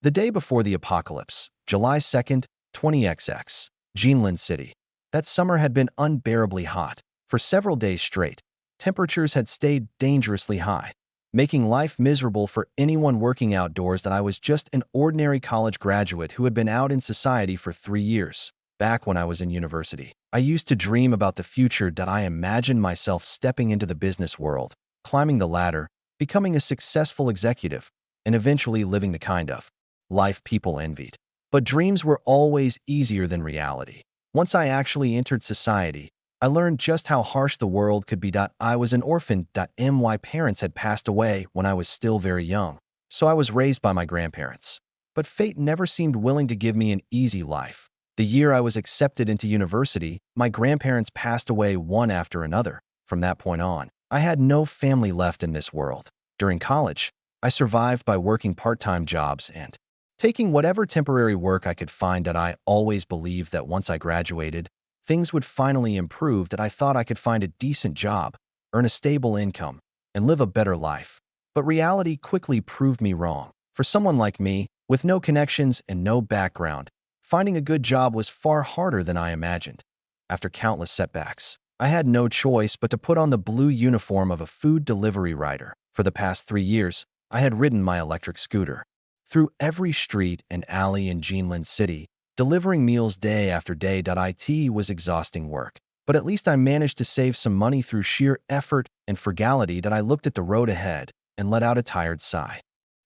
The day before the apocalypse, July 2nd, 20XX, Jinlin City. That summer had been unbearably hot. For several days straight, temperatures had stayed dangerously high, making life miserable for anyone working outdoors. That I was just an ordinary college graduate who had been out in society for 3 years. Back when I was in university, I used to dream about the future. That I imagined myself stepping into the business world, climbing the ladder, becoming a successful executive, and eventually living the kind of life people envied. But dreams were always easier than reality. Once I actually entered society, I learned just how harsh the world could be. I was an orphan. My parents had passed away when I was still very young, so I was raised by my grandparents. But fate never seemed willing to give me an easy life. The year I was accepted into university, my grandparents passed away one after another. From that point on, I had no family left in this world. During college, I survived by working part-time jobs and taking whatever temporary work I could find. That I always believed that once I graduated, things would finally improve. That I thought I could find a decent job, earn a stable income, and live a better life. But reality quickly proved me wrong. For someone like me, with no connections and no background, finding a good job was far harder than I imagined. After countless setbacks, I had no choice but to put on the blue uniform of a food delivery rider. For the past 3 years, I had ridden my electric scooter through every street and alley in Jinlin City, delivering meals day after day. It was exhausting work, but at least I managed to save some money through sheer effort and frugality. That I looked at the road ahead and let out a tired sigh.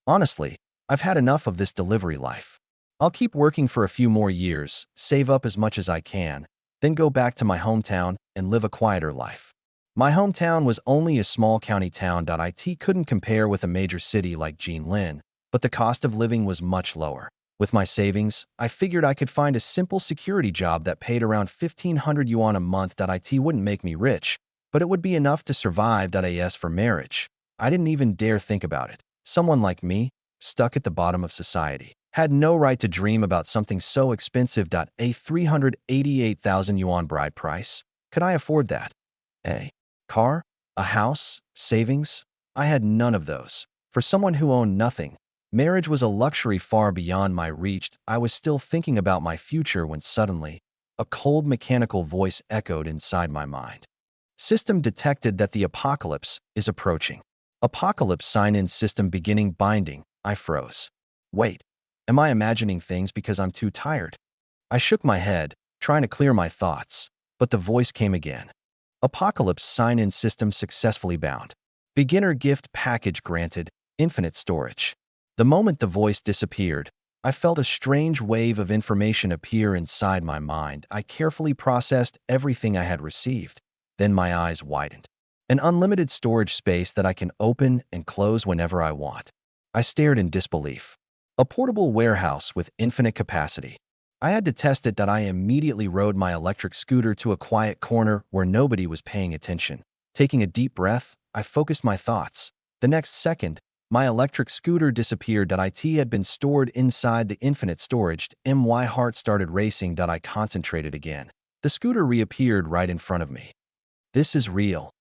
Honestly, I've had enough of this delivery life. I'll keep working for a few more years, save up as much as I can, then go back to my hometown and live a quieter life. My hometown was only a small county town. It couldn't compare with a major city like Jinlin, but the cost of living was much lower. With my savings, I figured I could find a simple security job that paid around 1,500 yuan a month. It wouldn't make me rich, but it would be enough to survive. As for marriage, I didn't even dare think about it. Someone like me, stuck at the bottom of society, had no right to dream about something so expensive. A 388,000 yuan bride price? Could I afford that? A car? A house? Savings? I had none of those. For someone who owned nothing, marriage was a luxury far beyond my reach. I was still thinking about my future when suddenly, a cold mechanical voice echoed inside my mind. System detected that the apocalypse is approaching. Apocalypse sign-in system beginning binding. I froze. Wait, am I imagining things because I'm too tired? I shook my head, trying to clear my thoughts, but the voice came again. Apocalypse sign-in system successfully bound. Beginner gift package granted, infinite storage. The moment the voice disappeared, I felt a strange wave of information appear inside my mind. I carefully processed everything I had received. Then my eyes widened. An unlimited storage space that I can open and close whenever I want. I stared in disbelief. A portable warehouse with infinite capacity. I had to test it. I immediately rode my electric scooter to a quiet corner where nobody was paying attention. Taking a deep breath, I focused my thoughts. The next second, my electric scooter disappeared. It had been stored inside the infinite storage. My heart started racing. I concentrated again. The scooter reappeared right in front of me. This is real.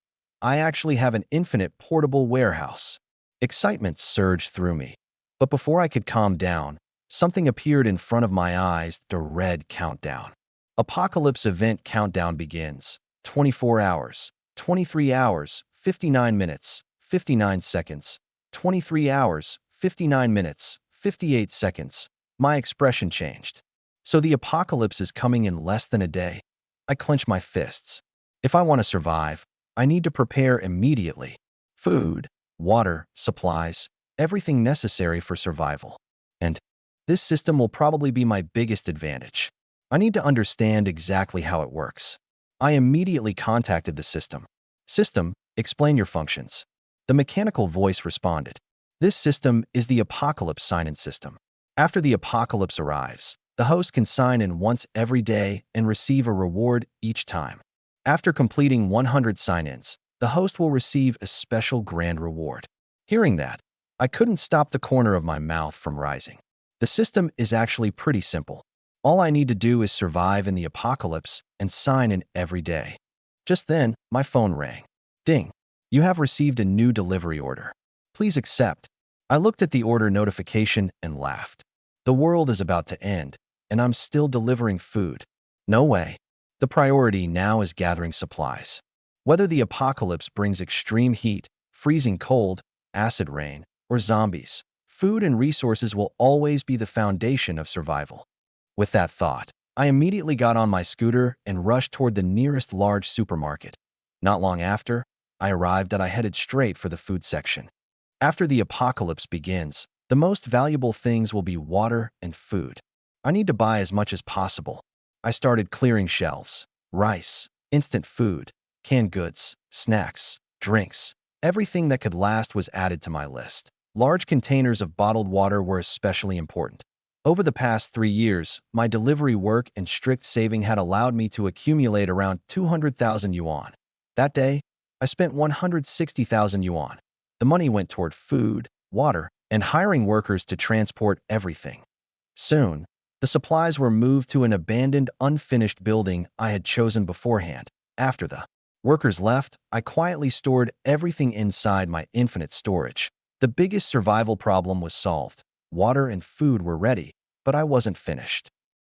I actually have an infinite portable warehouse. Excitement surged through me. But before I could calm down, something appeared in front of my eyes. The red countdown. Apocalypse event countdown begins. 24 hours, 23 hours, 59 minutes, 59 seconds. 23 hours, 59 minutes, 58 seconds. My expression changed. So the apocalypse is coming in less than a day. I clench my fists. If I want to survive, I need to prepare immediately. Food, water, supplies, everything necessary for survival. And this system will probably be my biggest advantage. I need to understand exactly how it works. I immediately contacted the system. System, explain your functions. The mechanical voice responded. This system is the apocalypse sign-in system. After the apocalypse arrives, the host can sign in once every day and receive a reward each time. After completing 100 sign-ins, the host will receive a special grand reward. Hearing that, I couldn't stop the corner of my mouth from rising. The system is actually pretty simple. All I need to do is survive in the apocalypse and sign in every day. Just then, my phone rang. Ding. You have received a new delivery order. Please accept. I looked at the order notification and laughed. The world is about to end, and I'm still delivering food. No way. The priority now is gathering supplies. Whether the apocalypse brings extreme heat, freezing cold, acid rain, or zombies, food and resources will always be the foundation of survival. With that thought, I immediately got on my scooter and rushed toward the nearest large supermarket. Not long after, I arrived and I headed straight for the food section. After the apocalypse begins, the most valuable things will be water and food. I need to buy as much as possible. I started clearing shelves. Rice, instant food, canned goods, snacks, drinks. Everything that could last was added to my list. Large containers of bottled water were especially important. Over the past 3 years, my delivery work and strict saving had allowed me to accumulate around 200,000 yuan. That day, I spent 160,000 yuan. The money went toward food, water, and hiring workers to transport everything. Soon, the supplies were moved to an abandoned, unfinished building I had chosen beforehand. After the workers left, I quietly stored everything inside my infinite storage. The biggest survival problem was solved. Water and food were ready, but I wasn't finished.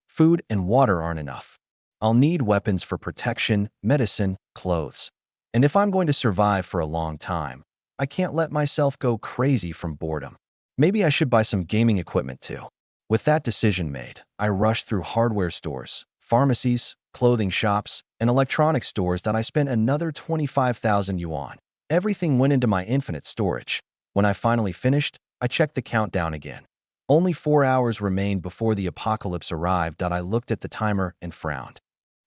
Food and water aren't enough. I'll need weapons for protection, medicine, clothes. And if I'm going to survive for a long time, I can't let myself go crazy from boredom. Maybe I should buy some gaming equipment too. With that decision made, I rushed through hardware stores, pharmacies, clothing shops, and electronics stores that I spent another 25,000 yuan. Everything went into my infinite storage. When I finally finished, I checked the countdown again. Only 4 hours remained before the apocalypse arrived. I looked at the timer and frowned.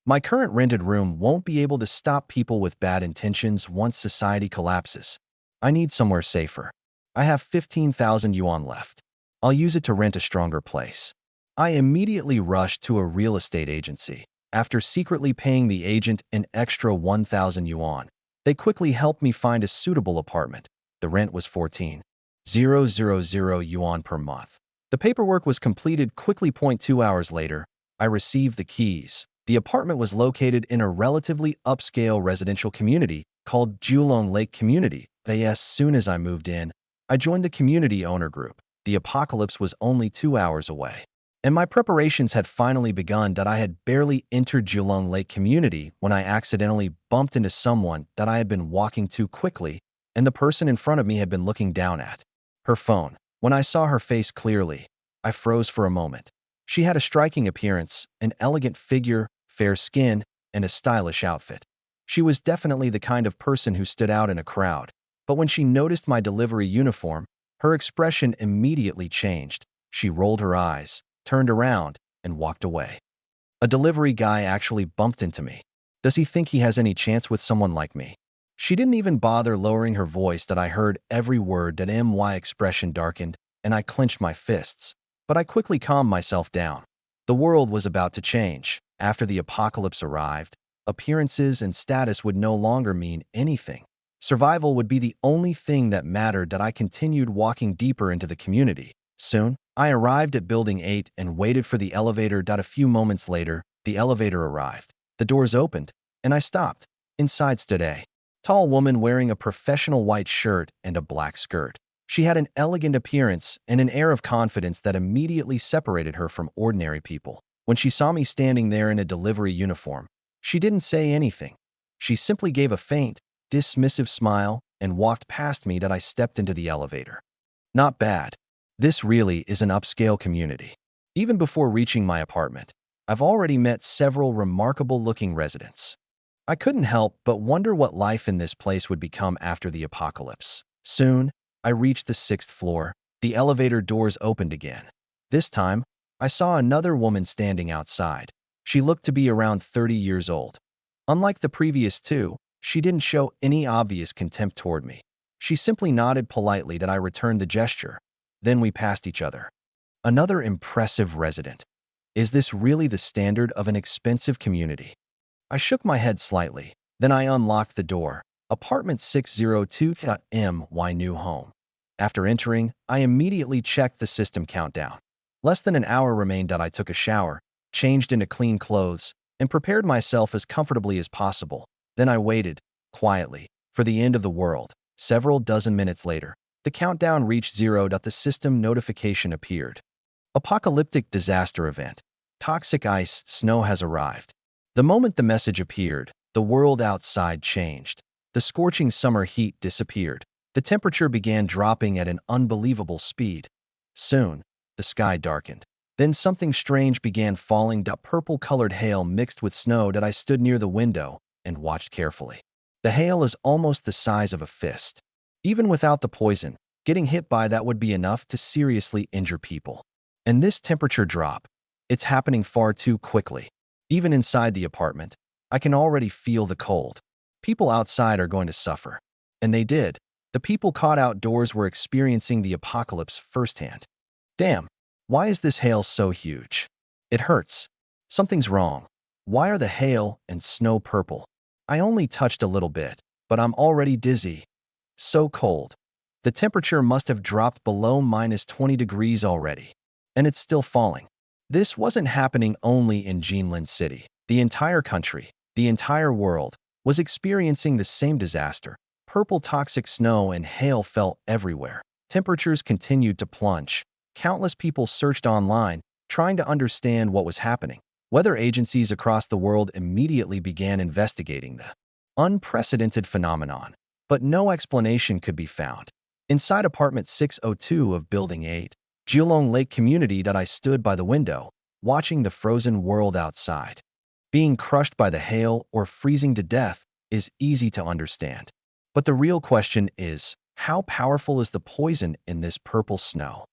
My current rented room won't be able to stop people with bad intentions once society collapses. I need somewhere safer. I have 15,000 yuan left. I'll use it to rent a stronger place. I immediately rushed to a real estate agency. After secretly paying the agent an extra 1,000 yuan, they quickly helped me find a suitable apartment. The rent was 14,000 yuan per month. The paperwork was completed quickly. 2 hours later, I received the keys. The apartment was located in a relatively upscale residential community called Julong Lake Community. As soon as I moved in, I joined the community owner group. The apocalypse was only 2 hours away, and my preparations had finally begun. I had barely entered Julong Lake Community when I accidentally bumped into someone that I had been walking too quickly, and the person in front of me had been looking down at her phone. When I saw her face clearly, I froze for a moment. She had a striking appearance, an elegant figure, fair skin, and a stylish outfit. She was definitely the kind of person who stood out in a crowd. But when she noticed my delivery uniform, her expression immediately changed. She rolled her eyes, turned around, and walked away. A delivery guy actually bumped into me. Does he think he has any chance with someone like me? She didn't even bother lowering her voice. I heard every word. My expression darkened, and I clenched my fists. But I quickly calmed myself down. The world was about to change. After the apocalypse arrived, appearances and status would no longer mean anything. Survival would be the only thing that mattered. I continued walking deeper into the community. Soon, I arrived at Building 8 and waited for the elevator. A few moments later, the elevator arrived. The doors opened, and I stopped. Inside stood a tall woman wearing a professional white shirt and a black skirt. She had an elegant appearance and an air of confidence that immediately separated her from ordinary people. When she saw me standing there in a delivery uniform, she didn't say anything. She simply gave a faint, dismissive smile and walked past me. I stepped into the elevator. Not bad. This really is an upscale community. Even before reaching my apartment, I've already met several remarkable-looking residents. I couldn't help but wonder what life in this place would become after the apocalypse. Soon, I reached the 6th floor. The elevator doors opened again. This time, I saw another woman standing outside. She looked to be around 30 years old. Unlike the previous two, she didn't show any obvious contempt toward me. She simply nodded politely. I returned the gesture. Then we passed each other. Another impressive resident. Is this really the standard of an expensive community? I shook my head slightly. Then I unlocked the door. Apartment 602 my new home. After entering, I immediately checked the system countdown. Less than an hour remained. I took a shower, changed into clean clothes, and prepared myself as comfortably as possible. Then I waited, quietly, for the end of the world. Several dozen minutes later, the countdown reached 0. The system notification appeared. Apocalyptic disaster event. Toxic ice, snow has arrived. The moment the message appeared, the world outside changed. The scorching summer heat disappeared. The temperature began dropping at an unbelievable speed. Soon, the sky darkened. Then something strange began falling. Purple-colored hail mixed with snow. That I stood near the window and watched carefully. The hail is almost the size of a fist. Even without the poison, getting hit by that would be enough to seriously injure people. And this temperature drop, it's happening far too quickly. Even inside the apartment, I can already feel the cold. People outside are going to suffer. And they did. The people caught outdoors were experiencing the apocalypse firsthand. Damn, why is this hail so huge? It hurts. Something's wrong. Why are the hail and snow purple? I only touched a little bit, but I'm already dizzy. So cold. The temperature must have dropped below -20 degrees already. And it's still falling. This wasn't happening only in Jinlin City. The entire country, the entire world, was experiencing the same disaster. Purple toxic snow and hail fell everywhere. Temperatures continued to plunge. Countless people searched online, trying to understand what was happening. Weather agencies across the world immediately began investigating the unprecedented phenomenon, but no explanation could be found. Inside apartment 602 of Building 8, Jiulong Lake Community, that I stood by the window, watching the frozen world outside. Being crushed by the hail or freezing to death is easy to understand. But the real question is, how powerful is the poison in this purple snow?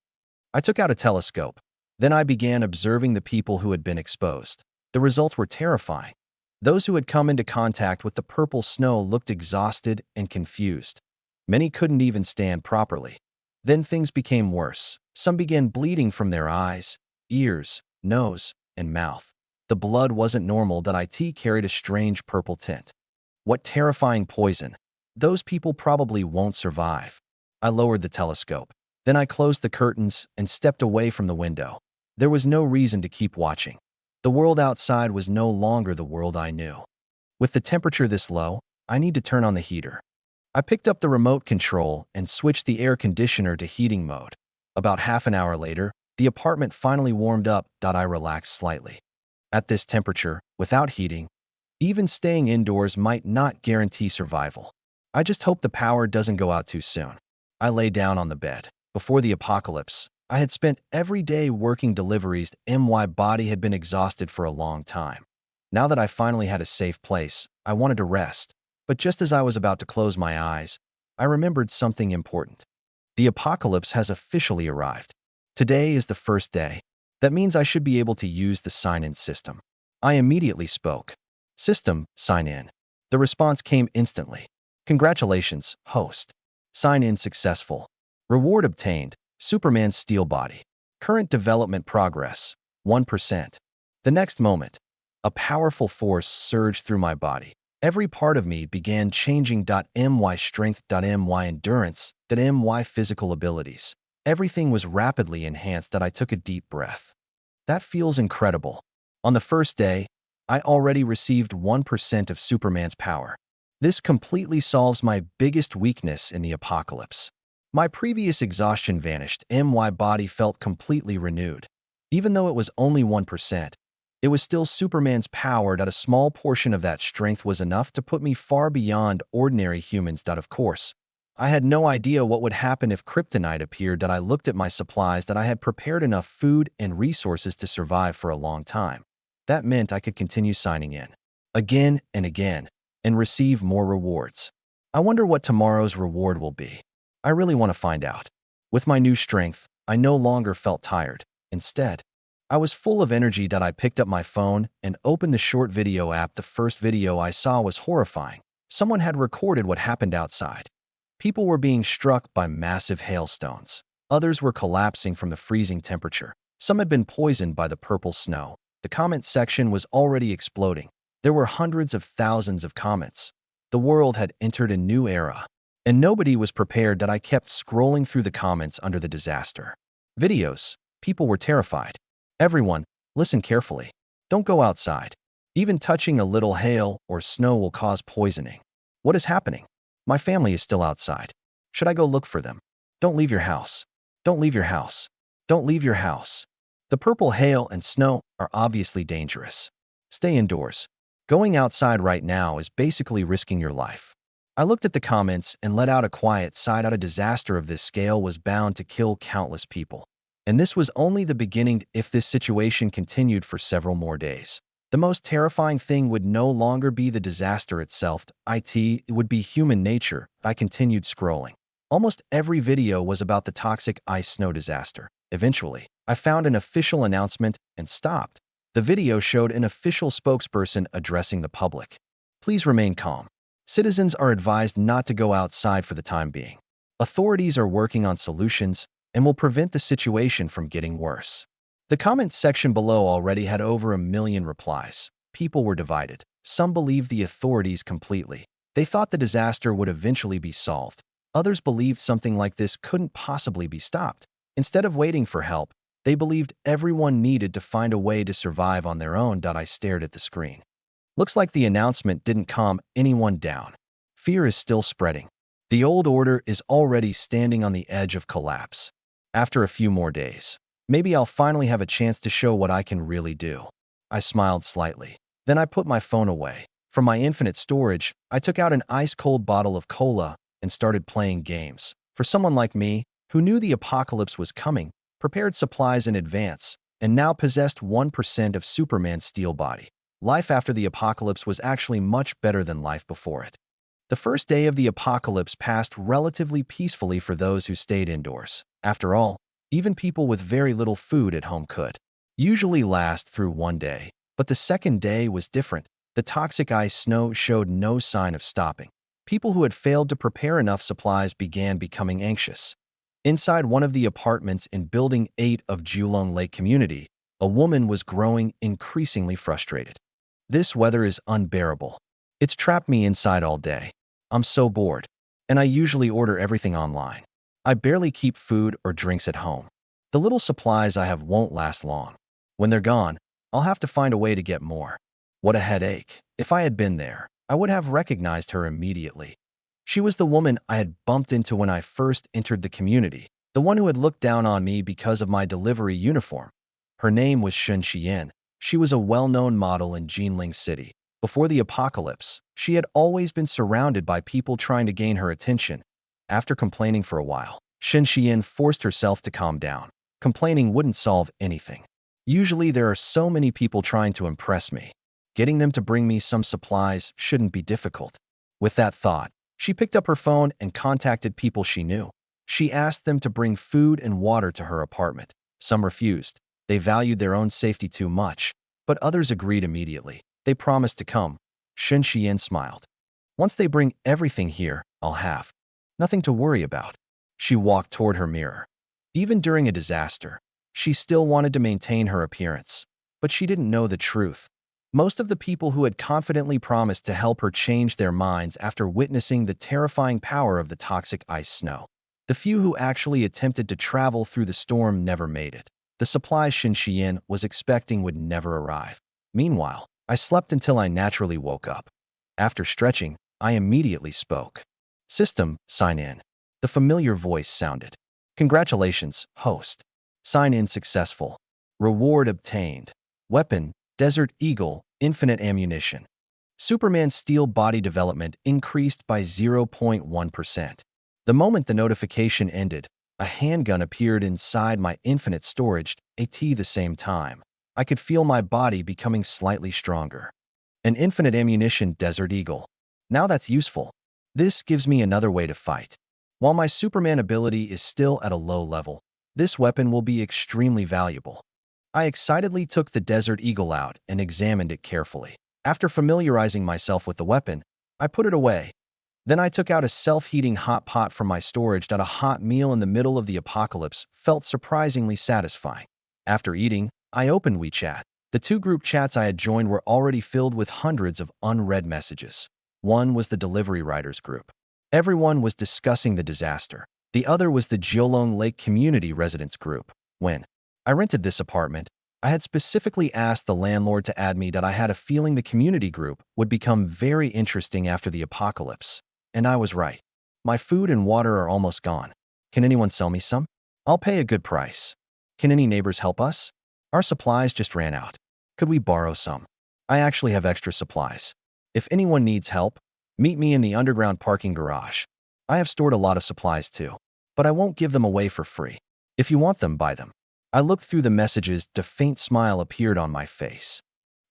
I took out a telescope. Then I began observing the people who had been exposed. The results were terrifying. Those who had come into contact with the purple snow looked exhausted and confused. Many couldn't even stand properly. Then things became worse. Some began bleeding from their eyes, ears, nose, and mouth. The blood wasn't normal. It carried a strange purple tint. What terrifying poison! Those people probably won't survive. I lowered the telescope. Then I closed the curtains and stepped away from the window. There was no reason to keep watching. The world outside was no longer the world I knew. With the temperature this low, I need to turn on the heater. I picked up the remote control and switched the air conditioner to heating mode. About half an hour later, the apartment finally warmed up. I relaxed slightly. At this temperature, without heating, even staying indoors might not guarantee survival. I just hope the power doesn't go out too soon. I lay down on the bed. Before the apocalypse, I had spent every day working deliveries. My body had been exhausted for a long time. Now that I finally had a safe place, I wanted to rest. But just as I was about to close my eyes, I remembered something important. The apocalypse has officially arrived. Today is the first day. That means I should be able to use the sign-in system. I immediately spoke. System, sign in. The response came instantly. Congratulations, host. Sign in successful. Reward obtained, Superman's steel body. Current development progress, 1%. The next moment, a powerful force surged through my body. Every part of me began changing. My strength, my endurance, my physical abilities. Everything was rapidly enhanced. I took a deep breath. That feels incredible. On the first day, I already received 1% of Superman's power. This completely solves my biggest weakness in the apocalypse. My previous exhaustion vanished. My body felt completely renewed. Even though it was only 1%, it was still Superman's power. A small portion of that strength was enough to put me far beyond ordinary humans. Of course, I had no idea what would happen if kryptonite appeared. I looked at my supplies. I had prepared enough food and resources to survive for a long time. That meant I could continue signing in, again and again, and receive more rewards. I wonder what tomorrow's reward will be. I really want to find out. With my new strength, I no longer felt tired. Instead, I was full of energy. I picked up my phone and opened the short video app. The first video I saw was horrifying. Someone had recorded what happened outside. People were being struck by massive hailstones. Others were collapsing from the freezing temperature. Some had been poisoned by the purple snow. The comment section was already exploding. There were hundreds of thousands of comments. The world had entered a new era. And nobody was prepared. I kept scrolling through the comments under the disaster videos. People were terrified. Everyone, listen carefully. Don't go outside. Even touching a little hail or snow will cause poisoning. What is happening? My family is still outside. Should I go look for them? Don't leave your house. Don't leave your house. Don't leave your house. The purple hail and snow are obviously dangerous. Stay indoors. Going outside right now is basically risking your life. I looked at the comments and let out a quiet sigh. A disaster of this scale was bound to kill countless people. And this was only the beginning. If this situation continued for several more days, the most terrifying thing would no longer be the disaster itself. It would be human nature. I continued scrolling. Almost every video was about the toxic ice snow disaster. Eventually, I found an official announcement and stopped. The video showed an official spokesperson addressing the public. Please remain calm. Citizens are advised not to go outside for the time being. Authorities are working on solutions and will prevent the situation from getting worse. The comments section below already had over 1 million replies. People were divided. Some believed the authorities completely. They thought the disaster would eventually be solved. Others believed something like this couldn't possibly be stopped. Instead of waiting for help, they believed everyone needed to find a way to survive on their own. I stared at the screen. Looks like the announcement didn't calm anyone down. Fear is still spreading. The old order is already standing on the edge of collapse. After a few more days, maybe I'll finally have a chance to show what I can really do. I smiled slightly. Then I put my phone away. From my infinite storage, I took out an ice-cold bottle of cola and started playing games. For someone like me, who knew the apocalypse was coming, prepared supplies in advance, and now possessed 1% of Superman's steel body, life after the apocalypse was actually much better than life before it. The first day of the apocalypse passed relatively peacefully for those who stayed indoors. After all, even people with very little food at home could usually last through one day. But the second day was different. The toxic ice snow showed no sign of stopping. People who had failed to prepare enough supplies began becoming anxious. Inside one of the apartments in Building 8 of Julong Lake Community, a woman was growing increasingly frustrated. This weather is unbearable. It's trapped me inside all day. I'm so bored, and I usually order everything online. I barely keep food or drinks at home. The little supplies I have won't last long. When they're gone, I'll have to find a way to get more. What a headache. If I had been there, I would have recognized her immediately. She was the woman I had bumped into when I first entered the community, the one who had looked down on me because of my delivery uniform. Her name was Shen Xian. She was a well-known model in Jinling City. Before the apocalypse, she had always been surrounded by people trying to gain her attention. After complaining for a while, Shen Xian forced herself to calm down. Complaining wouldn't solve anything. Usually there are so many people trying to impress me. Getting them to bring me some supplies shouldn't be difficult. With that thought, she picked up her phone and contacted people she knew. She asked them to bring food and water to her apartment. Some refused. They valued their own safety too much, but others agreed immediately. They promised to come. Shen Xian smiled. Once they bring everything here, I'll have nothing to worry about. She walked toward her mirror. Even during a disaster, she still wanted to maintain her appearance. But she didn't know the truth. Most of the people who had confidently promised to help her changed their minds after witnessing the terrifying power of the toxic ice snow. The few who actually attempted to travel through the storm never made it. The supplies Shen Xian was expecting would never arrive. Meanwhile, I slept until I naturally woke up. After stretching, I immediately spoke. System, sign in. The familiar voice sounded. Congratulations, host. Sign in successful. Reward obtained. Weapon, Desert Eagle, infinite ammunition. Superman's steel body development increased by 0.1%. The moment the notification ended, a handgun appeared inside my infinite storage at the same time. I could feel my body becoming slightly stronger. An infinite ammunition Desert Eagle. Now that's useful. This gives me another way to fight. While my Superman ability is still at a low level, this weapon will be extremely valuable. I excitedly took the Desert Eagle out and examined it carefully. After familiarizing myself with the weapon, I put it away. Then I took out a self-heating hot pot from my storage. A hot meal in the middle of the apocalypse felt surprisingly satisfying. After eating, I opened WeChat. The two group chats I had joined were already filled with hundreds of unread messages. One was the delivery riders group. Everyone was discussing the disaster. The other was the Julong Lake Community Residents group. When I rented this apartment, I had specifically asked the landlord to add me. I had a feeling the community group would become very interesting after the apocalypse. And I was right. My food and water are almost gone. Can anyone sell me some? I'll pay a good price. Can any neighbors help us? Our supplies just ran out. Could we borrow some? I actually have extra supplies. If anyone needs help, meet me in the underground parking garage. I have stored a lot of supplies too, but I won't give them away for free. If you want them, buy them. I looked through the messages. A faint smile appeared on my face.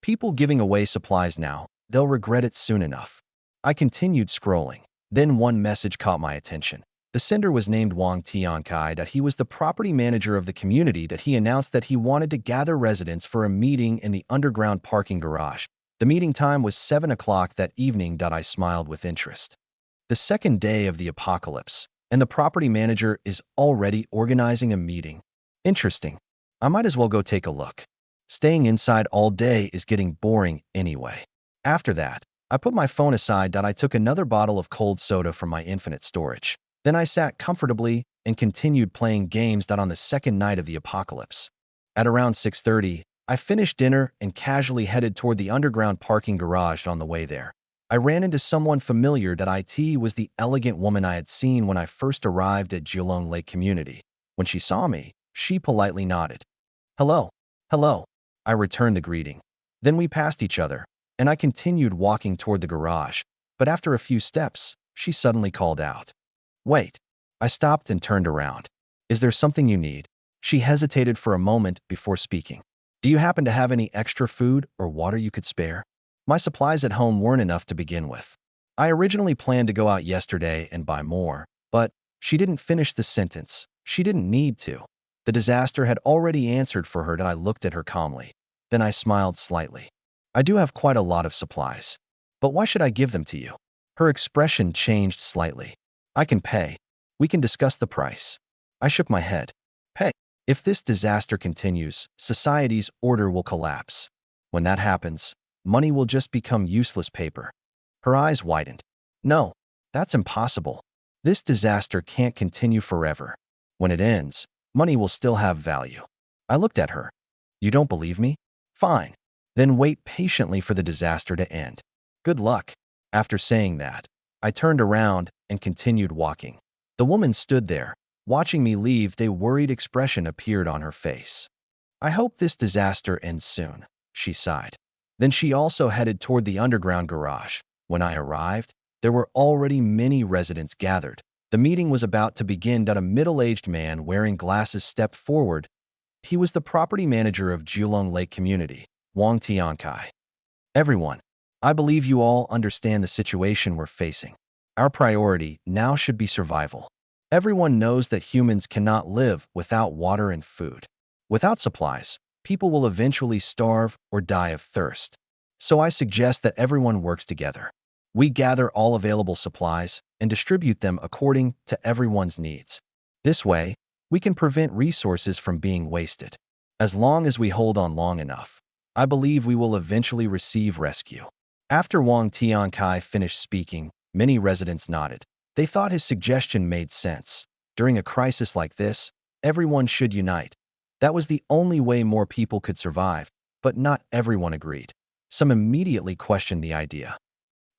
People giving away supplies now, they'll regret it soon enough. I continued scrolling. Then one message caught my attention. The sender was named Wang Tiankai. That he was the property manager of the community. That he announced that he wanted to gather residents for a meeting in the underground parking garage. The meeting time was 7 o'clock that evening. I smiled with interest. The second day of the apocalypse, and the property manager is already organizing a meeting. Interesting. I might as well go take a look. Staying inside all day is getting boring anyway. After that, I put my phone aside. I took another bottle of cold soda from my infinite storage. Then I sat comfortably and continued playing games. On the second night of the apocalypse, at around 6:30, I finished dinner and casually headed toward the underground parking garage. On the way there, I ran into someone familiar. It was the elegant woman I had seen when I first arrived at Geelong Lake Community. When she saw me, she politely nodded. Hello. Hello. I returned the greeting. Then we passed each other, and I continued walking toward the garage. But after a few steps, she suddenly called out, "Wait." I stopped and turned around. "Is there something you need?" She hesitated for a moment before speaking. "Do you happen to have any extra food or water you could spare?" My supplies at home weren't enough to begin with. I originally planned to go out yesterday and buy more, but she didn't finish the sentence. She didn't need to. The disaster had already answered for her. I looked at her calmly. Then I smiled slightly. "I do have quite a lot of supplies. But why should I give them to you?" Her expression changed slightly. "I can pay. We can discuss the price." I shook my head. "Pay. If this disaster continues, society's order will collapse. When that happens, money will just become useless paper." Her eyes widened. "No, that's impossible. This disaster can't continue forever. When it ends, money will still have value." I looked at her. "You don't believe me? Fine. Then wait patiently for the disaster to end. Good luck." After saying that, I turned around and continued walking. The woman stood there, watching me leave. A worried expression appeared on her face. "I hope this disaster ends soon," she sighed. Then she also headed toward the underground garage. When I arrived, there were already many residents gathered. The meeting was about to begin. A middle-aged man wearing glasses stepped forward. He was the property manager of Geelong Lake Community, Wang Tiankai. "Everyone, I believe you all understand the situation we're facing. Our priority now should be survival. Everyone knows that humans cannot live without water and food. Without supplies, people will eventually starve or die of thirst. So I suggest that everyone works together. We gather all available supplies and distribute them according to everyone's needs. This way, we can prevent resources from being wasted. As long as we hold on long enough, I believe we will eventually receive rescue." After Wang Tiankai finished speaking, many residents nodded. They thought his suggestion made sense. During a crisis like this, everyone should unite. That was the only way more people could survive, but not everyone agreed. Some immediately questioned the idea.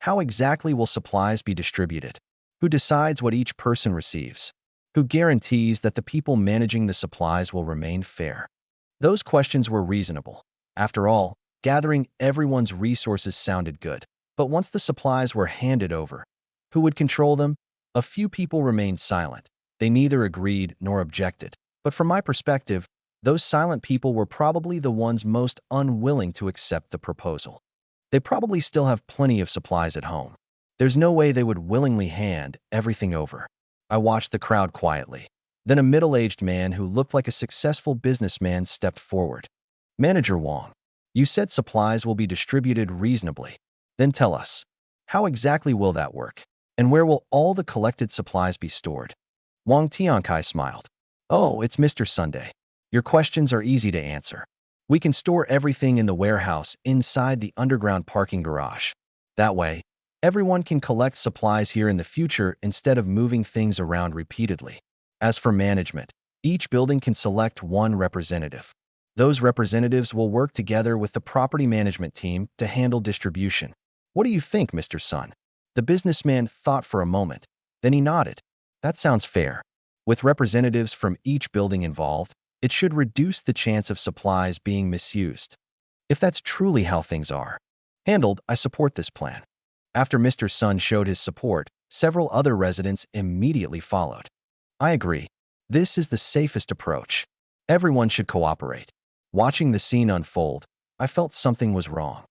How exactly will supplies be distributed? Who decides what each person receives? Who guarantees that the people managing the supplies will remain fair? Those questions were reasonable. After all, gathering everyone's resources sounded good. But once the supplies were handed over, who would control them? A few people remained silent. They neither agreed nor objected. But from my perspective, those silent people were probably the ones most unwilling to accept the proposal. They probably still have plenty of supplies at home. There's no way they would willingly hand everything over. I watched the crowd quietly. Then a middle-aged man who looked like a successful businessman stepped forward. "Manager Wang, you said supplies will be distributed reasonably. Then tell us, how exactly will that work? And where will all the collected supplies be stored?" Wang Tiankai smiled. "Oh, it's Mr. Sunday. Your questions are easy to answer. We can store everything in the warehouse inside the underground parking garage. That way, everyone can collect supplies here in the future instead of moving things around repeatedly. As for management, each building can select one representative. Those representatives will work together with the property management team to handle distribution. What do you think, Mr. Sun?" The businessman thought for a moment. Then he nodded. "That sounds fair. With representatives from each building involved, It should reduce the chance of supplies being misused. If that's truly how things are handled, I support this plan. After Mr. Sun showed his support, several other residents immediately followed. I agree. This is the safest approach. Everyone should cooperate. Watching the scene unfold, I felt something was wrong.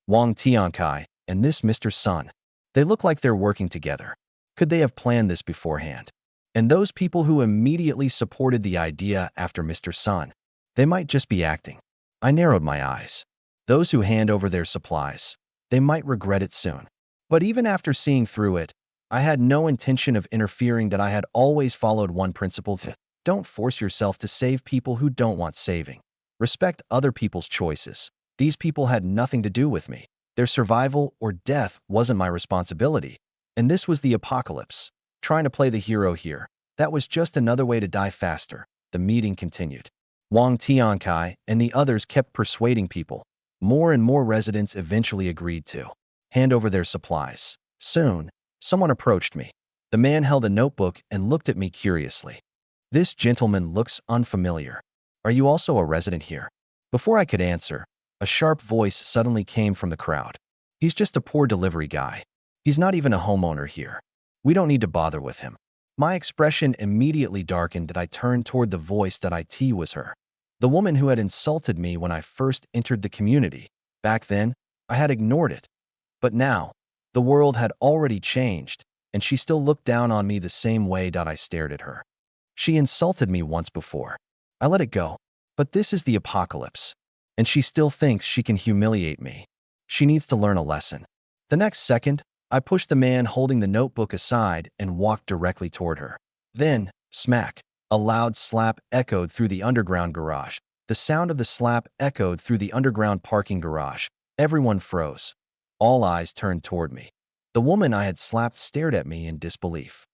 Wang Tiankai and this Mr. Sun, they look like they're working together. Could they have planned this beforehand? And those people who immediately supported the idea after Mr. Sun, they might just be acting. I narrowed my eyes. Those who hand over their supplies, they might regret it soon. But even after seeing through it, I had no intention of interfering. That I had always followed one principle: don't force yourself to save people who don't want saving. Respect other people's choices. These people had nothing to do with me. Their survival or death wasn't my responsibility. And this was the apocalypse. Trying to play the hero here, that was just another way to die faster. The meeting continued. Wang Tiankai and the others kept persuading people. More and more residents eventually agreed to hand over their supplies. Soon, someone approached me. The man held a notebook and looked at me curiously. This gentleman looks unfamiliar. Are you also a resident here? Before I could answer, a sharp voice suddenly came from the crowd. He's just a poor delivery guy. He's not even a homeowner here. We don't need to bother with him. My expression immediately darkened and I turned toward the voice. That it was her. The woman who had insulted me when I first entered the community. Back then, I had ignored it. But now, the world had already changed, and she still looked down on me the same way. I stared at her. She insulted me once before. I let it go. But this is the apocalypse. And she still thinks she can humiliate me. She needs to learn a lesson. The next second, I pushed the man holding the notebook aside and walked directly toward her. Then, smack, a loud slap echoed through the underground garage. The sound of the slap echoed through the underground parking garage. Everyone froze. All eyes turned toward me. The woman I had slapped stared at me in disbelief.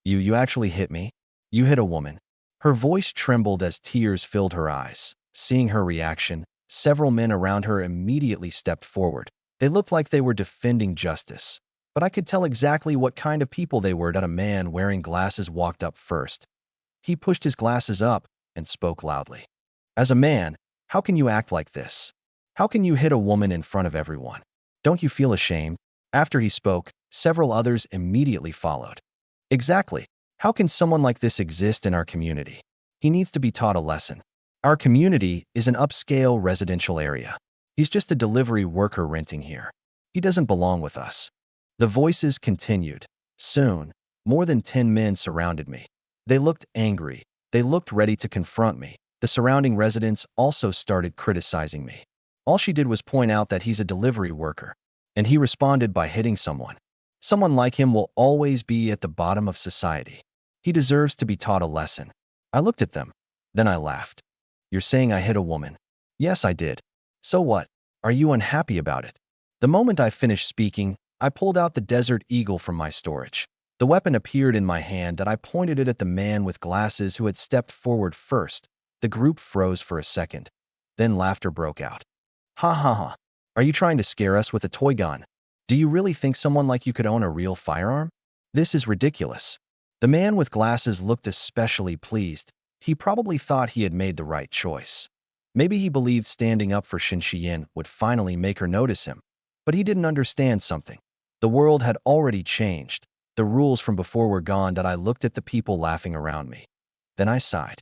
You actually hit me? You hit a woman? Her voice trembled as tears filled her eyes. Seeing her reaction, several men around her immediately stepped forward. They looked like they were defending justice. But I could tell exactly what kind of people they were. A man wearing glasses walked up first. He pushed his glasses up and spoke loudly. As a man, how can you act like this? How can you hit a woman in front of everyone? Don't you feel ashamed? After he spoke, several others immediately followed. Exactly. How can someone like this exist in our community? He needs to be taught a lesson. Our community is an upscale residential area. He's just a delivery worker renting here. He doesn't belong with us. The voices continued. Soon, more than 10 men surrounded me. They looked angry. They looked ready to confront me. The surrounding residents also started criticizing me. All she did was point out that he's a delivery worker, and he responded by hitting someone. Someone like him will always be at the bottom of society. He deserves to be taught a lesson. I looked at them. Then I laughed. You're saying I hit a woman? Yes, I did. So what? Are you unhappy about it? The moment I finished speaking, I pulled out the Desert Eagle from my storage. The weapon appeared in my hand and I pointed it at the man with glasses who had stepped forward first. The group froze for a second. Then laughter broke out. Ha ha ha. Are you trying to scare us with a toy gun? Do you really think someone like you could own a real firearm? This is ridiculous. The man with glasses looked especially pleased. He probably thought he had made the right choice. Maybe he believed standing up for Shin Shiyin would finally make her notice him. But he didn't understand something. The world had already changed. The rules from before were gone. I looked at the people laughing around me. Then I sighed.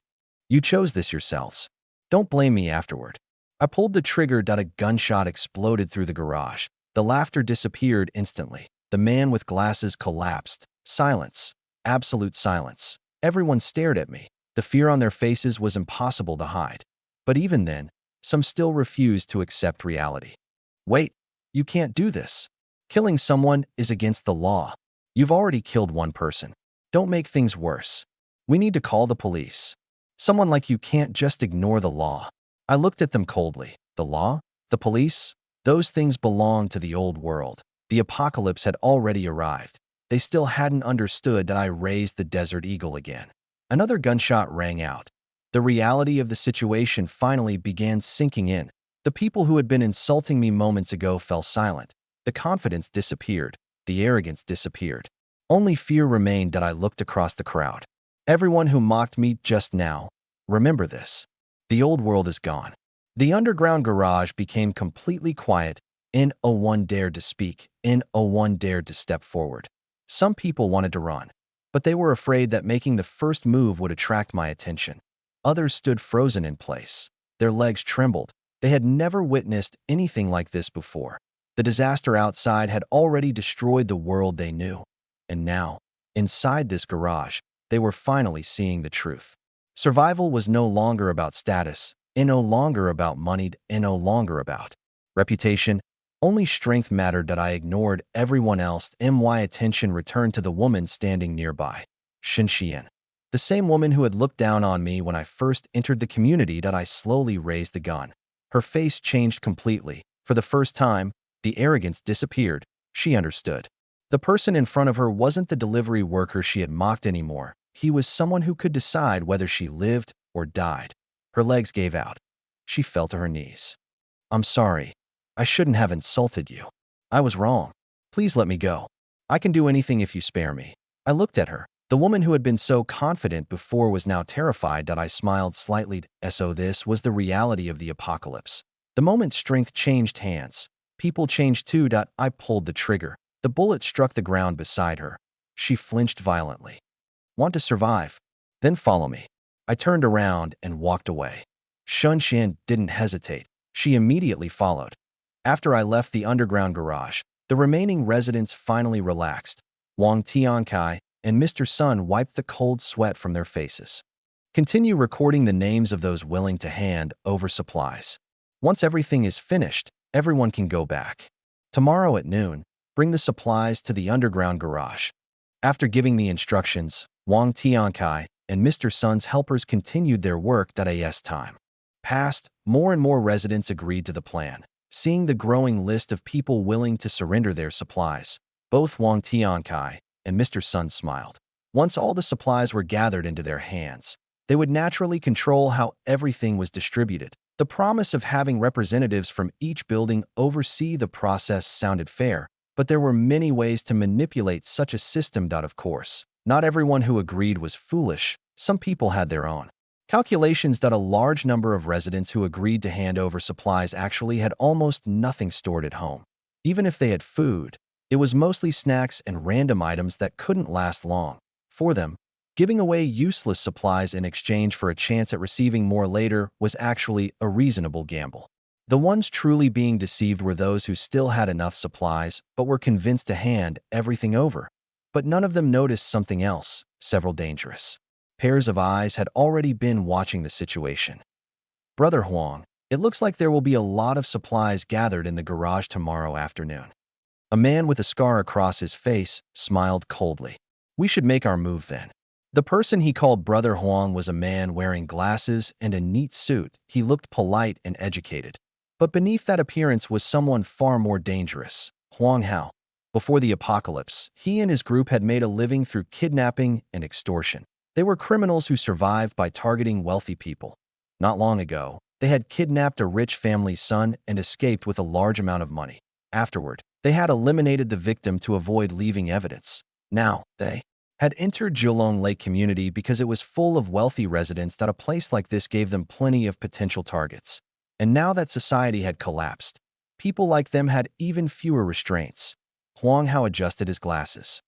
You chose this yourselves. Don't blame me afterward. I pulled the trigger. A gunshot exploded through the garage. The laughter disappeared instantly. The man with glasses collapsed. Silence. Absolute silence. Everyone stared at me. The fear on their faces was impossible to hide. But even then, some still refused to accept reality. Wait, you can't do this. Killing someone is against the law. You've already killed one person. Don't make things worse. We need to call the police. Someone like you can't just ignore the law. I looked at them coldly. The law? The police? Those things belong to the old world. The apocalypse had already arrived. They still hadn't understood that I raised the Desert Eagle again. Another gunshot rang out. The reality of the situation finally began sinking in. The people who had been insulting me moments ago fell silent. The confidence disappeared. The arrogance disappeared. Only fear remained. I looked across the crowd. Everyone who mocked me just now, remember this. The old world is gone. The underground garage became completely quiet. No one dared to speak. No one dared to step forward. Some people wanted to run, but they were afraid that making the first move would attract my attention. Others stood frozen in place. Their legs trembled. They had never witnessed anything like this before. The disaster outside had already destroyed the world they knew. And now, inside this garage, they were finally seeing the truth. Survival was no longer about status, and no longer about money, and no longer about reputation. Only strength mattered. That I ignored everyone else, and my attention returned to the woman standing nearby, Shen Xian. The same woman who had looked down on me when I first entered the community. That I slowly raised the gun. Her face changed completely. For the first time, the arrogance disappeared. She understood. The person in front of her wasn't the delivery worker she had mocked anymore. He was someone who could decide whether she lived or died. Her legs gave out. She fell to her knees. "I'm sorry. I shouldn't have insulted you. I was wrong. Please let me go. I can do anything if you spare me." I looked at her. The woman who had been so confident before was now terrified. That I smiled slightly. So this was the reality of the apocalypse. The moment strength changed hands, people changed too. I pulled the trigger. The bullet struck the ground beside her. She flinched violently. "Want to survive? Then follow me." I turned around and walked away. Shen Xian didn't hesitate. She immediately followed. After I left the underground garage, the remaining residents finally relaxed. Wang Tiankai and Mr. Sun wiped the cold sweat from their faces. Continue recording the names of those willing to hand over supplies. Once everything is finished, everyone can go back. Tomorrow at noon, bring the supplies to the underground garage. After giving the instructions, Wang Tiankai and Mr. Sun's helpers continued their work. As time passed, more and more residents agreed to the plan. Seeing the growing list of people willing to surrender their supplies, both Wang Tiankai and Mr. Sun smiled. Once all the supplies were gathered into their hands, they would naturally control how everything was distributed. The promise of having representatives from each building oversee the process sounded fair, but there were many ways to manipulate such a system. Of course, not everyone who agreed was foolish. Some people had their own calculations. A large number of residents who agreed to hand over supplies actually had almost nothing stored at home. Even if they had food, it was mostly snacks and random items that couldn't last long. For them, giving away useless supplies in exchange for a chance at receiving more later was actually a reasonable gamble. The ones truly being deceived were those who still had enough supplies but were convinced to hand everything over. But none of them noticed something else, several dangerous pairs of eyes had already been watching the situation. "Brother Huang, it looks like there will be a lot of supplies gathered in the garage tomorrow afternoon." A man with a scar across his face smiled coldly. "We should make our move then." The person he called Brother Huang was a man wearing glasses and a neat suit. He looked polite and educated. But beneath that appearance was someone far more dangerous, Huang Hao. Before the apocalypse, he and his group had made a living through kidnapping and extortion. They were criminals who survived by targeting wealthy people. Not long ago, they had kidnapped a rich family's son and escaped with a large amount of money. Afterward, they had eliminated the victim to avoid leaving evidence. Now, they had entered Zhulong Lake community because it was full of wealthy residents. A place like this gave them plenty of potential targets. And now that society had collapsed, people like them had even fewer restraints. Huang Hao adjusted his glasses.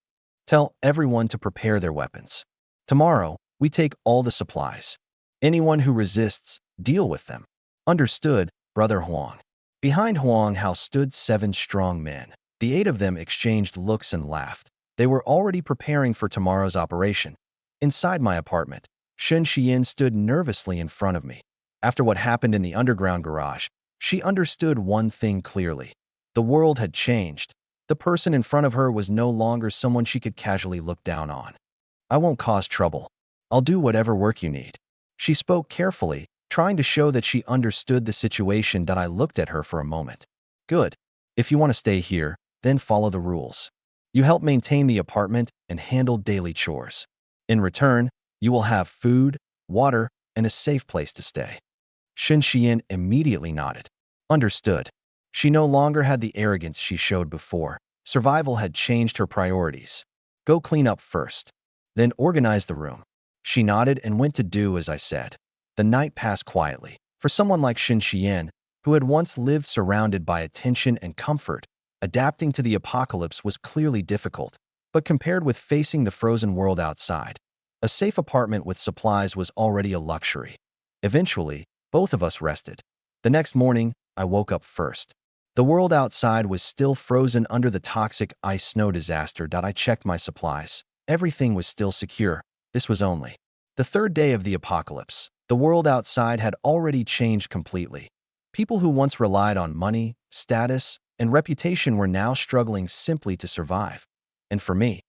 "Tell everyone to prepare their weapons. Tomorrow, we take all the supplies. Anyone who resists, deal with them." "Understood, Brother Huang." Behind Huang Hao stood 7 strong men. The 8 of them exchanged looks and laughed. They were already preparing for tomorrow's operation. Inside my apartment, Shen Xian stood nervously in front of me. After what happened in the underground garage, she understood one thing clearly. The world had changed. The person in front of her was no longer someone she could casually look down on. "I won't cause trouble. I'll do whatever work you need." She spoke carefully, trying to show that she understood the situation. I looked at her for a moment. "Good. If you want to stay here, then follow the rules. You help maintain the apartment and handle daily chores. In return, you will have food, water, and a safe place to stay." Shen Xian immediately nodded. Understood. She no longer had the arrogance she showed before. Survival had changed her priorities. "Go clean up first. Then organize the room." She nodded and went to do as I said. The night passed quietly. For someone like Xin Xian, who had once lived surrounded by attention and comfort, adapting to the apocalypse was clearly difficult. But compared with facing the frozen world outside, a safe apartment with supplies was already a luxury. Eventually, both of us rested. The next morning, I woke up first. The world outside was still frozen under the toxic ice snow disaster. I checked my supplies. Everything was still secure. This was only the third day of the apocalypse. The world outside had already changed completely. People who once relied on money, status, and reputation were now struggling simply to survive. And for me,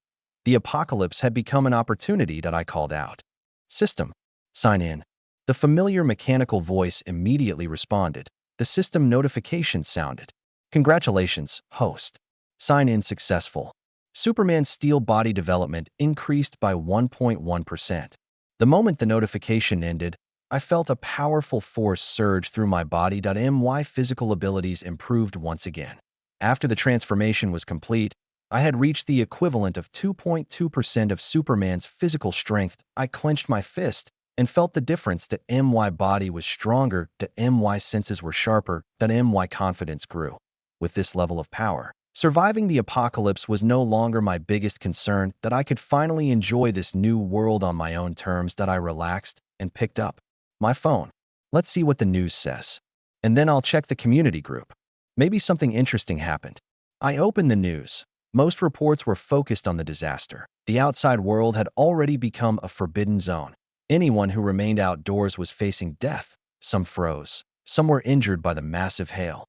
the apocalypse had become an opportunity that I called out. System. Sign in. The familiar mechanical voice immediately responded. The system notification sounded. Congratulations, host. Sign in successful. Superman's steel body development increased by 1.1%. The moment the notification ended, I felt a powerful force surge through my body. My physical abilities improved once again. After the transformation was complete, I had reached the equivalent of 2.2% of Superman's physical strength. I clenched my fist and felt the difference. My body was stronger, my senses were sharper, my confidence grew. With this level of power, surviving the apocalypse was no longer my biggest concern. I could finally enjoy this new world on my own terms. I relaxed and picked up my phone. Let's see what the news says. And then I'll check the community group. Maybe something interesting happened. I opened the news. Most reports were focused on the disaster. The outside world had already become a forbidden zone. Anyone who remained outdoors was facing death. Some froze. Some were injured by the massive hail.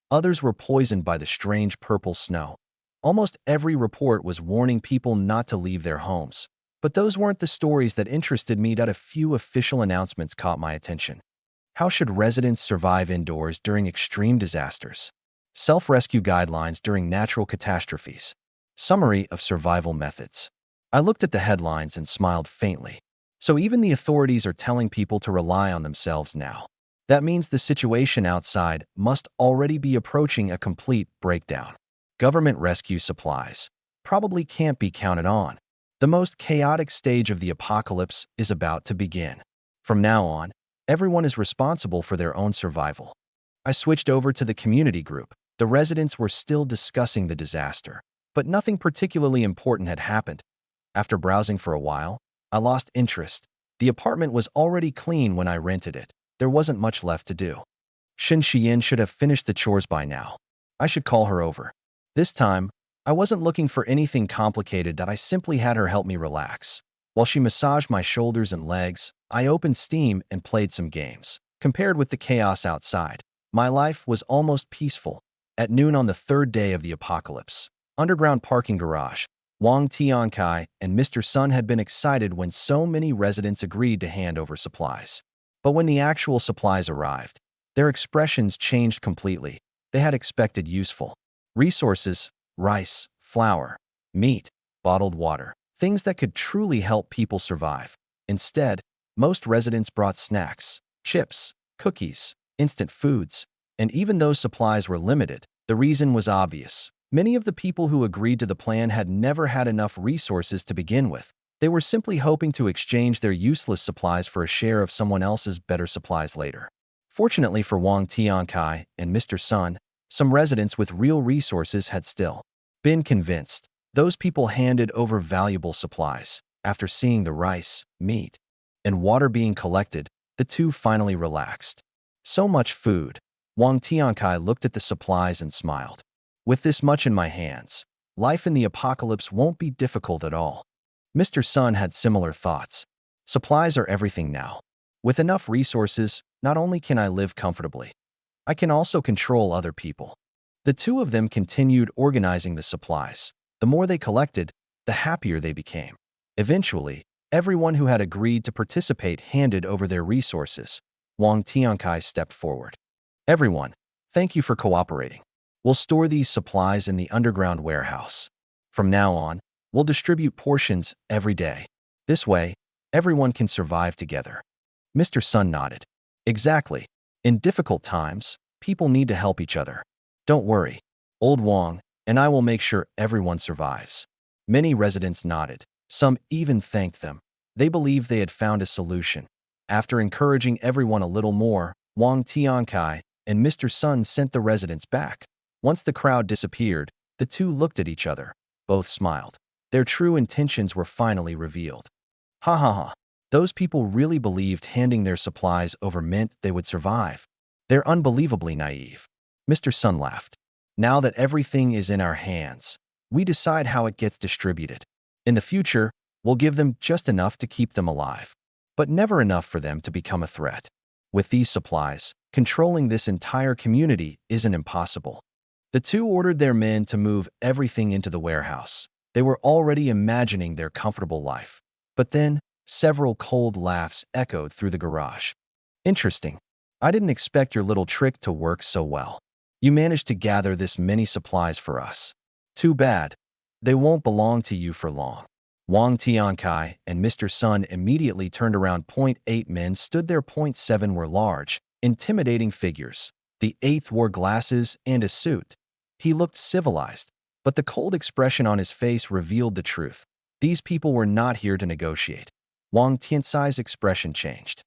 Others were poisoned by the strange purple snow. Almost every report was warning people not to leave their homes. But those weren't the stories that interested me. A few official announcements caught my attention. How should residents survive indoors during extreme disasters? Self-rescue guidelines during natural catastrophes. Summary of survival methods. I looked at the headlines and smiled faintly. So even the authorities are telling people to rely on themselves now. That means the situation outside must already be approaching a complete breakdown. Government rescue supplies probably can't be counted on. The most chaotic stage of the apocalypse is about to begin. From now on, everyone is responsible for their own survival. I switched over to the community group. The residents were still discussing the disaster, but nothing particularly important had happened. After browsing for a while, I lost interest. The apartment was already clean when I rented it. There wasn't much left to do. Xin Xian should have finished the chores by now. I should call her over. This time, I wasn't looking for anything complicated. I simply had her help me relax. While she massaged my shoulders and legs, I opened Steam and played some games. Compared with the chaos outside, my life was almost peaceful. At noon on the third day of the apocalypse, underground parking garage, Wang Tiankai and Mr. Sun had been excited when so many residents agreed to hand over supplies. But when the actual supplies arrived, their expressions changed completely. They had expected useful resources, rice, flour, meat, bottled water, things that could truly help people survive. Instead, most residents brought snacks, chips, cookies, instant foods, and even those supplies were limited. The reason was obvious. Many of the people who agreed to the plan had never had enough resources to begin with. They were simply hoping to exchange their useless supplies for a share of someone else's better supplies later. Fortunately for Wang Tiankai and Mr. Sun, some residents with real resources had still been convinced. Those people handed over valuable supplies. After seeing the rice, meat, and water being collected, the two finally relaxed. So much food. Wang Tiankai looked at the supplies and smiled. With this much in my hands, life in the apocalypse won't be difficult at all. Mr. Sun had similar thoughts. Supplies are everything now. With enough resources, not only can I live comfortably, I can also control other people. The two of them continued organizing the supplies. The more they collected, the happier they became. Eventually, everyone who had agreed to participate handed over their resources. Wang Tiankai stepped forward. Everyone, thank you for cooperating. We'll store these supplies in the underground warehouse. From now on, we'll distribute portions every day. This way, everyone can survive together. Mr. Sun nodded. Exactly. In difficult times, people need to help each other. Don't worry. Old Wang and I will make sure everyone survives. Many residents nodded. Some even thanked them. They believed they had found a solution. After encouraging everyone a little more, Wang Tiankai and Mr. Sun sent the residents back. Once the crowd disappeared, the two looked at each other. Both smiled. Their true intentions were finally revealed. Ha ha ha. Those people really believed handing their supplies over meant they would survive. They're unbelievably naive. Mr. Sun laughed. Now that everything is in our hands, we decide how it gets distributed. In the future, we'll give them just enough to keep them alive, but never enough for them to become a threat. With these supplies, controlling this entire community isn't impossible. The two ordered their men to move everything into the warehouse. They were already imagining their comfortable life. But then, several cold laughs echoed through the garage. Interesting. I didn't expect your little trick to work so well. You managed to gather this many supplies for us. Too bad. They won't belong to you for long. Wang Tiankai and Mr. Sun immediately turned around. 8 men stood there. 7 were large, intimidating figures. The 8th wore glasses and a suit. He looked civilized, but the cold expression on his face revealed the truth. These people were not here to negotiate. Wang Tiansai's expression changed.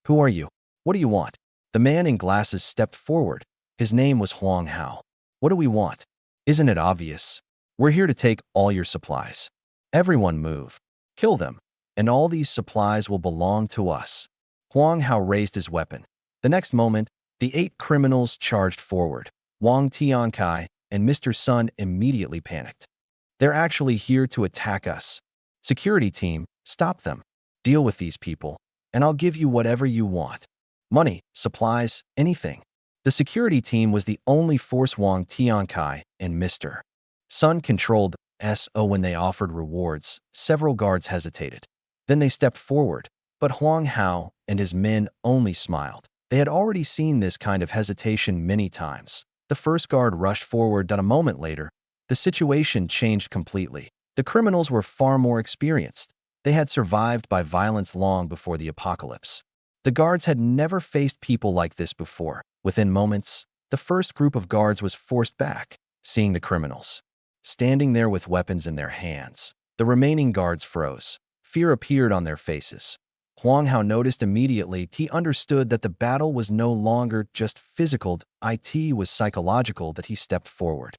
Who are you? What do you want? The man in glasses stepped forward. His name was Huang Hao. What do we want? Isn't it obvious? We're here to take all your supplies. Everyone move. Kill them, and all these supplies will belong to us. Huang Hao raised his weapon. The next moment, the 8 criminals charged forward. Wang Tiankai and Mr. Sun immediately panicked. They're actually here to attack us. Security team, stop them. Deal with these people, and I'll give you whatever you want. Money, supplies, anything. The security team was the only force. Wang Tiankai and Mr. Sun controlled SO when they offered rewards. Several guards hesitated. Then they stepped forward, but Huang Hao and his men only smiled. They had already seen this kind of hesitation many times. The first guard rushed forward, and a moment later, the situation changed completely. The criminals were far more experienced. They had survived by violence long before the apocalypse. The guards had never faced people like this before. Within moments, the first group of guards was forced back, seeing the criminals standing there with weapons in their hands. The remaining guards froze. Fear appeared on their faces. Huang Hao noticed immediately. He understood that the battle was no longer just physical, it was psychological. That he stepped forward.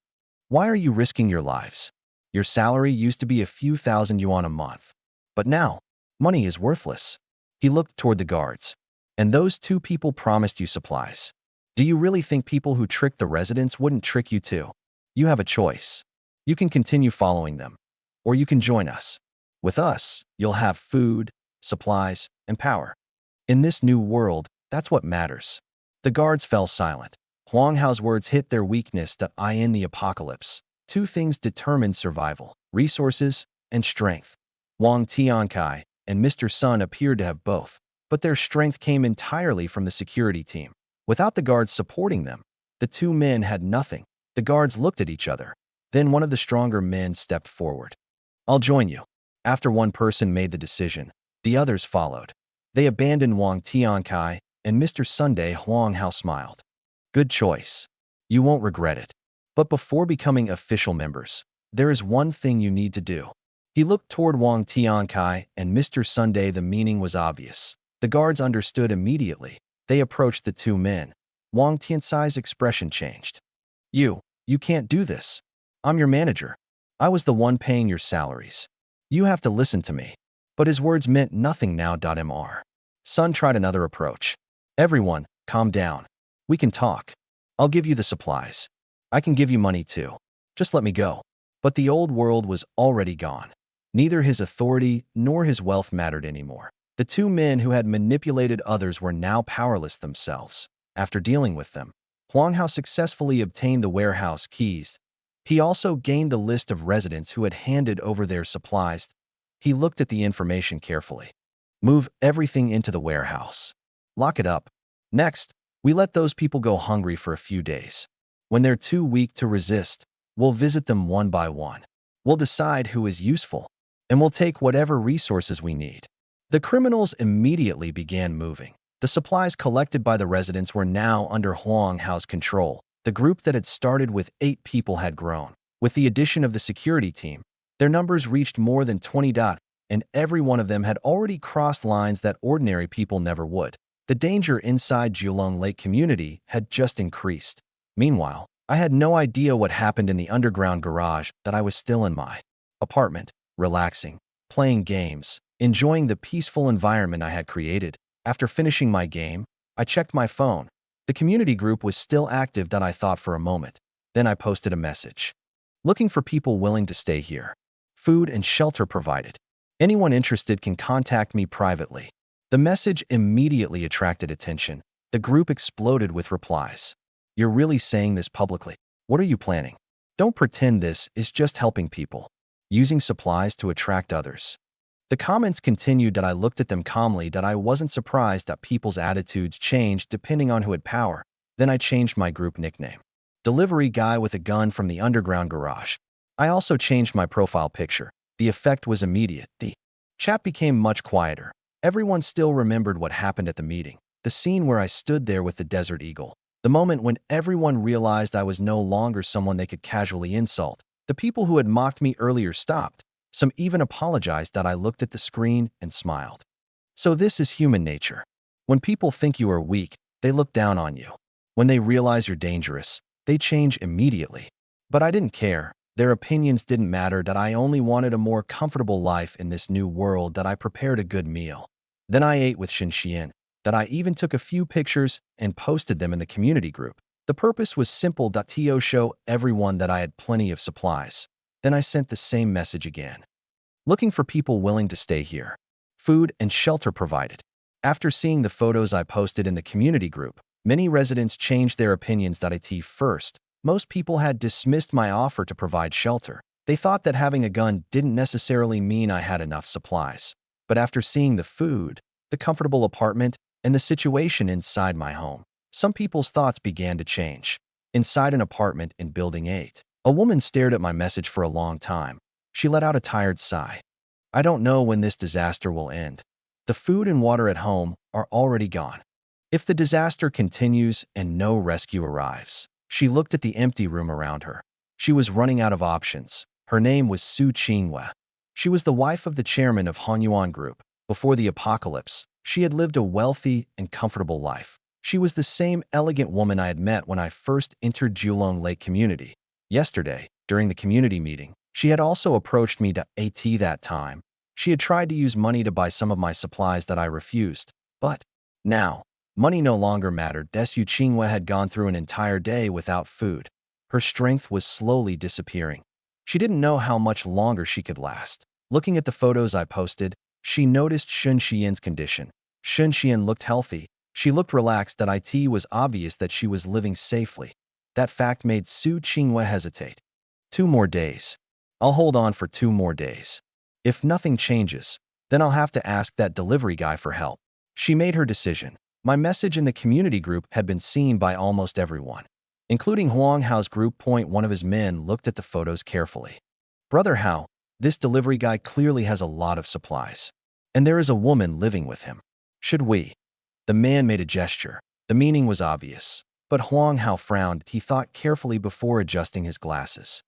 Why are you risking your lives? Your salary used to be a few thousand yuan a month. But now, money is worthless. He looked toward the guards. And those 2 people promised you supplies. Do you really think people who tricked the residents wouldn't trick you too? You have a choice. You can continue following them, or you can join us. With us, you'll have food, supplies, and power. In this new world, that's what matters. The guards fell silent. Huang Hao's words hit their weakness. In the apocalypse, 2 things determined survival: resources and strength. Wang Tiankai and Mr. Sun appeared to have both, but their strength came entirely from the security team. Without the guards supporting them, the 2 men had nothing. The guards looked at each other. Then one of the stronger men stepped forward. I'll join you. After one person made the decision, the others followed. They abandoned Wang Tiankai and Mr. Sunday. Huang Hao smiled. Good choice. You won't regret it. But before becoming official members, there is one thing you need to do. He looked toward Wang Tiankai and Mr. Sunday. The meaning was obvious. The guards understood immediately. They approached the 2 men. Wang Tiansai's expression changed. You can't do this. I'm your manager. I was the one paying your salaries. You have to listen to me. But his words meant nothing now. Mr. Sun tried another approach. Everyone, calm down. We can talk. I'll give you the supplies. I can give you money too. Just let me go. But the old world was already gone. Neither his authority nor his wealth mattered anymore. The 2 men who had manipulated others were now powerless themselves. After dealing with them, Huang Hao successfully obtained the warehouse keys. He also gained the list of residents who had handed over their supplies. He looked at the information carefully. Move everything into the warehouse. Lock it up. Next, we let those people go hungry for a few days. When they're too weak to resist, we'll visit them one by one. We'll decide who is useful, and we'll take whatever resources we need. The criminals immediately began moving. The supplies collected by the residents were now under Huang Hao's control. The group that had started with 8 people had grown. With the addition of the security team, their numbers reached more than 20. and every one of them had already crossed lines that ordinary people never would. The danger inside Julong Lake community had just increased. Meanwhile, I had no idea what happened in the underground garage that I was still in my apartment, relaxing, playing games, enjoying the peaceful environment I had created. After finishing my game, I checked my phone. The community group was still active. That I thought for a moment. Then I posted a message. Looking for people willing to stay here. Food and shelter provided. Anyone interested can contact me privately. The message immediately attracted attention. The group exploded with replies. You're really saying this publicly? What are you planning? Don't pretend this is just helping people. Using supplies to attract others. The comments continued. That I looked at them calmly. That I wasn't surprised that people's attitudes changed depending on who had power. Then I changed my group nickname. Delivery guy with a gun from the underground garage. I also changed my profile picture. The effect was immediate. The chat became much quieter. Everyone still remembered what happened at the meeting. The scene where I stood there with the Desert Eagle. The moment when everyone realized I was no longer someone they could casually insult. The people who had mocked me earlier stopped. Some even apologized. That I looked at the screen and smiled. So this is human nature. When people think you are weak, they look down on you. When they realize you're dangerous, they change immediately. But I didn't care. Their opinions didn't matter. That I only wanted a more comfortable life in this new world. That I prepared a good meal. Then I ate with Shen Xian. That I even took a few pictures and posted them in the community group. The purpose was simple. To show everyone that I had plenty of supplies. Then I sent the same message again. Looking for people willing to stay here. Food and shelter provided. After seeing the photos I posted in the community group, many residents changed their opinions. That first, most people had dismissed my offer to provide shelter. They thought that having a gun didn't necessarily mean I had enough supplies. But after seeing the food, the comfortable apartment, and the situation inside my home, some people's thoughts began to change. Inside an apartment in Building 8, a woman stared at my message for a long time. She let out a tired sigh. I don't know when this disaster will end. The food and water at home are already gone. If the disaster continues and no rescue arrives. She looked at the empty room around her. She was running out of options. Her name was Su Qinghua. She was the wife of the chairman of Hanyuan Group. Before the apocalypse, she had lived a wealthy and comfortable life. She was the same elegant woman I had met when I first entered Julong Lake community. Yesterday, during the community meeting, she had also approached me. That time, she had tried to use money to buy some of my supplies that I refused. But now, money no longer mattered. Su Qinghua had gone through an entire day without food. Her strength was slowly disappearing. She didn't know how much longer she could last. Looking at the photos I posted, she noticed Shen Xian's condition. Shen Xian looked healthy. She looked relaxed. That it was obvious that she was living safely. That fact made Su Qinghua hesitate. 2 more days. I'll hold on for 2 more days. If nothing changes, then I'll have to ask that delivery guy for help. She made her decision. My message in the community group had been seen by almost everyone, including Huang Hao's group. One of his men looked at the photos carefully. Brother Hao, this delivery guy clearly has a lot of supplies. And there is a woman living with him. Should we? The man made a gesture. The meaning was obvious. But Huang Hao frowned. He thought carefully before adjusting his glasses.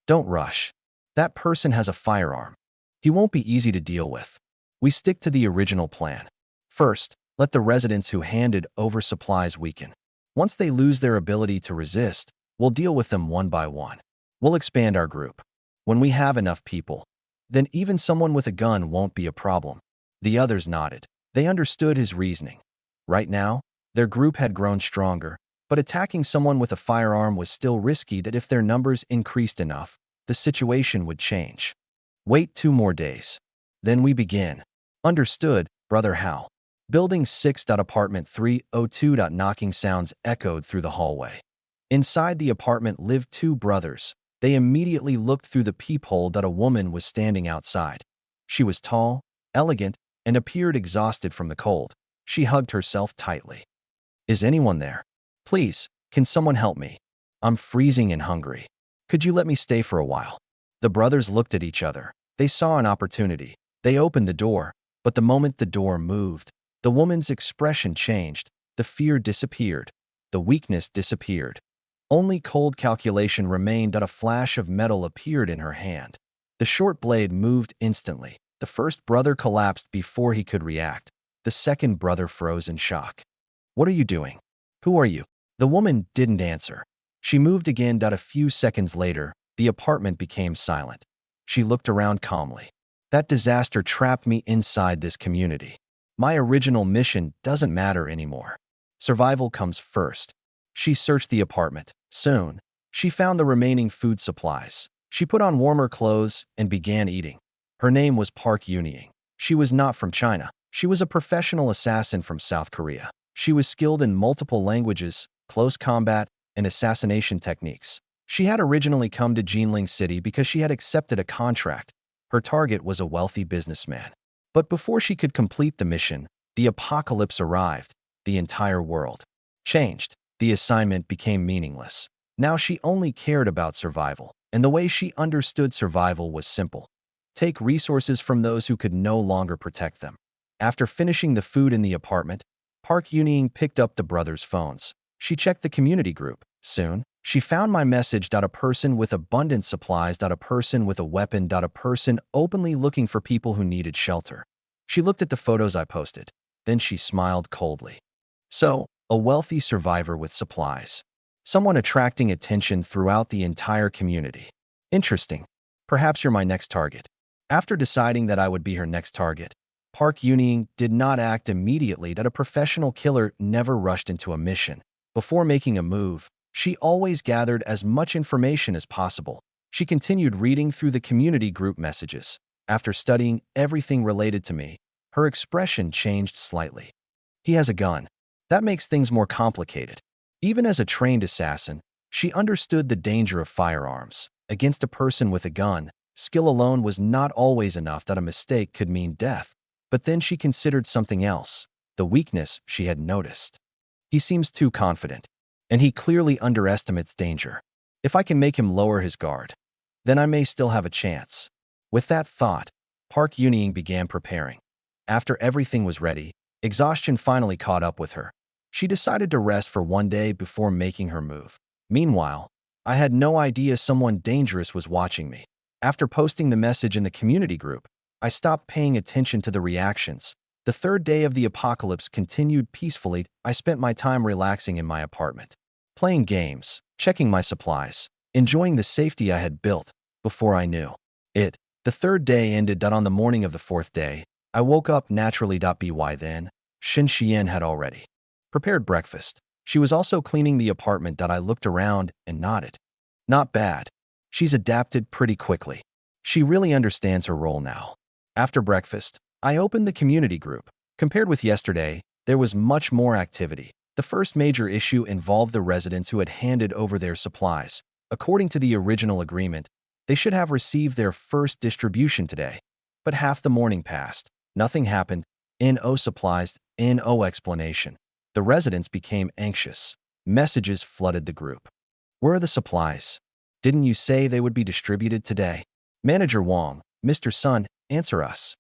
Don't rush. That person has a firearm. He won't be easy to deal with. We stick to the original plan. First, let the residents who handed over supplies weaken. Once they lose their ability to resist, we'll deal with them one by one. We'll expand our group. When we have enough people, then even someone with a gun won't be a problem. The others nodded. They understood his reasoning. Right now, their group had grown stronger, but attacking someone with a firearm was still risky. That if their numbers increased enough, the situation would change. Wait 2 more days. Then we begin. Understood, Brother Hao. Building 6. Apartment 302. Knocking sounds echoed through the hallway. Inside the apartment lived 2 brothers. They immediately looked through the peephole. That a woman was standing outside. She was tall, elegant, and appeared exhausted from the cold. She hugged herself tightly. Is anyone there? Please, can someone help me? I'm freezing and hungry. Could you let me stay for a while? The brothers looked at each other. They saw an opportunity. They opened the door, but the moment the door moved, the woman's expression changed. The fear disappeared. The weakness disappeared. Only cold calculation remained. A flash of metal appeared in her hand. The short blade moved instantly. The first brother collapsed before he could react. The second brother froze in shock. "What are you doing? Who are you?" The woman didn't answer. She moved again. A few seconds later, the apartment became silent. She looked around calmly. "That disaster trapped me inside this community. My original mission doesn't matter anymore. Survival comes first." She searched the apartment. Soon, she found the remaining food supplies. She put on warmer clothes and began eating. Her name was Park Yunying. She was not from China. She was a professional assassin from South Korea. She was skilled in multiple languages, close combat, and assassination techniques. She had originally come to Jinling City because she had accepted a contract. Her target was a wealthy businessman. But before she could complete the mission, the apocalypse arrived. The entire world changed. The assignment became meaningless. Now she only cared about survival, and the way she understood survival was simple. Take resources from those who could no longer protect them. After finishing the food in the apartment, Park Yunying picked up the brothers' phones. She checked the community group. Soon, she found my message. A person with abundant supplies. A person with a weapon. A person openly looking for people who needed shelter. She looked at the photos I posted. Then she smiled coldly. So, a wealthy survivor with supplies. Someone attracting attention throughout the entire community. Interesting. Perhaps you're my next target. After deciding that I would be her next target, Park Yunying did not act immediately. A professional killer never rushed into a mission. Before making a move, she always gathered as much information as possible. She continued reading through the community group messages. After studying everything related to me, her expression changed slightly. "He has a gun. That makes things more complicated." Even as a trained assassin, she understood the danger of firearms. Against a person with a gun, skill alone was not always enough. A mistake could mean death. But then she considered something else, the weakness she had noticed. "He seems too confident, and he clearly underestimates danger. If I can make him lower his guard, then I may still have a chance." With that thought, Park Yunying began preparing. After everything was ready, exhaustion finally caught up with her. She decided to rest for one day before making her move. Meanwhile, I had no idea someone dangerous was watching me. After posting the message in the community group, I stopped paying attention to the reactions. The third day of the apocalypse continued peacefully. I spent my time relaxing in my apartment, playing games, checking my supplies, enjoying the safety I had built. Before I knew it, the third day ended. On the morning of the fourth day, I woke up naturally. By then, Shin Xian had already prepared breakfast. She was also cleaning the apartment. I looked around and nodded. Not bad. She's adapted pretty quickly. She really understands her role now. After breakfast, I opened the community group. Compared with yesterday, there was much more activity. The first major issue involved the residents who had handed over their supplies. According to the original agreement, they should have received their first distribution today. But half the morning passed. Nothing happened. No supplies, no explanation. The residents became anxious. Messages flooded the group. "Where are the supplies? Didn't you say they would be distributed today? Manager Wang, Mr. Sun, answer us."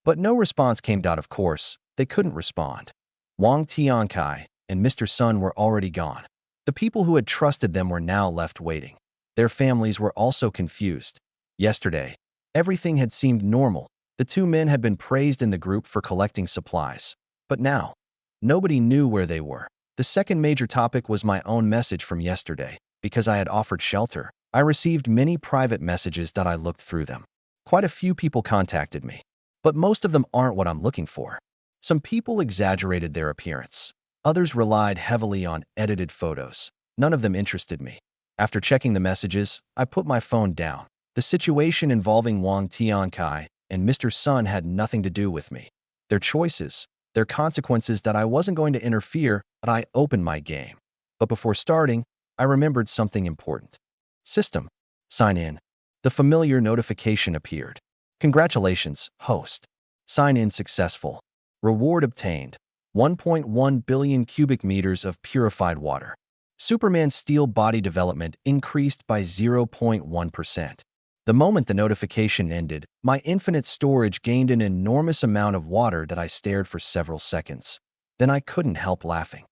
But no response came. Of course, they couldn't respond. Wang Tiankai and Mr. Sun were already gone. The people who had trusted them were now left waiting. Their families were also confused. Yesterday, everything had seemed normal. The two men had been praised in the group for collecting supplies. But now, nobody knew where they were. The second major topic was my own message from yesterday. Because I had offered shelter, I received many private messages. I looked through them. Quite a few people contacted me. But most of them aren't what I'm looking for. Some people exaggerated their appearance. Others relied heavily on edited photos. None of them interested me. After checking the messages, I put my phone down. The situation involving Wang Tiankai and Mr. Sun had nothing to do with me. Their choices, their consequences. I wasn't going to interfere, but I opened my game. But before starting, I remembered something important. System. Sign in. The familiar notification appeared. Congratulations, host. Sign in successful. Reward obtained. 1.1 billion cubic meters of purified water. Superman's steel body development increased by 0.1%. The moment the notification ended, my infinite storage gained an enormous amount of water. I stared for several seconds. Then I couldn't help laughing.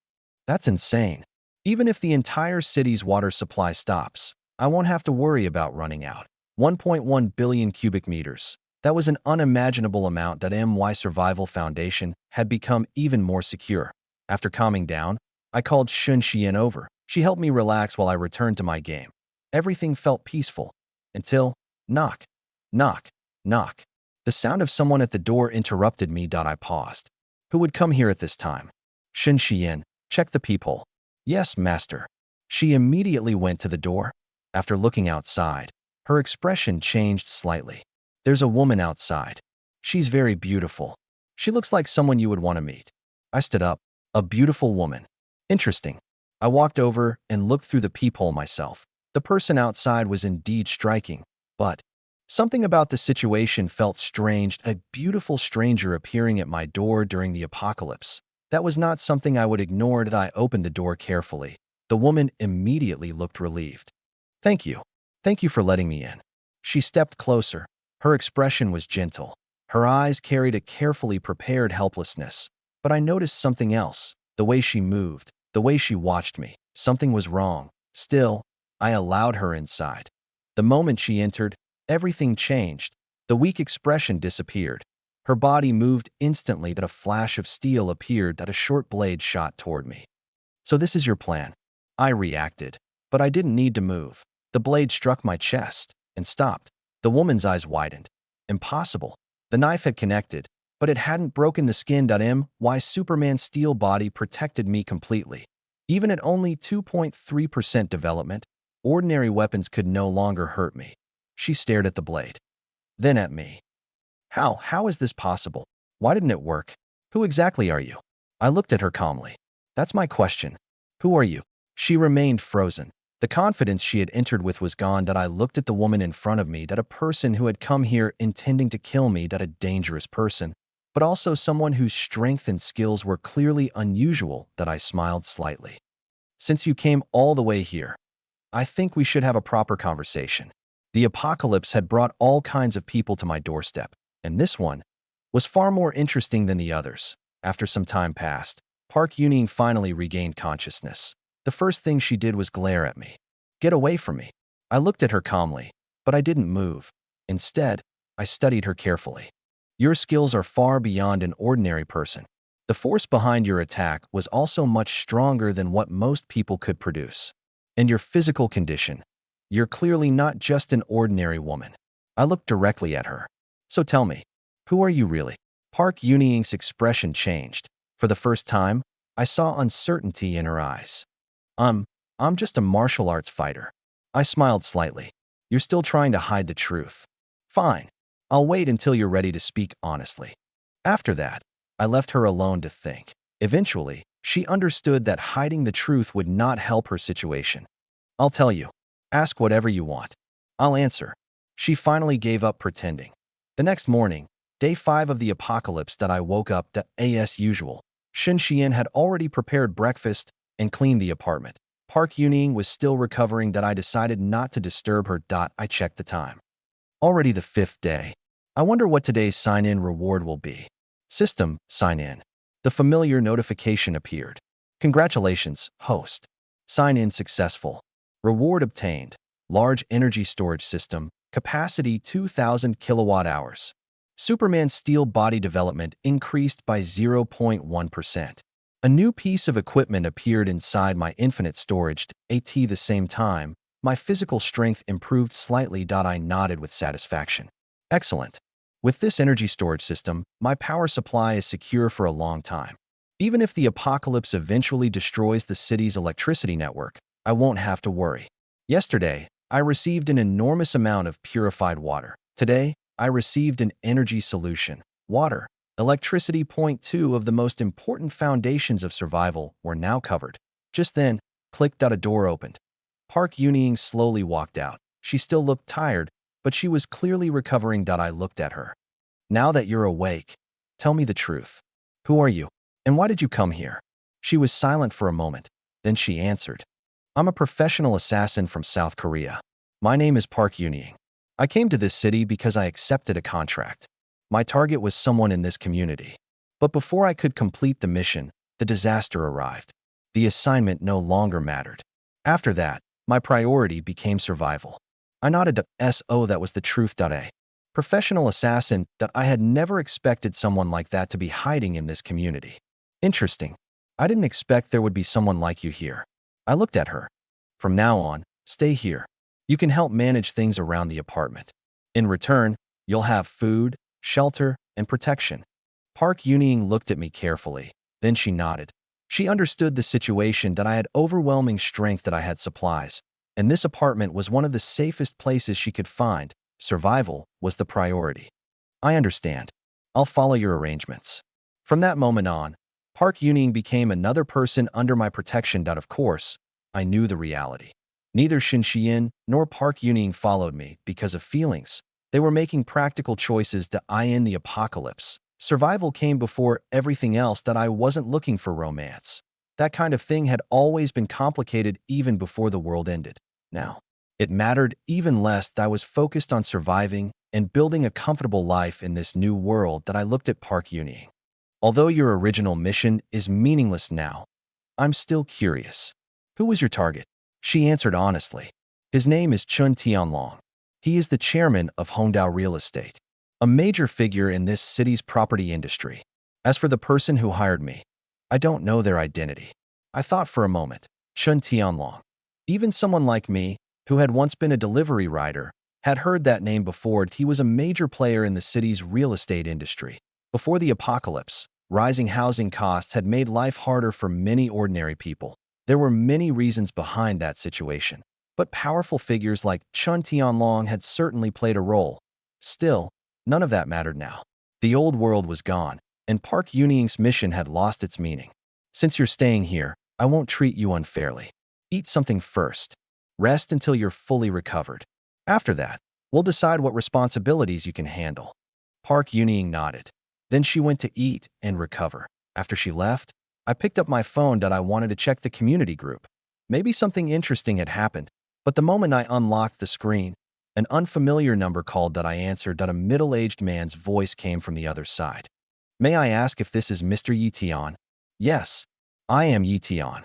That's insane. Even if the entire city's water supply stops, I won't have to worry about running out. 1.1 billion cubic meters. That was an unimaginable amount that My survival foundation had become even more secure. After calming down, I called Shun Xian over. She helped me relax while I returned to my game. Everything felt peaceful. Until, knock, knock, knock. The sound of someone at the door interrupted me. I paused. Who would come here at this time? Shun Xian, check the peephole. Yes, master. She immediately went to the door. After looking outside, her expression changed slightly. There's a woman outside. She's very beautiful. She looks like someone you would want to meet. I stood up. A beautiful woman. Interesting. I walked over and looked through the peephole myself. The person outside was indeed striking, but something about the situation felt strange. A beautiful stranger appearing at my door during the apocalypse. That was not something I would ignore. I opened the door carefully. The woman immediately looked relieved. Thank you. Thank you for letting me in. She stepped closer. Her expression was gentle. Her eyes carried a carefully prepared helplessness. But I noticed something else. The way she moved, the way she watched me. Something was wrong. Still, I allowed her inside. The moment she entered, everything changed. The weak expression disappeared. Her body moved instantly. That a flash of steel appeared. That a short blade shot toward me. So this is your plan. I reacted, but I didn't need to move. The blade struck my chest and stopped. The woman's eyes widened. Impossible. The knife had connected, but it hadn't broken the skin. My Superman's steel body protected me completely. Even at only 2.3% development, ordinary weapons could no longer hurt me. She stared at the blade, then at me. How is this possible? Why didn't it work? Who exactly are you? I looked at her calmly. That's my question. Who are you? She remained frozen. The confidence she had entered with was gone. I looked at the woman in front of me. A person who had come here intending to kill me. A dangerous person, but also someone whose strength and skills were clearly unusual. I smiled slightly. Since you came all the way here, I think we should have a proper conversation. The apocalypse had brought all kinds of people to my doorstep, and this one was far more interesting than the others. After some time passed, Park Yuning finally regained consciousness. The first thing she did was glare at me. Get away from me. I looked at her calmly, but I didn't move. Instead, I studied her carefully. Your skills are far beyond an ordinary person. The force behind your attack was also much stronger than what most people could produce. And your physical condition, you're clearly not just an ordinary woman. I looked directly at her. So tell me, who are you really? Park Yuning's expression changed. For the first time, I saw uncertainty in her eyes. I'm just a martial arts fighter. I smiled slightly. You're still trying to hide the truth. Fine. I'll wait until you're ready to speak honestly. After that, I left her alone to think. Eventually, she understood that hiding the truth would not help her situation. I'll tell you. Ask whatever you want. I'll answer. She finally gave up pretending. The next morning, day 5 of the apocalypse, I woke up as usual. Shun Xian had already prepared breakfast and cleaned the apartment. Park Yuning was still recovering. I decided not to disturb her. I checked the time. Already the 5th day. I wonder what today's sign-in reward will be. System, sign in. The familiar notification appeared. Congratulations, host. Sign in successful. Reward obtained. Large energy storage system. Capacity 2,000 kilowatt hours. Superman's steel body development increased by 0.1%. A new piece of equipment appeared inside my infinite storage. At the same time, my physical strength improved slightly. I nodded with satisfaction. Excellent. With this energy storage system, my power supply is secure for a long time. Even if the apocalypse eventually destroys the city's electricity network, I won't have to worry. Yesterday, I received an enormous amount of purified water. Today, I received an energy solution. Water, electricity. Point 2 of the most important foundations of survival were now covered. Just then, click. A door opened. Park Yuning slowly walked out. She still looked tired, but she was clearly recovering. I looked at her. Now that you're awake, tell me the truth. Who are you? And why did you come here? She was silent for a moment. Then she answered. I'm a professional assassin from South Korea. My name is Park Yuning. I came to this city because I accepted a contract. My target was someone in this community. But before I could complete the mission, the disaster arrived. The assignment no longer mattered. After that, my priority became survival. I nodded to that was the truth. Professional assassin that I had never expected someone like that to be hiding in this community. Interesting. I didn't expect there would be someone like you here. I looked at her. From now on, stay here. You can help manage things around the apartment. In return, you'll have food, shelter, and protection. Park Yunying looked at me carefully. Then she nodded. She understood the situation, that I had overwhelming strength, that I had supplies, and this apartment was one of the safest places she could find. Survival was the priority. I understand. I'll follow your arrangements. From that moment on, Park Yunying became another person under my protection. Of course, I knew the reality. Neither Shin Xian nor Park Yunying followed me because of feelings. They were making practical choices to end the apocalypse. Survival came before everything else. That I wasn't looking for romance. That kind of thing had always been complicated even before the world ended. Now, it mattered even less. That I was focused on surviving and building a comfortable life in this new world. That I looked at Park Yunying. Although your original mission is meaningless now, I'm still curious. Who was your target? She answered honestly. His name is Chun Tianlong. He is the chairman of Hongdao Real Estate, a major figure in this city's property industry. As for the person who hired me, I don't know their identity. I thought for a moment. Chun Tianlong. Even someone like me, who had once been a delivery rider, had heard that name before. He was a major player in the city's real estate industry. Before the apocalypse, rising housing costs had made life harder for many ordinary people. There were many reasons behind that situation, but powerful figures like Chun Tianlong had certainly played a role. Still, none of that mattered now. The old world was gone, and Park Yunying's mission had lost its meaning. Since you're staying here, I won't treat you unfairly. Eat something first. Rest until you're fully recovered. After that, we'll decide what responsibilities you can handle. Park Yunying nodded. Then she went to eat and recover. After she left, I picked up my phone. I wanted to check the community group. Maybe something interesting had happened, but the moment I unlocked the screen, an unfamiliar number called. I answered. A middle-aged man's voice came from the other side. May I ask if this is Mr. Yi Tian? Yes, I am Yi Tian.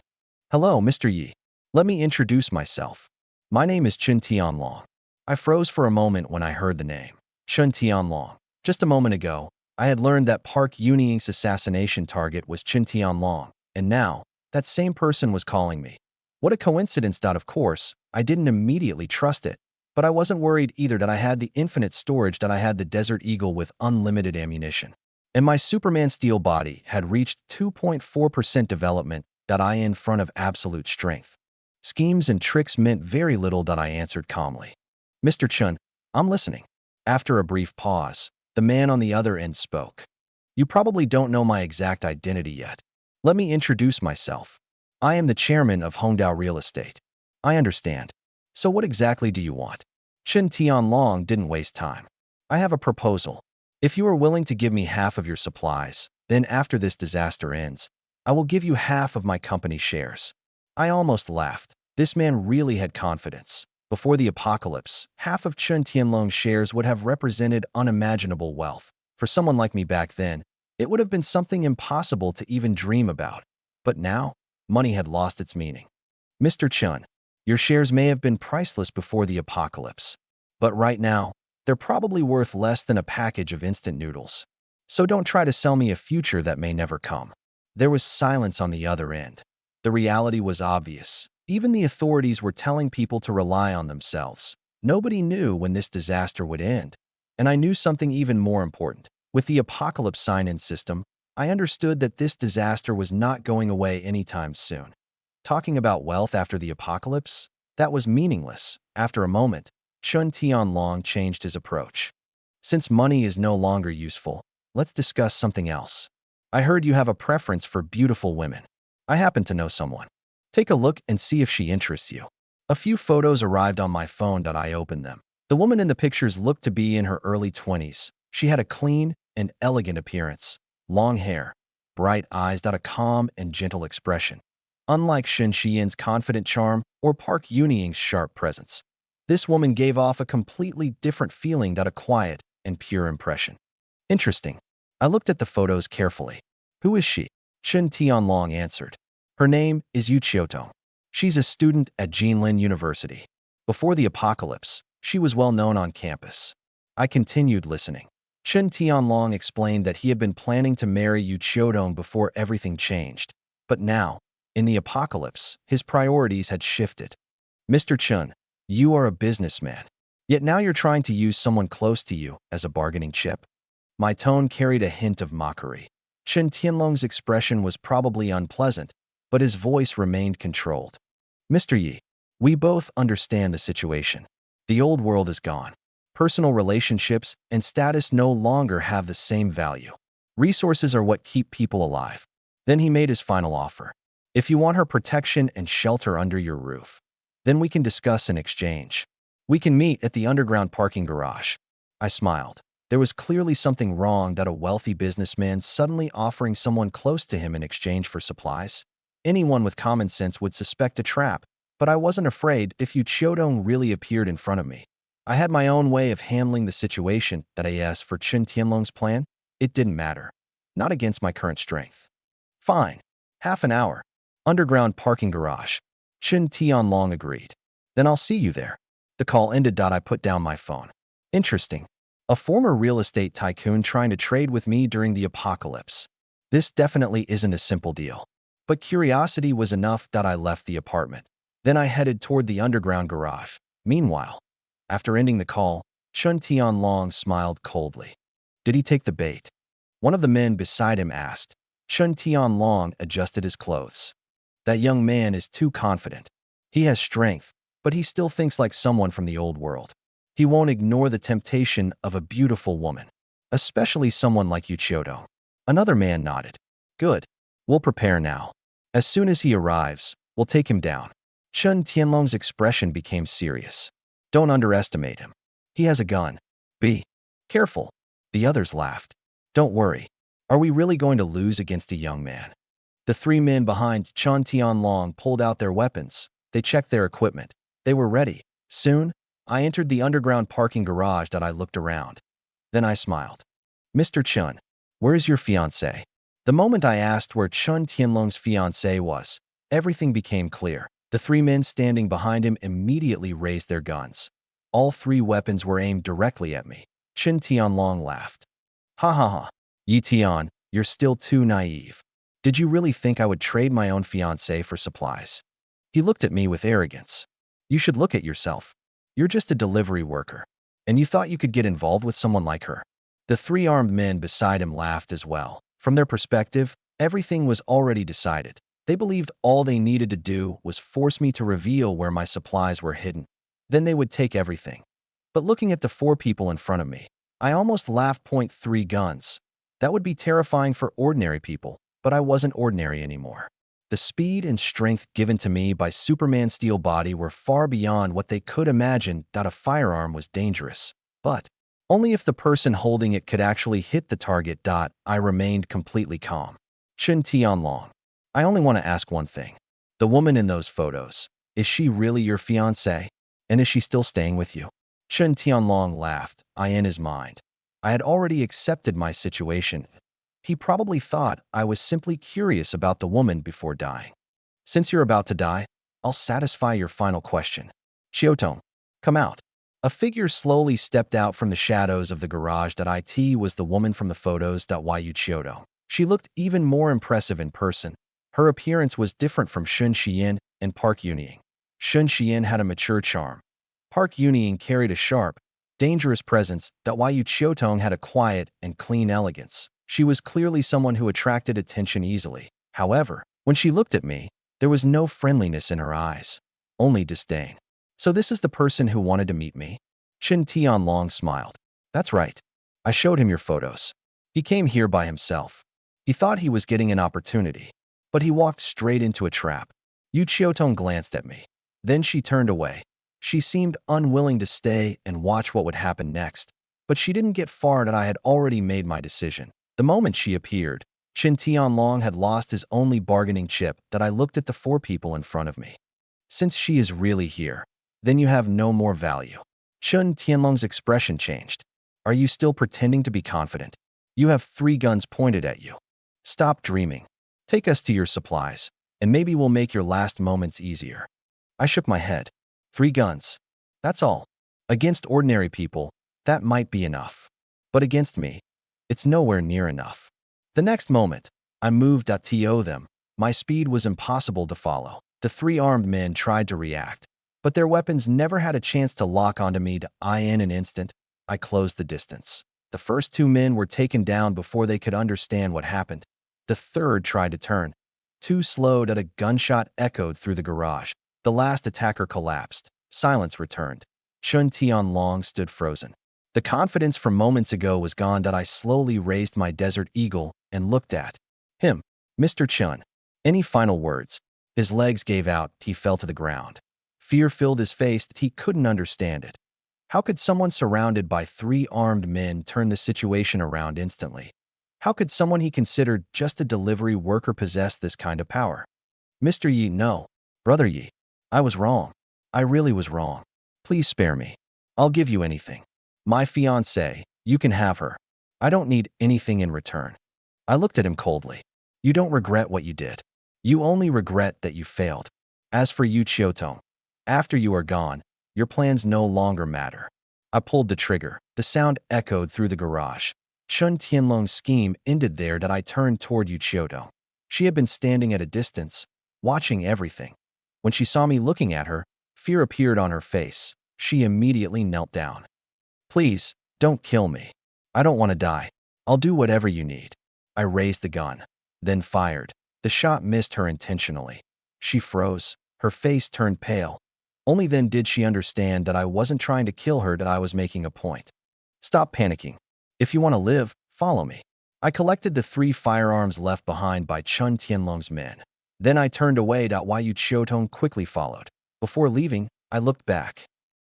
Hello, Mr. Yi. Let me introduce myself. My name is Chun Tianlong. I froze for a moment when I heard the name. Chun Tianlong. Just a moment ago, I had learned that Park Yunying's assassination target was Chun Tianlong, and now, that same person was calling me. What a coincidence. Of course, I didn't immediately trust it, but I wasn't worried either. I had the infinite storage. I had the Desert Eagle with unlimited ammunition. And my Superman steel body had reached 2.4% development. I in front of absolute strength. Schemes and tricks meant very little. I answered calmly. Mr. Chun, I'm listening. After a brief pause, the man on the other end spoke. You probably don't know my exact identity yet. Let me introduce myself. I am the chairman of Hongdao Real Estate. I understand. So what exactly do you want? Chun Tianlong didn't waste time. I have a proposal. If you are willing to give me half of your supplies, then after this disaster ends, I will give you half of my company shares. I almost laughed. This man really had confidence. Before the apocalypse, half of Chun Tianlong's shares would have represented unimaginable wealth. For someone like me back then, it would have been something impossible to even dream about. But now, money had lost its meaning. Mr. Chun, your shares may have been priceless before the apocalypse, but right now, they're probably worth less than a package of instant noodles. So don't try to sell me a future that may never come. There was silence on the other end. The reality was obvious. Even the authorities were telling people to rely on themselves. Nobody knew when this disaster would end. And I knew something even more important. With the apocalypse sign-in system, I understood that this disaster was not going away anytime soon. Talking about wealth after the apocalypse? That was meaningless. After a moment, Chun Tianlong changed his approach. Since money is no longer useful, let's discuss something else. I heard you have a preference for beautiful women. I happen to know someone. Take a look and see if she interests you. A few photos arrived on my phone. I opened them. The woman in the pictures looked to be in her early 20s. She had a clean and elegant appearance, long hair, bright eyes, a calm and gentle expression. Unlike Shin Xian's confident charm or Park Yunying's sharp presence, this woman gave off a completely different feeling. A quiet and pure impression. Interesting. I looked at the photos carefully. Who is she? Chun Tianlong answered. Her name is Yu Qiutong. She's a student at Jinlin University. Before the apocalypse, she was well known on campus. I continued listening. Chen Tianlong explained that he had been planning to marry Yu Qiudong before everything changed. But now, in the apocalypse, his priorities had shifted. Mr. Chen, you are a businessman. Yet now you're trying to use someone close to you as a bargaining chip? My tone carried a hint of mockery. Chen Tianlong's expression was probably unpleasant, but his voice remained controlled. Mr. Yi, we both understand the situation. The old world is gone. Personal relationships and status no longer have the same value. Resources are what keep people alive. Then he made his final offer. If you want her protection and shelter under your roof, then we can discuss an exchange. We can meet at the underground parking garage. I smiled. There was clearly something wrong that a wealthy businessman suddenly offering someone close to him in exchange for supplies. Anyone with common sense would suspect a trap, but I wasn't afraid if Yu Qiudong really appeared in front of me. I had my own way of handling the situation that I asked for Chen Tianlong's plan. It didn't matter. Not against my current strength. Fine. Half an hour. Underground parking garage. Chen Tianlong agreed. Then I'll see you there. The call ended. I put down my phone. Interesting. A former real estate tycoon trying to trade with me during the apocalypse. This definitely isn't a simple deal. But curiosity was enough that I left the apartment. Then I headed toward the underground garage. Meanwhile, after ending the call, Chen Tianlong smiled coldly. Did he take the bait? One of the men beside him asked. Chen Tianlong adjusted his clothes. That young man is too confident. He has strength, but he still thinks like someone from the old world. He won't ignore the temptation of a beautiful woman, especially someone like Yu Qiudong. Another man nodded. Good. We'll prepare now. As soon as he arrives, we'll take him down. Chen Tianlong's expression became serious. Don't underestimate him. He has a gun. Be careful. The others laughed. Don't worry. Are we really going to lose against a young man? The three men behind Chen Tianlong pulled out their weapons. They checked their equipment. They were ready. Soon, I entered the underground parking garage. I looked around. Then I smiled. Mr. Chen, where's your fiancé? The moment I asked where Chen Tianlong's fiancé was, everything became clear. The three men standing behind him immediately raised their guns. All three weapons were aimed directly at me. Chen Tianlong laughed. Ha ha ha. Yi Tian, you're still too naive. Did you really think I would trade my own fiancé for supplies? He looked at me with arrogance. You should look at yourself. You're just a delivery worker. And you thought you could get involved with someone like her? The three armed men beside him laughed as well. From their perspective, everything was already decided. They believed all they needed to do was force me to reveal where my supplies were hidden. Then they would take everything. But looking at the four people in front of me, I almost laughed. Point three guns. That would be terrifying for ordinary people, but I wasn't ordinary anymore. The speed and strength given to me by Superman's steel body were far beyond what they could imagine. That a firearm was dangerous, but only if the person holding it could actually hit the target. I remained completely calm. Chen Tianlong, I only want to ask one thing. The woman in those photos, is she really your fiancée? And is she still staying with you? Chen Tianlong laughed. In his mind, I had already accepted my situation. He probably thought I was simply curious about the woman before dying. Since you're about to die, I'll satisfy your final question. Qiudong, come out. A figure slowly stepped out from the shadows of the garage. It was the woman from the photos. Yu Qiudong. She looked even more impressive in person. Her appearance was different from Shun Xian and Park Yunying. Shun Xian had a mature charm. Park Yunying carried a sharp, dangerous presence. Yu Qiudong had a quiet and clean elegance. She was clearly someone who attracted attention easily. However, when she looked at me, there was no friendliness in her eyes, only disdain. So this is the person who wanted to meet me? Chen Tianlong smiled. That's right. I showed him your photos. He came here by himself. He thought he was getting an opportunity, but he walked straight into a trap. Yu Qiudong glanced at me. Then she turned away. She seemed unwilling to stay and watch what would happen next, but she didn't get far. I had already made my decision. The moment she appeared, Chen Tianlong had lost his only bargaining chip. I looked at the four people in front of me. Since she is really here, then you have no more value. Chen Tianlong's expression changed. Are you still pretending to be confident? You have three guns pointed at you. Stop dreaming. Take us to your supplies, and maybe we'll make your last moments easier. I shook my head. 3 guns. That's all. Against ordinary people, That might be enough. But against me, it's nowhere near enough. The next moment, I moved to them. My speed was impossible to follow. The three armed men tried to react, but their weapons never had a chance to lock onto me. In an instant, I closed the distance. The first two men were taken down before they could understand what happened. The third tried to turn. Too slow that a gunshot echoed through the garage. The last attacker collapsed. Silence returned. Chun Tianlong stood frozen. The confidence from moments ago was gone. That I slowly raised my Desert Eagle and looked at him. Mr. Chun. Any final words? His legs gave out. He fell to the ground. Fear filled his face. He couldn't understand it. How could someone surrounded by three armed men turn the situation around instantly? How could someone he considered just a delivery worker possess this kind of power? Mr. Yi, no. Brother Yi, I was wrong. I really was wrong. Please spare me. I'll give you anything. My fiancée, you can have her. I don't need anything in return. I looked at him coldly. You don't regret what you did. You only regret that you failed. As for you, Chiotong, after you are gone, your plans no longer matter. I pulled the trigger. The sound echoed through the garage. Chun Tianlong's scheme ended there. That I turned toward Yu Chiotong. She had been standing at a distance, watching everything. When she saw me looking at her, fear appeared on her face. She immediately knelt down. Please, don't kill me. I don't want to die. I'll do whatever you need. I raised the gun, then fired. The shot missed her intentionally. She froze. Her face turned pale. Only then did she understand that I wasn't trying to kill her, that I was making a point. Stop panicking. If you want to live, follow me. I collected the three firearms left behind by Chun Tianlong's men. Then I turned away. Yu Chiotong quickly followed. Before leaving, I looked back.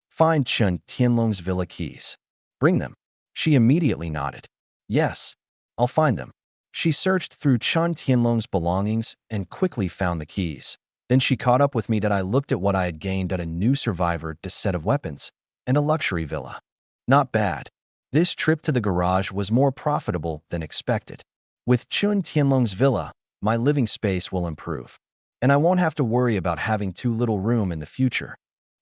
Find Chun Tianlong's villa keys. Bring them. She immediately nodded. Yes, I'll find them. She searched through Chun Tianlong's belongings and quickly found the keys. Then she caught up with me. That I looked at what I had gained. At a new survivor, a set of weapons, and a luxury villa. Not bad. This trip to the garage was more profitable than expected. With Chun Tianlong's villa, my living space will improve, and I won't have to worry about having too little room in the future.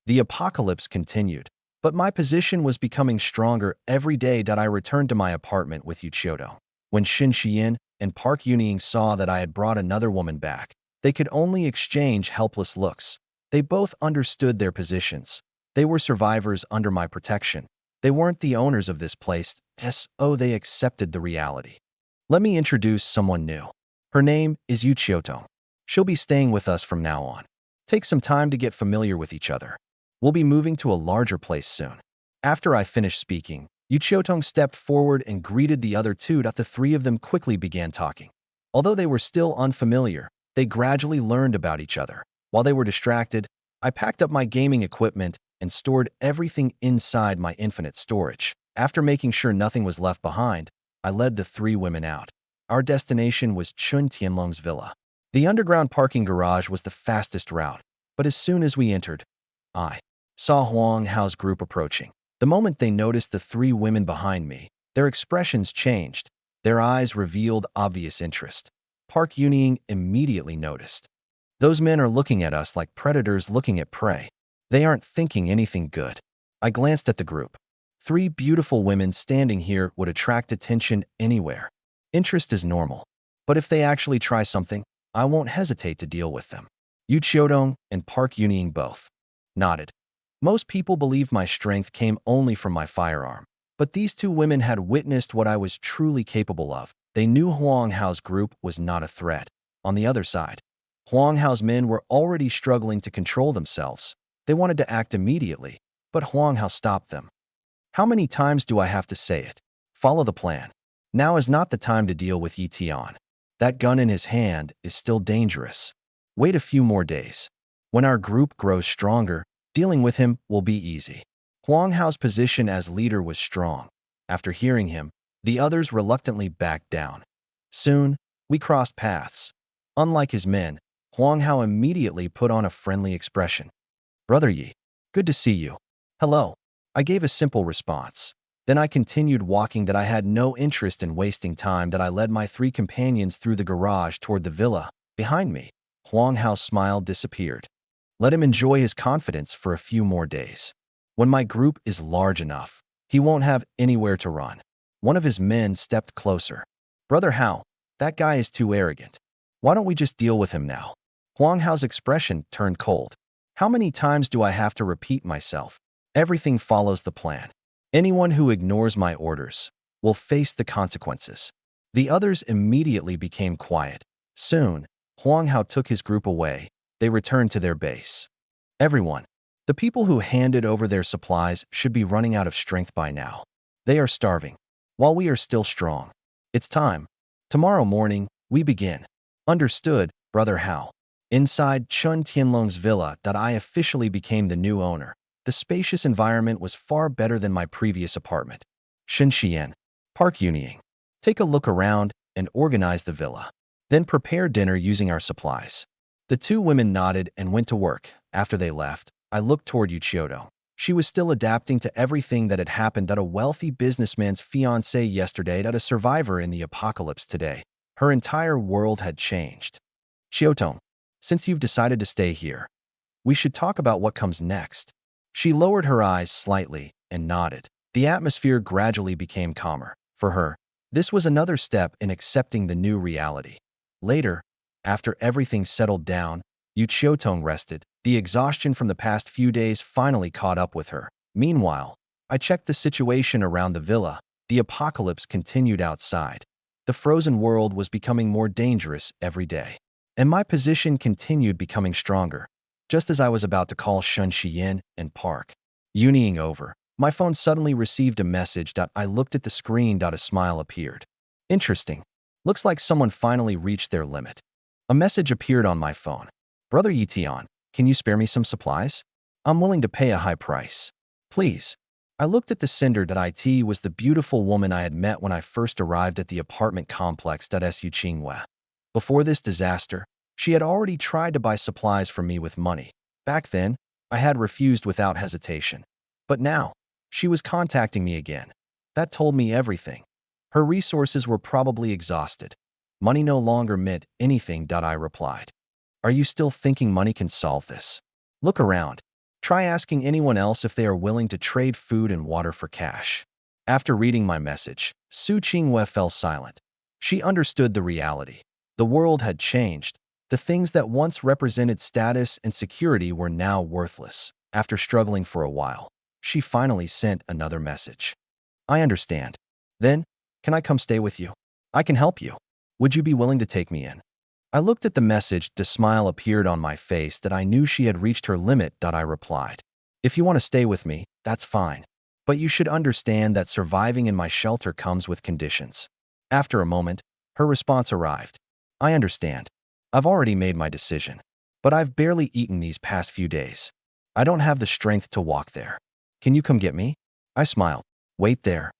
The apocalypse continued, but my position was becoming stronger every day. I returned to my apartment with Yu Chiotong. When Shin Xian and Park Yunying saw that I had brought another woman back, they could only exchange helpless looks. They both understood their positions. They were survivors under my protection. They weren't the owners of this place, so they accepted the reality. Let me introduce someone new. Her name is Yu Chiotong. She'll be staying with us from now on. Take some time to get familiar with each other. We'll be moving to a larger place soon. After I finished speaking, Yu Chiotong stepped forward and greeted the other two. The three of them quickly began talking. Although they were still unfamiliar, they gradually learned about each other. While they were distracted, I packed up my gaming equipment and stored everything inside my infinite storage. After making sure nothing was left behind, I led the three women out. Our destination was Chun Tianlong's villa. The underground parking garage was the fastest route, but as soon as we entered, I saw Huang Hao's group approaching. The moment they noticed the three women behind me, their expressions changed. Their eyes revealed obvious interest. Park Yunying immediately noticed. Those men are looking at us like predators looking at prey. They aren't thinking anything good. I glanced at the group. Three beautiful women standing here would attract attention anywhere. Interest is normal. But if they actually try something, I won't hesitate to deal with them. Yu Chiotong and Park Yunying both nodded. Most people believed my strength came only from my firearm. But these two women had witnessed what I was truly capable of. They knew Huang Hao's group was not a threat. On the other side, Huang Hao's men were already struggling to control themselves. They wanted to act immediately, but Huang Hao stopped them. How many times do I have to say it? Follow the plan. Now is not the time to deal with Yi Tian. That gun in his hand is still dangerous. Wait a few more days. When our group grows stronger, dealing with him will be easy. Huang Hao's position as leader was strong. After hearing him, the others reluctantly backed down. Soon, we crossed paths. Unlike his men, Huang Hao immediately put on a friendly expression. Brother Yi, good to see you. Hello. I gave a simple response. Then I continued walking. That I had no interest in wasting time. That I led my three companions through the garage toward the villa. Behind me, Huang Hao's smile disappeared. Let him enjoy his confidence for a few more days. When my group is large enough, He won't have anywhere to run. One of his men stepped closer. Brother Hao, that guy is too arrogant. Why don't we just deal with him now? Huang Hao's expression turned cold. How many times do I have to repeat myself? Everything follows the plan. Anyone who ignores my orders will face the consequences. The others immediately became quiet. Soon, Huang Hao took his group away. They returned to their base. Everyone, the people who handed over their supplies should be running out of strength by now. They are starving, while we are still strong. It's time. Tomorrow morning, we begin. Understood, Brother Hao. Inside Chun Tianlong's villa, I officially became the new owner. The spacious environment was far better than my previous apartment. Shen Xian, Park Yunying. Take a look around and organize the villa. Then prepare dinner using our supplies. The two women nodded and went to work. After they left, I looked toward Yuchioto. She was still adapting to everything that had happened. A wealthy businessman's fiancé yesterday, a survivor in the apocalypse today. Her entire world had changed. Chiotong, since you've decided to stay here, we should talk about what comes next. She lowered her eyes slightly and nodded. The atmosphere gradually became calmer. For her, this was another step in accepting the new reality. Later, after everything settled down, Yu Chiotong rested. The exhaustion from the past few days finally caught up with her. Meanwhile, I checked the situation around the villa. The apocalypse continued outside. The frozen world was becoming more dangerous every day. And my position continued becoming stronger. Just as I was about to call Shen Xian and Park Yunying over, my phone suddenly received a message. I looked at the screen. A smile appeared. Interesting. Looks like someone finally reached their limit. A message appeared on my phone. Brother Yitian, can you spare me some supplies? I'm willing to pay a high price. Please. I looked at the sender. It was the beautiful woman I had met when I first arrived at the apartment complex. Su Qinghua. Before this disaster, she had already tried to buy supplies from me with money. Back then, I had refused without hesitation. But now, she was contacting me again. That told me everything. Her resources were probably exhausted. Money no longer meant anything. I replied. Are you still thinking money can solve this? Look around. Try asking anyone else if they are willing to trade food and water for cash. After reading my message, Su Qinghua fell silent. She understood the reality. The world had changed. The things that once represented status and security were now worthless. After struggling for a while, she finally sent another message. I understand. Then, can I come stay with you? I can help you. Would you be willing to take me in? I looked at the message. The smile appeared on my face. I knew she had reached her limit. I replied. If you want to stay with me, that's fine. But you should understand that surviving in my shelter comes with conditions. After a moment, her response arrived. I understand. I've already made my decision. But I've barely eaten these past few days. I don't have the strength to walk there. Can you come get me? I smiled. Wait there.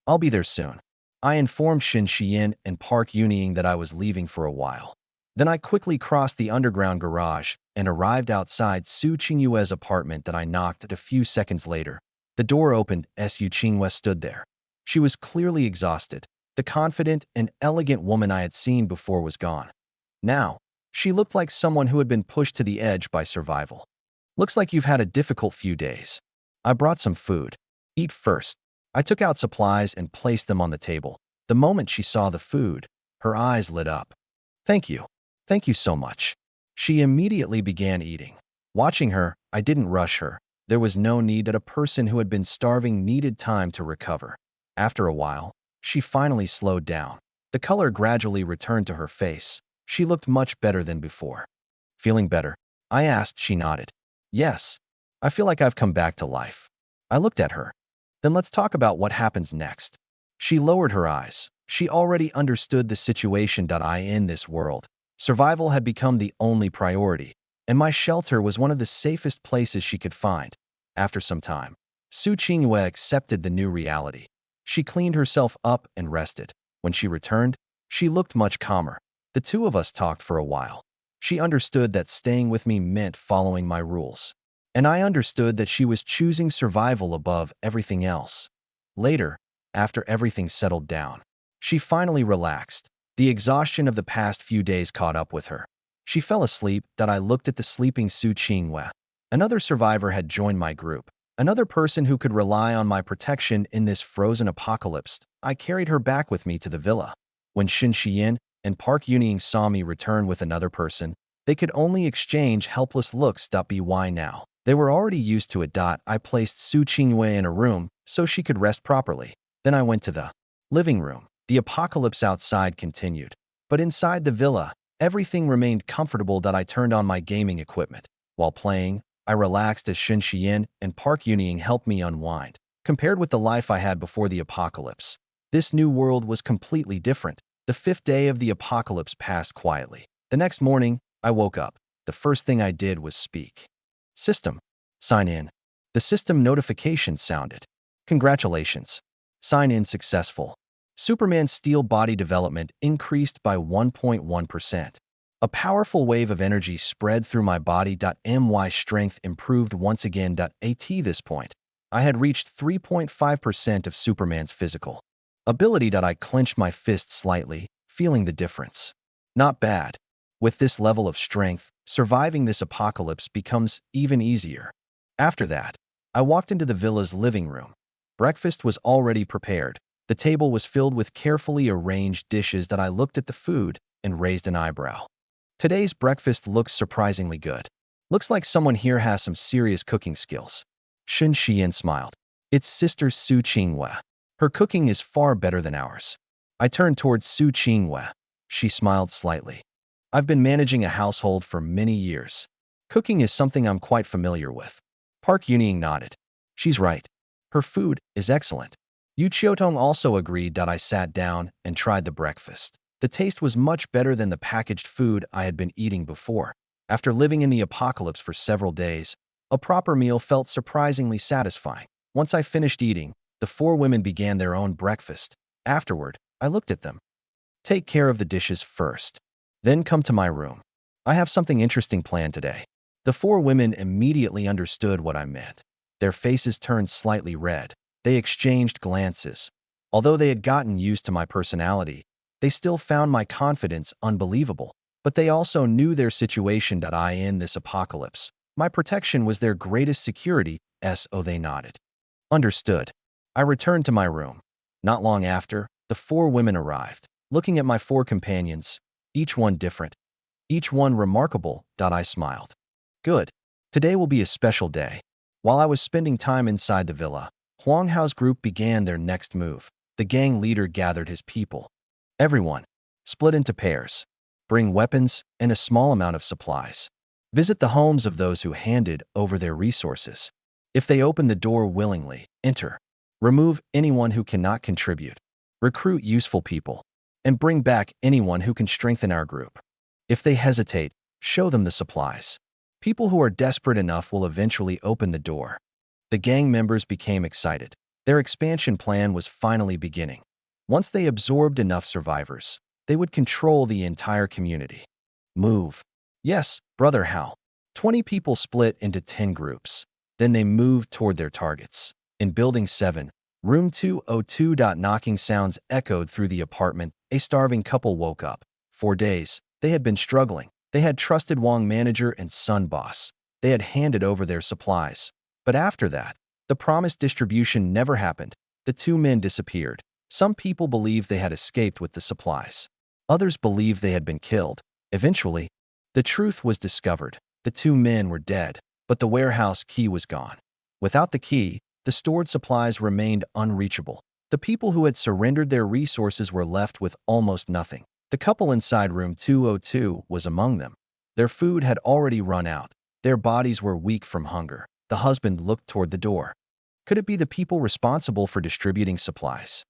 I'll be there soon. I informed Shen Xian and Park Yunying that I was leaving for a while. Then I quickly crossed the underground garage and arrived outside Su Qinghua's apartment. I knocked. A few seconds later, the door opened. Su Qinghua stood there. She was clearly exhausted. The confident and elegant woman I had seen before was gone. Now, she looked like someone who had been pushed to the edge by survival. Looks like you've had a difficult few days. I brought some food. Eat first. I took out supplies and placed them on the table. The moment she saw the food, her eyes lit up. Thank you. Thank you so much. She immediately began eating. Watching her, I didn't rush her. There was no need that a person who had been starving needed time to recover. After a while, she finally slowed down. The color gradually returned to her face. She looked much better than before. Feeling better? I asked. She nodded. Yes. I feel like I've come back to life. I looked at her. Then let's talk about what happens next. She lowered her eyes. She already understood the situation. In this world, survival had become the only priority, and my shelter was one of the safest places she could find. After some time, Su Qinghua accepted the new reality. She cleaned herself up and rested. When she returned, she looked much calmer. The two of us talked for a while. She understood that staying with me meant following my rules. And I understood that she was choosing survival above everything else. Later, after everything settled down, she finally relaxed. The exhaustion of the past few days caught up with her. She fell asleep. I looked at the sleeping Su Qinghua. Another survivor had joined my group. Another person who could rely on my protection in this frozen apocalypse. I carried her back with me to the villa. When Shin Xian and Park Yunying saw me return with another person, they could only exchange helpless looks. By now, they were already used to it. I placed Su Qingwei in a room so she could rest properly. Then I went to the living room. The apocalypse outside continued, but inside the villa, everything remained comfortable. I turned on my gaming equipment. While playing, I relaxed as Shin Xian and Park Yunying helped me unwind. Compared with the life I had before the apocalypse, this new world was completely different. The 5th day of the apocalypse passed quietly. The next morning, I woke up. The first thing I did was speak. System. Sign in. The system notification sounded. Congratulations. Sign in successful. Superman's steel body development increased by 1.1%. A powerful wave of energy spread through my body. My strength improved once again. At this point, I had reached 3.5% of Superman's physical ability. I clenched my fist slightly, feeling the difference. Not bad. With this level of strength, surviving this apocalypse becomes even easier. After that, I walked into the villa's living room. Breakfast was already prepared. The table was filled with carefully arranged dishes. I looked at the food and raised an eyebrow. Today's breakfast looks surprisingly good. Looks like someone here has some serious cooking skills. Shin Xian smiled. It's sister Su Qingwei. Her cooking is far better than ours. I turned towards Su Qingwei. She smiled slightly. I've been managing a household for many years. Cooking is something I'm quite familiar with. Park Yunying nodded. She's right. Her food is excellent. Yu Qiutong also agreed. I sat down and tried the breakfast. The taste was much better than the packaged food I had been eating before. After living in the apocalypse for several days, a proper meal felt surprisingly satisfying. Once I finished eating, the 4 women began their own breakfast. Afterward, I looked at them. Take care of the dishes first. Then come to my room. I have something interesting planned today. The 4 women immediately understood what I meant. Their faces turned slightly red. They exchanged glances. Although they had gotten used to my personality, they still found my confidence unbelievable. But they also knew their situation. In this apocalypse, my protection was their greatest security. So they nodded. Understood. I returned to my room. Not long after, the 4 women arrived. Looking at my 4 companions, each one different, each one remarkable. I smiled. Good. Today will be a special day. While I was spending time inside the villa, Huang Hao's group began their next move. The gang leader gathered his people. Everyone, split into pairs. Bring weapons and a small amount of supplies. Visit the homes of those who handed over their resources. If they open the door willingly, enter. Remove anyone who cannot contribute. Recruit useful people. And bring back anyone who can strengthen our group. If they hesitate, show them the supplies. People who are desperate enough will eventually open the door. The gang members became excited. Their expansion plan was finally beginning. Once they absorbed enough survivors, they would control the entire community. Move. Yes, Brother Hao. 20 people split into 10 groups. Then they moved toward their targets. In Building 7, Room 202. Knocking sounds echoed through the apartment. A starving couple woke up. For days, they had been struggling. They had trusted Wang manager and Sun boss. They had handed over their supplies. But after that, the promised distribution never happened. The 2 men disappeared. Some people believed they had escaped with the supplies. Others believed they had been killed. Eventually, the truth was discovered. The 2 men were dead, but the warehouse key was gone. Without the key, the stored supplies remained unreachable. The people who had surrendered their resources were left with almost nothing. The couple inside room 202 was among them. Their food had already run out. Their bodies were weak from hunger. The husband looked toward the door. Could it be the people responsible for distributing supplies?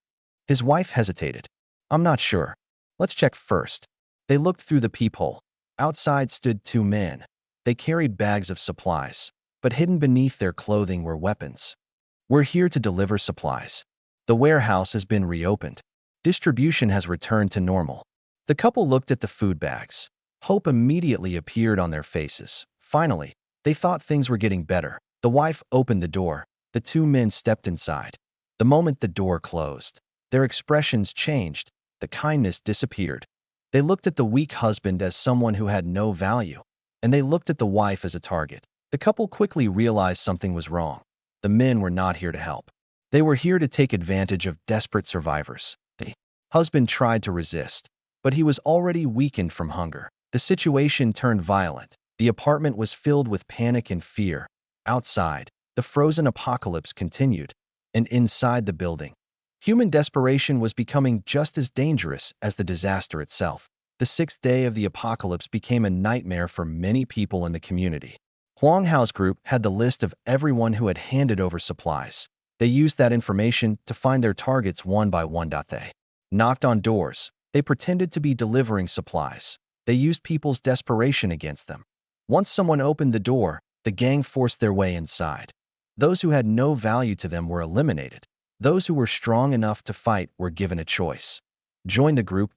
His wife hesitated. I'm not sure. Let's check first. They looked through the peephole. Outside stood 2 men. They carried bags of supplies, but hidden beneath their clothing were weapons. We're here to deliver supplies. The warehouse has been reopened. Distribution has returned to normal. The couple looked at the food bags. Hope immediately appeared on their faces. Finally, they thought things were getting better. The wife opened the door. The 2 men stepped inside. The moment the door closed, their expressions changed. The kindness disappeared. They looked at the weak husband as someone who had no value, and they looked at the wife as a target. The couple quickly realized something was wrong. The men were not here to help. They were here to take advantage of desperate survivors. The husband tried to resist, but he was already weakened from hunger. The situation turned violent. The apartment was filled with panic and fear. Outside, the frozen apocalypse continued, and inside the building, human desperation was becoming just as dangerous as the disaster itself. The sixth day of the apocalypse became a nightmare for many people in the community. Huang Hao's group had the list of everyone who had handed over supplies. They used that information to find their targets one by one. They knocked on doors. They pretended to be delivering supplies. They used people's desperation against them. Once someone opened the door, the gang forced their way inside. Those who had no value to them were eliminated. Those who were strong enough to fight were given a choice: join the group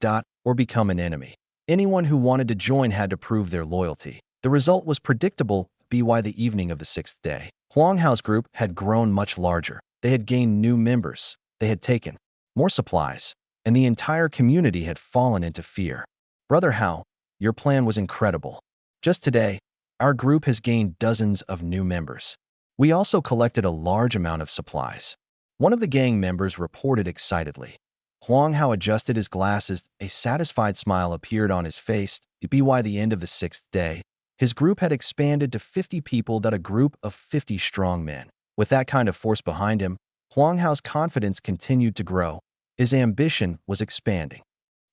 or become an enemy. Anyone who wanted to join had to prove their loyalty. The result was predictable. By the evening of the sixth day, Huang Hao's group had grown much larger. They had gained new members. They had taken more supplies, and the entire community had fallen into fear. Brother Hao, your plan was incredible. Just today, our group has gained dozens of new members. We also collected a large amount of supplies. One of the gang members reported excitedly. Huang Hao adjusted his glasses. A satisfied smile appeared on his face. By the end of the sixth day, his group had expanded to 50 people, a group of 50 strong men. With that kind of force behind him, Huang Hao's confidence continued to grow. His ambition was expanding.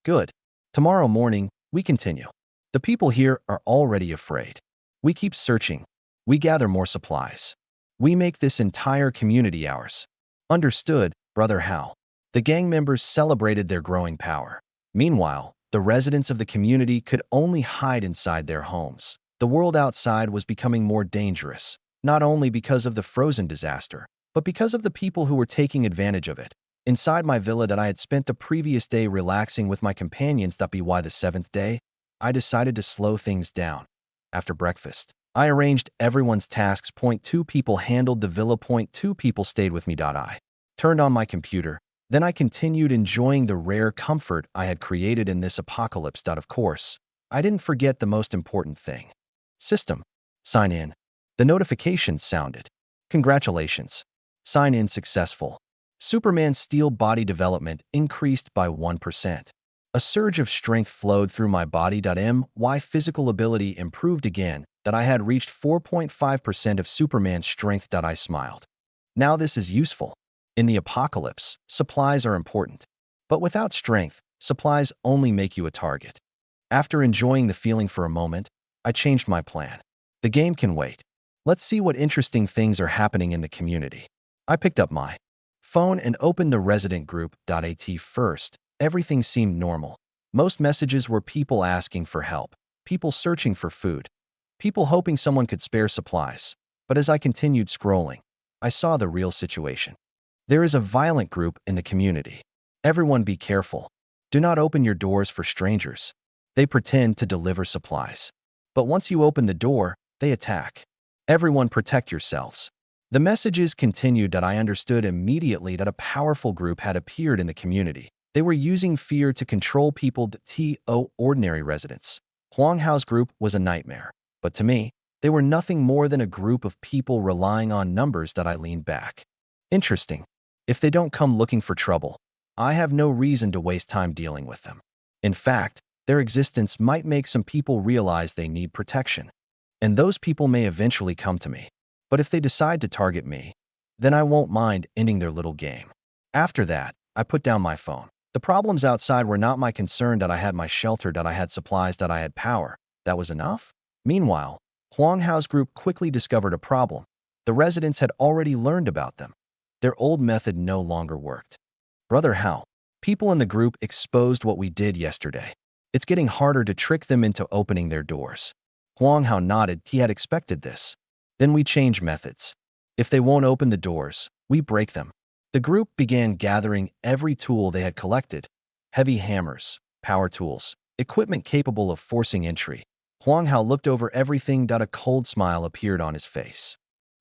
Good. Tomorrow morning, we continue. The people here are already afraid. We keep searching. We gather more supplies. We make this entire community ours. Understood, Brother Hao. The gang members celebrated their growing power. Meanwhile, the residents of the community could only hide inside their homes. The world outside was becoming more dangerous, not only because of the frozen disaster, but because of the people who were taking advantage of it. Inside my villa that I had spent the previous day relaxing with my companions. By the seventh day, I decided to slow things down. After breakfast, I arranged everyone's tasks. 2 people handled the villa. 2 people stayed with me. I turned on my computer. Then I continued enjoying the rare comfort I had created in this apocalypse. Of course, I didn't forget the most important thing. System. Sign in. The notification sounded. Congratulations. Sign in successful. Superman's steel body development increased by 1%. A surge of strength flowed through my body. My physical ability improved again. That I had reached 4.5% of Superman's strength. I smiled. Now this is useful. In the apocalypse, supplies are important. But without strength, supplies only make you a target. After enjoying the feeling for a moment, I changed my plan. The game can wait. Let's see what interesting things are happening in the community. I picked up my phone and opened the resident group. At first, everything seemed normal. Most messages were people asking for help, people searching for food, people hoping someone could spare supplies. But as I continued scrolling, I saw the real situation. There is a violent group in the community. Everyone be careful. Do not open your doors for strangers. They pretend to deliver supplies. But once you open the door, they attack. Everyone protect yourselves. The messages continued. I understood immediately that a powerful group had appeared in the community. They were using fear to control people. Ordinary residents. Huang Hao's group was a nightmare. But to me, they were nothing more than a group of people relying on numbers. I leaned back. Interesting. If they don't come looking for trouble, I have no reason to waste time dealing with them. In fact, their existence might make some people realize they need protection. And those people may eventually come to me. But if they decide to target me, then I won't mind ending their little game. After that, I put down my phone. The problems outside were not my concern. I had my shelter. I had supplies. I had power. That was enough. Meanwhile, Huang Hao's group quickly discovered a problem. The residents had already learned about them. Their old method no longer worked. Brother Hao, people in the group exposed what we did yesterday. It's getting harder to trick them into opening their doors. Huang Hao nodded. He had expected this. Then we change methods. If they won't open the doors, we break them. The group began gathering every tool they had collected: heavy hammers, power tools, equipment capable of forcing entry. Huang Hao looked over everything. A cold smile appeared on his face.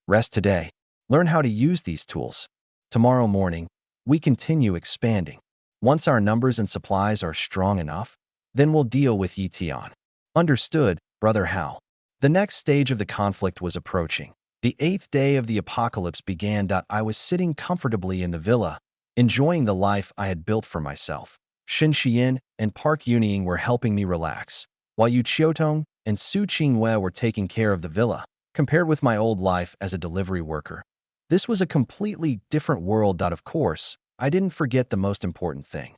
Rest today. Learn how to use these tools. Tomorrow morning, we continue expanding. Once our numbers and supplies are strong enough, then we'll deal with Yi Tian. Understood, Brother Hao. The next stage of the conflict was approaching. The 8th day of the apocalypse began. I was sitting comfortably in the villa, enjoying the life I had built for myself. Shin Xian and Park Yunying were helping me relax, while Yu Qiutong and Su Qingwei were taking care of the villa. Compared with my old life as a delivery worker, this was a completely different world. Of course, I didn't forget the most important thing.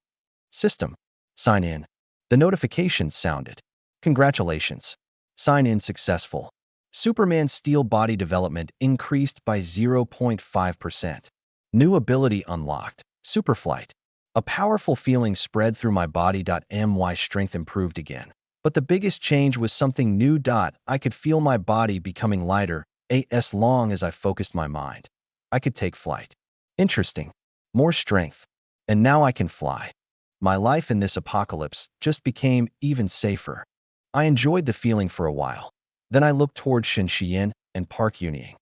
System. Sign in. The notification sounded. Congratulations. Sign in successful. Superman's steel body development increased by 0.5%. New ability unlocked. Superflight. A powerful feeling spread through my body. My strength improved again. But the biggest change was something new. I could feel my body becoming lighter, as long as I focused my mind. I could take flight. Interesting. More strength. And now I can fly. My life in this apocalypse just became even safer. I enjoyed the feeling for a while. Then I looked toward Shin Xian and Park Yunying.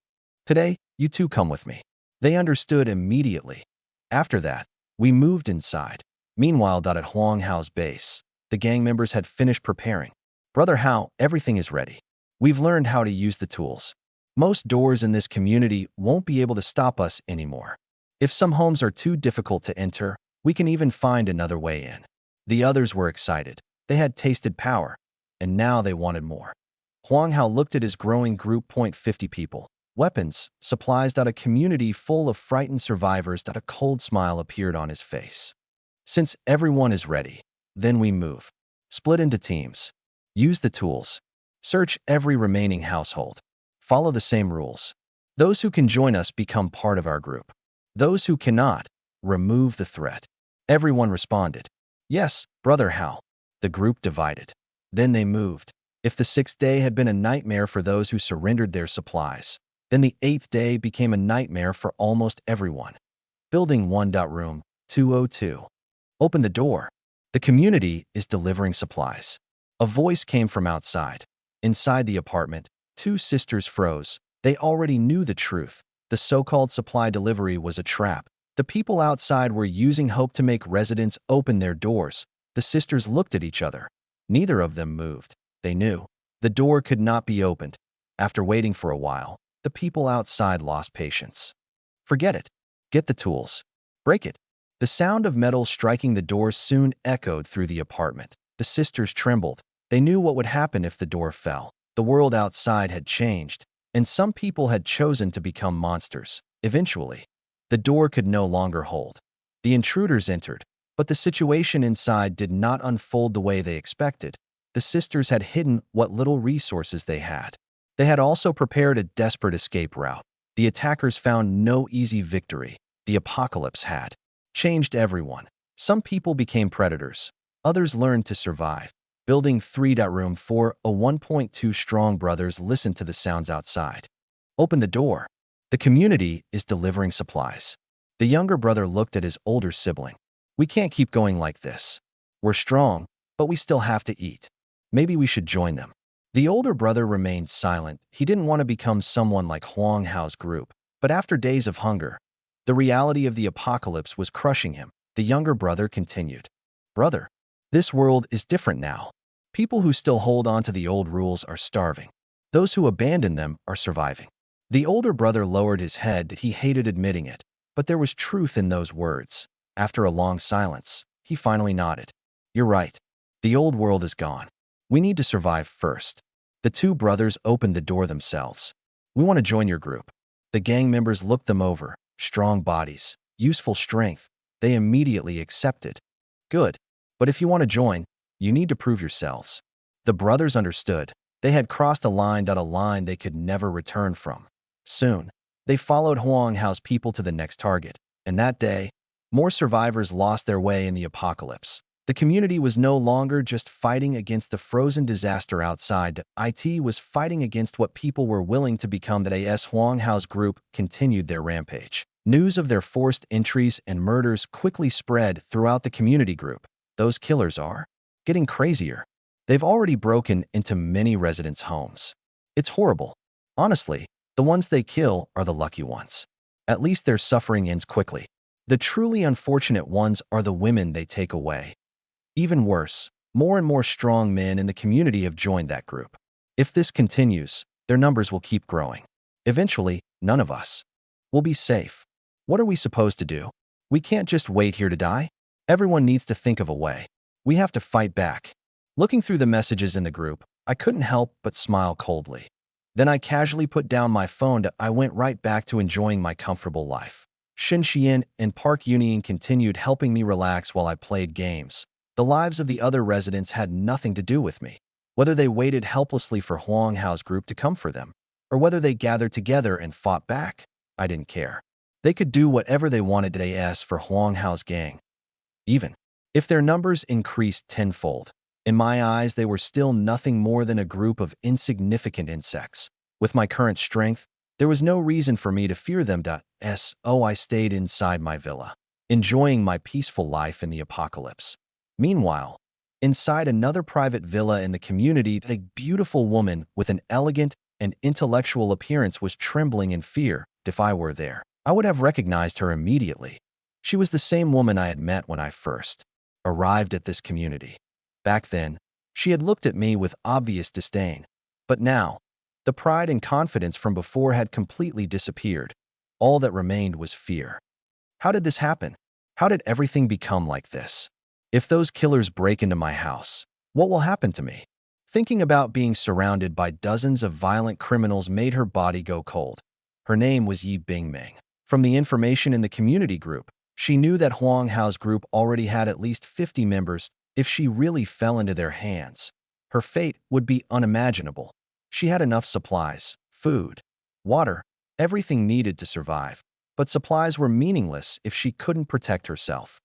Today, you two come with me. They understood immediately. After that, we moved inside. Meanwhile, at Huang Hao's base, the gang members had finished preparing. Brother Hao, everything is ready. We've learned how to use the tools. Most doors in this community won't be able to stop us anymore. If some homes are too difficult to enter, we can even find another way in. The others were excited. They had tasted power, and now they wanted more. Huang Hao looked at his growing group. 50 people, weapons, supplies. A community full of frightened survivors. A cold smile appeared on his face. Since everyone is ready, then we move. Split into teams. Use the tools. Search every remaining household. Follow the same rules. Those who can join us become part of our group. Those who cannot, remove the threat. Everyone responded. Yes, Brother Hao. The group divided. Then they moved. If the 6th day had been a nightmare for those who surrendered their supplies, then the 8th day became a nightmare for almost everyone. Building 1. Room 202. Open the door. The community is delivering supplies. A voice came from outside. Inside the apartment, 2 sisters froze. They already knew the truth. The so-called supply delivery was a trap. The people outside were using hope to make residents open their doors. The sisters looked at each other. Neither of them moved. They knew the door could not be opened. After waiting for a while, the people outside lost patience. Forget it. Get the tools. Break it. The sound of metal striking the door soon echoed through the apartment. The sisters trembled. They knew what would happen if the door fell. The world outside had changed, and some people had chosen to become monsters. Eventually, the door could no longer hold. The intruders entered, but the situation inside did not unfold the way they expected. The sisters had hidden what little resources they had. They had also prepared a desperate escape route. The attackers found no easy victory. The apocalypse had changed everyone. Some people became predators. Others learned to survive. Building 3. Room 4. A 1.2 strong brothers listened to the sounds outside. Open the door. The community is delivering supplies. The younger brother looked at his older sibling. We can't keep going like this. We're strong, but we still have to eat. Maybe we should join them. The older brother remained silent. He didn't want to become someone like Huang Hao's group. But after days of hunger, the reality of the apocalypse was crushing him. The younger brother continued. Brother, this world is different now. People who still hold on to the old rules are starving. Those who abandon them are surviving. The older brother lowered his head. He hated admitting it, but there was truth in those words. After a long silence, he finally nodded. You're right. The old world is gone. We need to survive first. The 2 brothers opened the door themselves. We want to join your group. The gang members looked them over. Strong bodies, useful strength. They immediately accepted. Good. But if you want to join, you need to prove yourselves. The brothers understood. They had crossed a line they could never return from. Soon, they followed Huang Hao's people to the next target. And that day, more survivors lost their way in the apocalypse. The community was no longer just fighting against the frozen disaster outside. It was fighting against what people were willing to become. As Huang Hao's group continued their rampage, news of their forced entries and murders quickly spread throughout the community group. Those killers are getting crazier. They've already broken into many residents' homes. It's horrible. Honestly, the ones they kill are the lucky ones. At least their suffering ends quickly. The truly unfortunate ones are the women they take away. Even worse, more and more strong men in the community have joined that group. If this continues, their numbers will keep growing. Eventually, none of us will be safe. What are we supposed to do? We can't just wait here to die. Everyone needs to think of a way. We have to fight back. Looking through the messages in the group, I couldn't help but smile coldly. Then I casually put down my phone. I went right back to enjoying my comfortable life. Shinxian and Park Union continued helping me relax while I played games. The lives of the other residents had nothing to do with me. Whether they waited helplessly for Huang Hao's group to come for them, or whether they gathered together and fought back, I didn't care. They could do whatever they wanted to for Huang Hao's gang. Even if their numbers increased tenfold, in my eyes they were still nothing more than a group of insignificant insects. With my current strength, there was no reason for me to fear them. I stayed inside my villa, enjoying my peaceful life in the apocalypse. Meanwhile, inside another private villa in the community, a beautiful woman with an elegant and intellectual appearance was trembling in fear. If I were there, I would have recognized her immediately. She was the same woman I had met when I first arrived at this community. Back then, she had looked at me with obvious disdain. But now, the pride and confidence from before had completely disappeared. All that remained was fear. How did this happen? How did everything become like this? If those killers break into my house, what will happen to me? Thinking about being surrounded by dozens of violent criminals made her body go cold. Her name was Yi Bingming. From the information in the community group, she knew that Huang Hao's group already had at least 50 members. If she really fell into their hands, her fate would be unimaginable. She had enough supplies, food, water, everything needed to survive, but supplies were meaningless if she couldn't protect herself.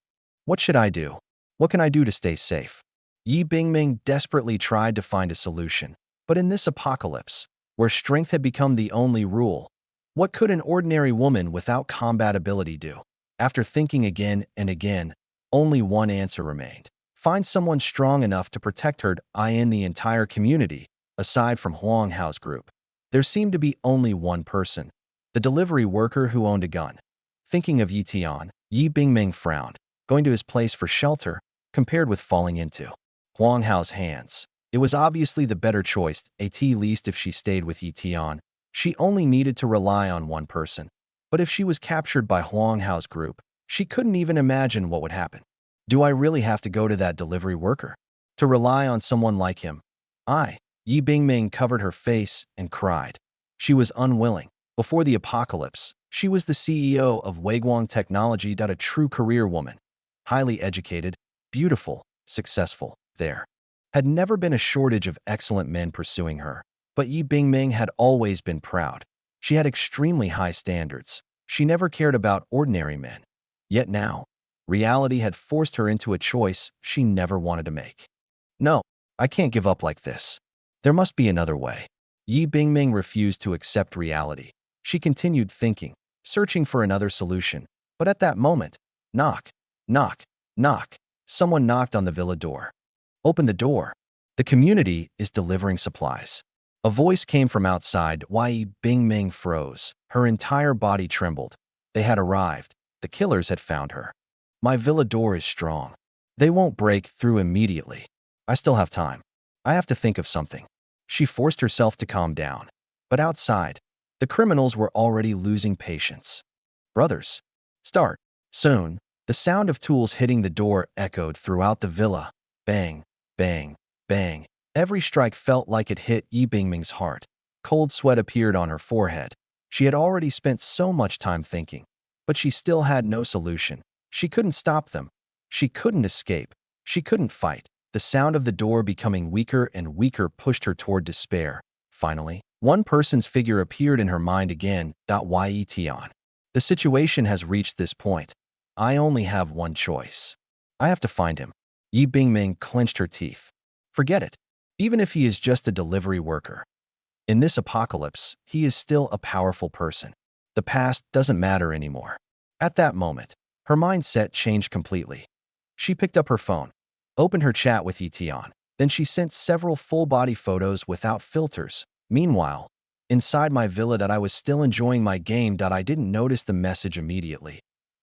What should I do? What can I do to stay safe? Yi Bingming desperately tried to find a solution, but in this apocalypse, where strength had become the only rule, what could an ordinary woman without combat ability do? After thinking again and again, only one answer remained. Find someone strong enough to protect her in the entire community, aside from Huang Hao's group. There seemed to be only one person, the delivery worker who owned a gun. Thinking of Yi Tian, Yi Bingming frowned. Going to his place for shelter, compared with falling into Huang Hao's hands. It was obviously the better choice, at least if she stayed with Yi Tian. She only needed to rely on one person. But if she was captured by Huang Hao's group, she couldn't even imagine what would happen. Do I really have to go to that delivery worker? To rely on someone like him? Yi Bingming covered her face and cried. She was unwilling. Before the apocalypse, she was the CEO of Weiguang Technology. A true career woman. Highly educated, beautiful, successful. There had never been a shortage of excellent men pursuing her. But Yi Bingming had always been proud. She had extremely high standards. She never cared about ordinary men. Yet now, reality had forced her into a choice she never wanted to make. No, I can't give up like this. There must be another way. Yi Bingming refused to accept reality. She continued thinking, searching for another solution. But at that moment, knock, knock, knock. Someone knocked on the villa door. Open the door. The community is delivering supplies. A voice came from outside. Yi Bingming froze. Her entire body trembled. They had arrived. The killers had found her. My villa door is strong. They won't break through immediately. I still have time. I have to think of something. She forced herself to calm down. But outside, the criminals were already losing patience. Brothers, start. Soon, the sound of tools hitting the door echoed throughout the villa. Bang, bang, bang. Every strike felt like it hit Yi Bingming's heart. Cold sweat appeared on her forehead. She had already spent so much time thinking, but she still had no solution. She couldn't stop them. She couldn't escape. She couldn't fight. The sound of the door becoming weaker and weaker pushed her toward despair. Finally, one person's figure appeared in her mind again. Yi Tian. The situation has reached this point. I only have one choice. I have to find him. Yi Bingming clenched her teeth. Forget it. Even if he is just a delivery worker. In this apocalypse, he is still a powerful person. The past doesn't matter anymore. At that moment, her mindset changed completely. She picked up her phone, opened her chat with Yi Tian. Then she sent several full-body photos without filters. Meanwhile, inside my villa I was still enjoying my game. I didn't notice the message immediately.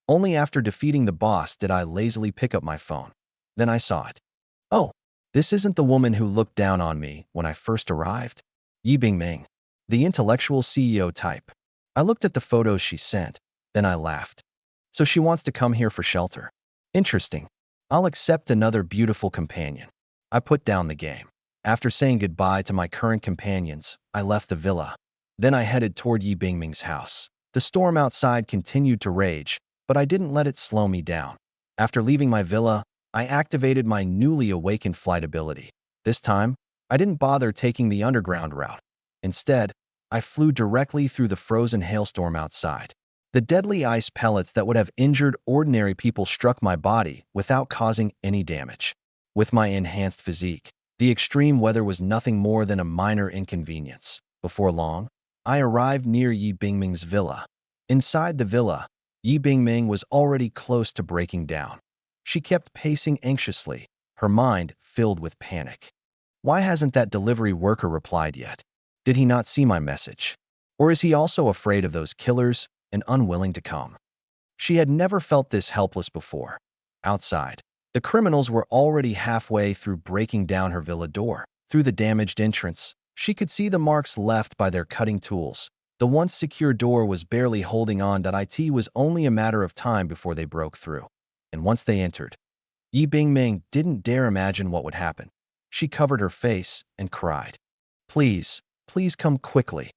Only after defeating the boss did I lazily pick up my phone. Then I saw it. Oh, this isn't the woman who looked down on me when I first arrived. Yi Bingming. The intellectual CEO type. I looked at the photos she sent, then I laughed. So she wants to come here for shelter. Interesting. I'll accept another beautiful companion. I put down the game. After saying goodbye to my current companions, I left the villa. Then I headed toward Yi Bingming's house. The storm outside continued to rage, but I didn't let it slow me down. After leaving my villa, I activated my newly awakened flight ability. This time, I didn't bother taking the underground route. Instead, I flew directly through the frozen hailstorm outside. The deadly ice pellets that would have injured ordinary people struck my body without causing any damage. With my enhanced physique, the extreme weather was nothing more than a minor inconvenience. Before long, I arrived near Yi Bingming's villa. Inside the villa, Yi Bingming was already close to breaking down. She kept pacing anxiously, her mind filled with panic. Why hasn't that delivery worker replied yet? Did he not see my message? Or is he also afraid of those killers and unwilling to come? She had never felt this helpless before. Outside, the criminals were already halfway through breaking down her villa door. Through the damaged entrance, she could see the marks left by their cutting tools. The once secure door was barely holding on. It was only a matter of time before they broke through. And once they entered, Yi Bingming didn't dare imagine what would happen. She covered her face and cried, "Please, please come quickly.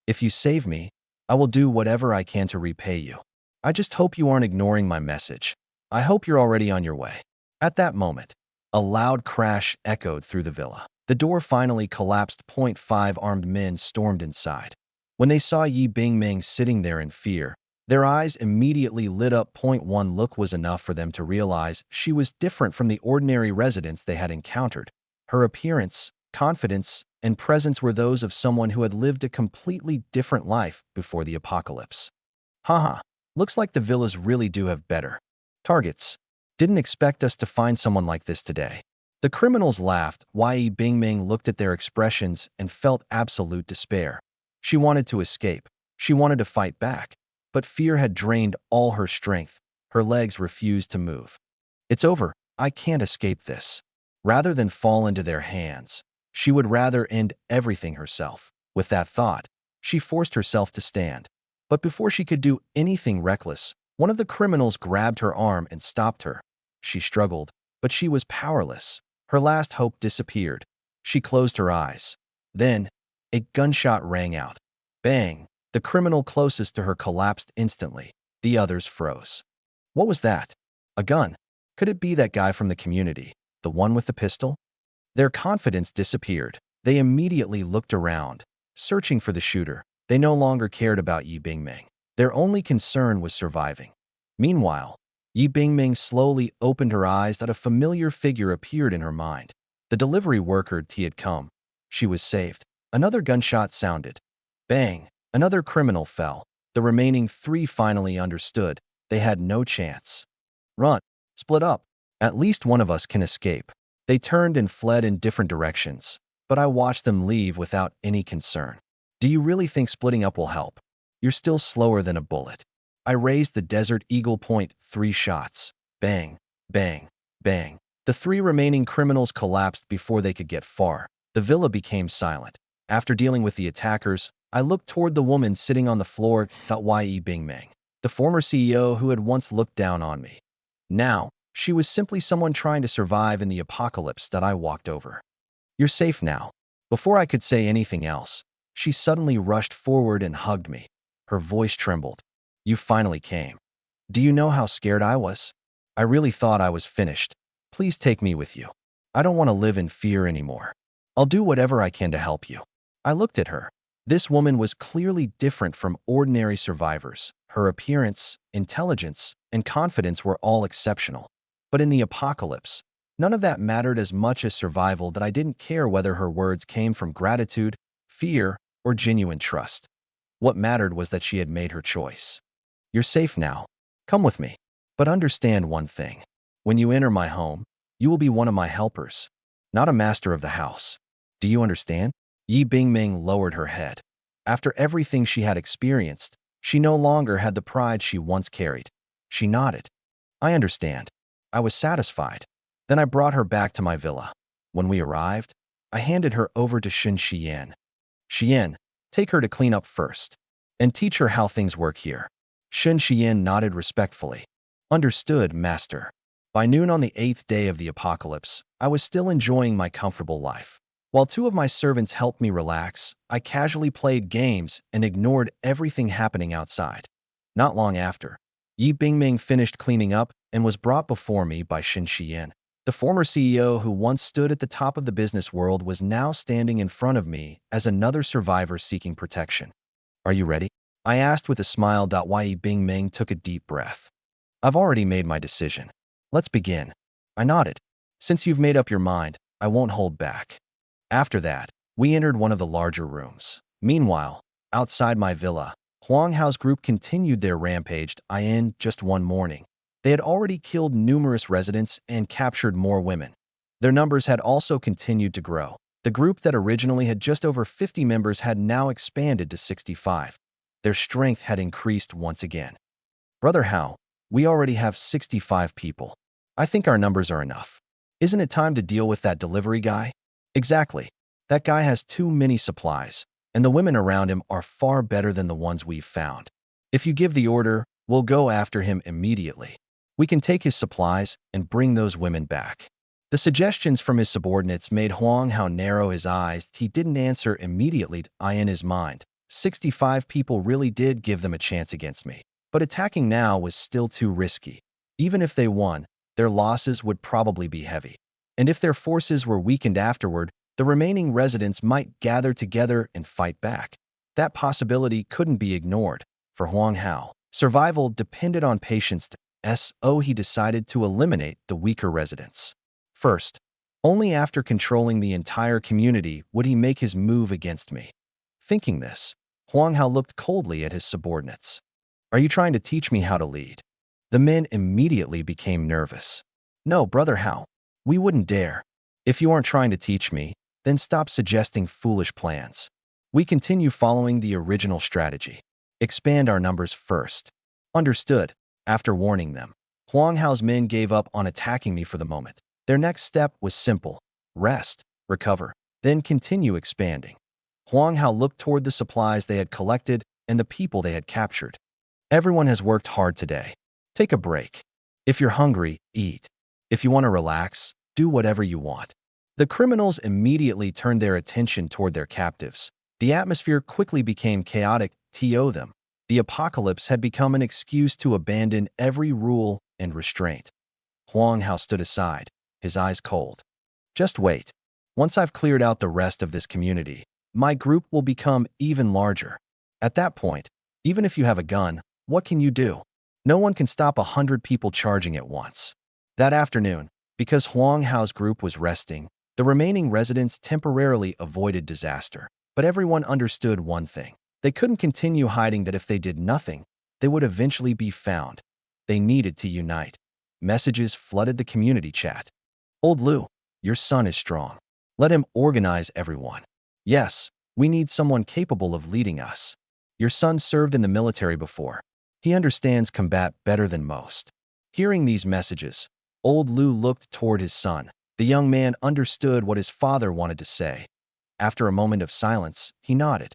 If you save me, I will do whatever I can to repay you. I just hope you aren't ignoring my message. I hope you're already on your way." At that moment, a loud crash echoed through the villa. The door finally collapsed. 5 armed men stormed inside. When they saw Yi Bingming sitting there in fear, their eyes immediately lit up. 1 look was enough for them to realize she was different from the ordinary residents they had encountered. Her appearance, confidence, and presence were those of someone who had lived a completely different life before the apocalypse. Haha, looks like the villas really do have better targets. Didn't expect us to find someone like this today. The criminals laughed. Yi Bingming looked at their expressions and felt absolute despair. She wanted to escape. She wanted to fight back. But fear had drained all her strength. Her legs refused to move. It's over. I can't escape this. Rather than fall into their hands, she would rather end everything herself. With that thought, she forced herself to stand. But before she could do anything reckless, one of the criminals grabbed her arm and stopped her. She struggled, but she was powerless. Her last hope disappeared. She closed her eyes. Then, a gunshot rang out. Bang! The criminal closest to her collapsed instantly. The others froze. What was that? A gun? Could it be that guy from the community, the one with the pistol? Their confidence disappeared. They immediately looked around, searching for the shooter. They no longer cared about Yi Bingming. Their only concern was surviving. Meanwhile, Yi Bingming slowly opened her eyes that a familiar figure appeared in her mind. The delivery worker T had come. She was saved. Another gunshot sounded. Bang! Another criminal fell. The remaining 3 finally understood. They had no chance. Run! Split up! At least one of us can escape. They turned and fled in different directions, but I watched them leave without any concern. Do you really think splitting up will help? You're still slower than a bullet. I raised the Desert Eagle. 3 shots. Bang, bang, bang. The 3 remaining criminals collapsed before they could get far. The villa became silent. After dealing with the attackers, I looked toward the woman sitting on the floor. Yi Bingming, the former CEO who had once looked down on me. Now, she was simply someone trying to survive in the apocalypse that I walked over. You're safe now. Before I could say anything else, she suddenly rushed forward and hugged me. Her voice trembled. You finally came. Do you know how scared I was? I really thought I was finished. Please take me with you. I don't want to live in fear anymore. I'll do whatever I can to help you. I looked at her. This woman was clearly different from ordinary survivors. Her appearance, intelligence, and confidence were all exceptional. But in the apocalypse, none of that mattered as much as survival. That I didn't care whether her words came from gratitude, fear, or genuine trust. What mattered was that she had made her choice. You're safe now. Come with me. But understand one thing. When you enter my home, you will be one of my helpers, not a master of the house. Do you understand? Yi Bingming lowered her head. After everything she had experienced, she no longer had the pride she once carried. She nodded. I understand. I was satisfied. Then I brought her back to my villa. When we arrived, I handed her over to Shen Xian. Xian, Take her to clean up first. And teach her how things work here. Shen Xian nodded respectfully. Understood, master. By noon on the 8th day of the apocalypse, I was still enjoying my comfortable life. While two of my servants helped me relax, I casually played games and ignored everything happening outside. Not long after, Yi Bingming finished cleaning up and was brought before me by Shen Xian. The former CEO who once stood at the top of the business world was now standing in front of me as another survivor seeking protection. Are you ready? I asked with a smile. Yi Bingming took a deep breath. I've already made my decision. Let's begin. I nodded. Since you've made up your mind, I won't hold back. After that, we entered one of the larger rooms. Meanwhile, outside my villa, Huang Hao's group continued their rampage. In just one morning, they had already killed numerous residents and captured more women. Their numbers had also continued to grow. The group that originally had just over 50 members had now expanded to 65. Their strength had increased once again. Brother Hao, we already have 65 people. I think our numbers are enough. Isn't it time to deal with that delivery guy? Exactly. That guy has too many supplies, and the women around him are far better than the ones we've found. If you give the order, we'll go after him immediately. We can take his supplies and bring those women back. The suggestions from his subordinates made Huang Hao narrow his eyes. He didn't answer immediately. In his mind, 65 people really did give them a chance against me. But attacking now was still too risky. Even if they won, their losses would probably be heavy. And if their forces were weakened afterward, the remaining residents might gather together and fight back. That possibility couldn't be ignored. For Huang Hao, survival depended on patience. So he decided to eliminate the weaker residents. First, only after controlling the entire community would he make his move against me. Thinking this, Huang Hao looked coldly at his subordinates. Are you trying to teach me how to lead? The men immediately became nervous. No, Brother Hao, we wouldn't dare. If you aren't trying to teach me, then stop suggesting foolish plans. We continue following the original strategy. Expand our numbers first. Understood. After warning them, Huang Hao's men gave up on attacking me for the moment. Their next step was simple. Rest, recover, then continue expanding. Huang Hao looked toward the supplies they had collected and the people they had captured. Everyone has worked hard today. Take a break. If you're hungry, eat. If you want to relax, do whatever you want. The criminals immediately turned their attention toward their captives. The atmosphere quickly became chaotic. To them, the apocalypse had become an excuse to abandon every rule and restraint. Huang Hao stood aside, his eyes cold. Just wait. Once I've cleared out the rest of this community, my group will become even larger. At that point, even if you have a gun, what can you do? No one can stop 100 people charging at once. That afternoon, because Huang Hao's group was resting, the remaining residents temporarily avoided disaster. But everyone understood one thing. They couldn't continue hiding that if they did nothing, they would eventually be found. They needed to unite. Messages flooded the community chat. Old Lu, your son is strong. Let him organize everyone. Yes, we need someone capable of leading us. Your son served in the military before. He understands combat better than most. Hearing these messages, Old Lu looked toward his son. The young man understood what his father wanted to say. After a moment of silence, he nodded.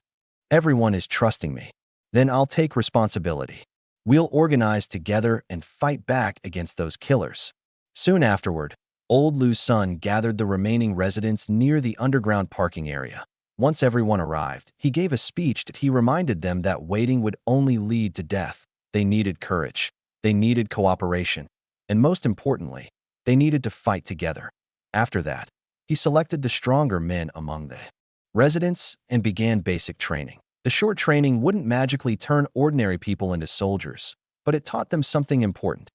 Everyone is trusting me. Then I'll take responsibility. We'll organize together and fight back against those killers. Soon afterward, Old Lu's son gathered the remaining residents near the underground parking area. Once everyone arrived, he gave a speech that he reminded them that waiting would only lead to death. They needed courage. They needed cooperation. And most importantly, they needed to fight together. After that, he selected the stronger men among the residents and began basic training. The short training wouldn't magically turn ordinary people into soldiers, but it taught them something important.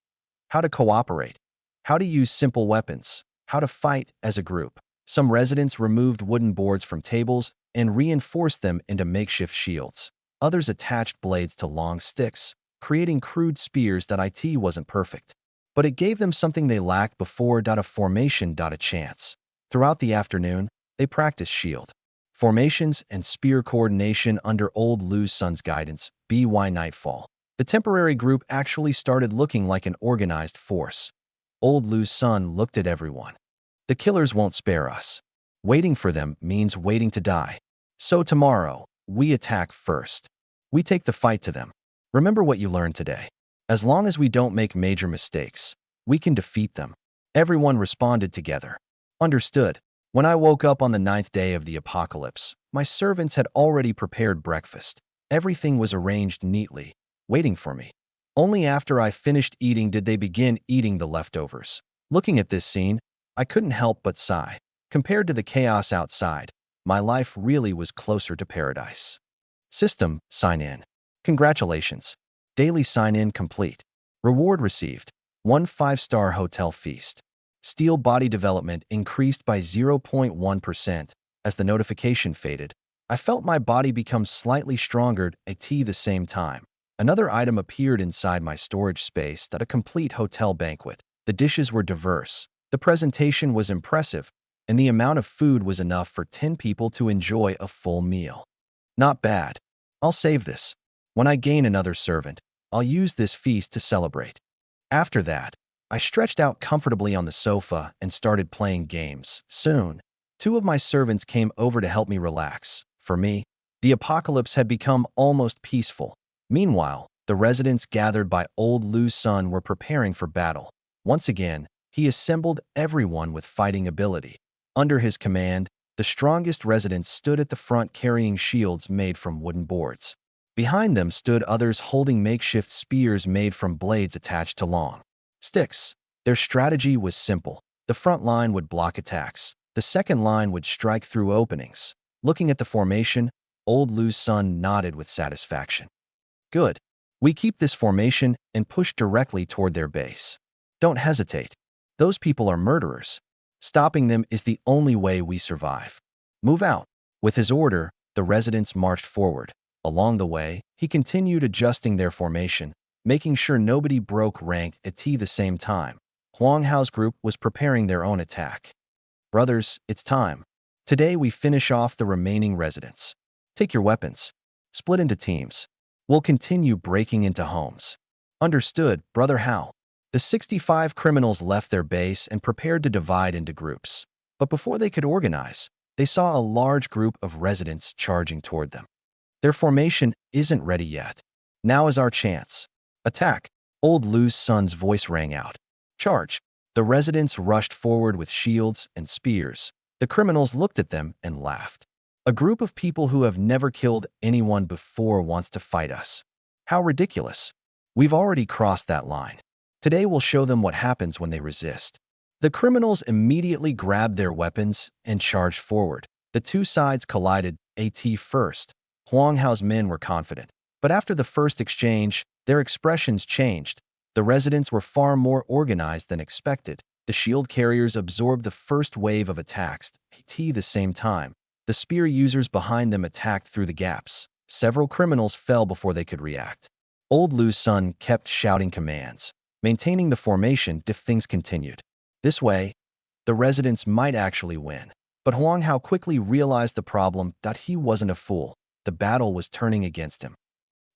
How to cooperate, how to use simple weapons, how to fight as a group. Some residents removed wooden boards from tables and reinforced them into makeshift shields. Others attached blades to long sticks, creating crude spears. It wasn't perfect, but it gave them something they lacked before. A formation. A chance. Throughout the afternoon, they practiced shield formations and spear coordination under Old Lu's son's guidance. By nightfall, the temporary group actually started looking like an organized force. Old Lu's son looked at everyone. The killers won't spare us. Waiting for them means waiting to die. So tomorrow, We attack first. We take the fight to them. Remember what you learned today. As long as we don't make major mistakes, we can defeat them. Everyone responded together. Understood. When I woke up on the 9th day of the apocalypse, my servants had already prepared breakfast. Everything was arranged neatly, waiting for me. Only after I finished eating did they begin eating the leftovers. Looking at this scene, I couldn't help but sigh. Compared to the chaos outside, my life really was closer to paradise. System, sign in. Congratulations. Daily sign-in complete. Reward received. 1 5-star hotel feast. Steel body development increased by 0.1%. As the notification faded, I felt my body become slightly stronger at the same time. Another item appeared inside my storage space at a complete hotel banquet. The dishes were diverse, the presentation was impressive, and the amount of food was enough for 10 people to enjoy a full meal. Not bad. I'll save this. When I gain another servant, I'll use this feast to celebrate. After that, I stretched out comfortably on the sofa and started playing games. Soon, 2 of my servants came over to help me relax. For me, the apocalypse had become almost peaceful. Meanwhile, the residents gathered by Old Lu's son were preparing for battle. Once again, he assembled everyone with fighting ability. Under his command, the strongest residents stood at the front carrying shields made from wooden boards. Behind them stood others holding makeshift spears made from blades attached to long sticks. Their strategy was simple. The front line would block attacks. The second line would strike through openings. Looking at the formation, Old Lu's son nodded with satisfaction. Good. We keep this formation and push directly toward their base. Don't hesitate. Those people are murderers. Stopping them is the only way we survive. Move out. With his order, the residents marched forward. Along the way, he continued adjusting their formation, making sure nobody broke rank at the same time. Huang Hao's group was preparing their own attack. Brothers, it's time. Today we finish off the remaining residents. Take your weapons. Split into teams. We'll continue breaking into homes. Understood, Brother Hao. The 65 criminals left their base and prepared to divide into groups. But before they could organize, they saw a large group of residents charging toward them. Their formation isn't ready yet. Now is our chance. Attack! Old Lu's son's voice rang out. Charge! The residents rushed forward with shields and spears. The criminals looked at them and laughed. A group of people who have never killed anyone before wants to fight us. How ridiculous. We've already crossed that line. Today we'll show them what happens when they resist. The criminals immediately grabbed their weapons and charged forward. The 2 sides collided at first. Huang Hao's men were confident. But after the first exchange, their expressions changed. The residents were far more organized than expected. The shield carriers absorbed the first wave of attacks at the same time. The spear users behind them attacked through the gaps. Several criminals fell before they could react. Old Lu's son kept shouting commands, maintaining the formation if things continued. This way, the residents might actually win. But Huang Hao quickly realized the problem that he wasn't a fool. The battle was turning against him.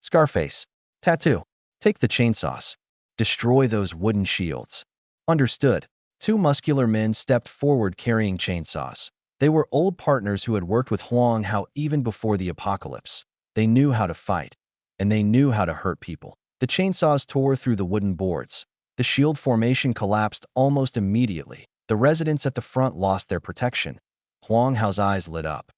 Scarface. Tattoo. Take the chainsaws. Destroy those wooden shields. Understood. 2 muscular men stepped forward carrying chainsaws. They were old partners who had worked with Huang Hao even before the apocalypse. They knew how to fight, and they knew how to hurt people. The chainsaws tore through the wooden boards. The shield formation collapsed almost immediately. The residents at the front lost their protection. Huang Hao's eyes lit up.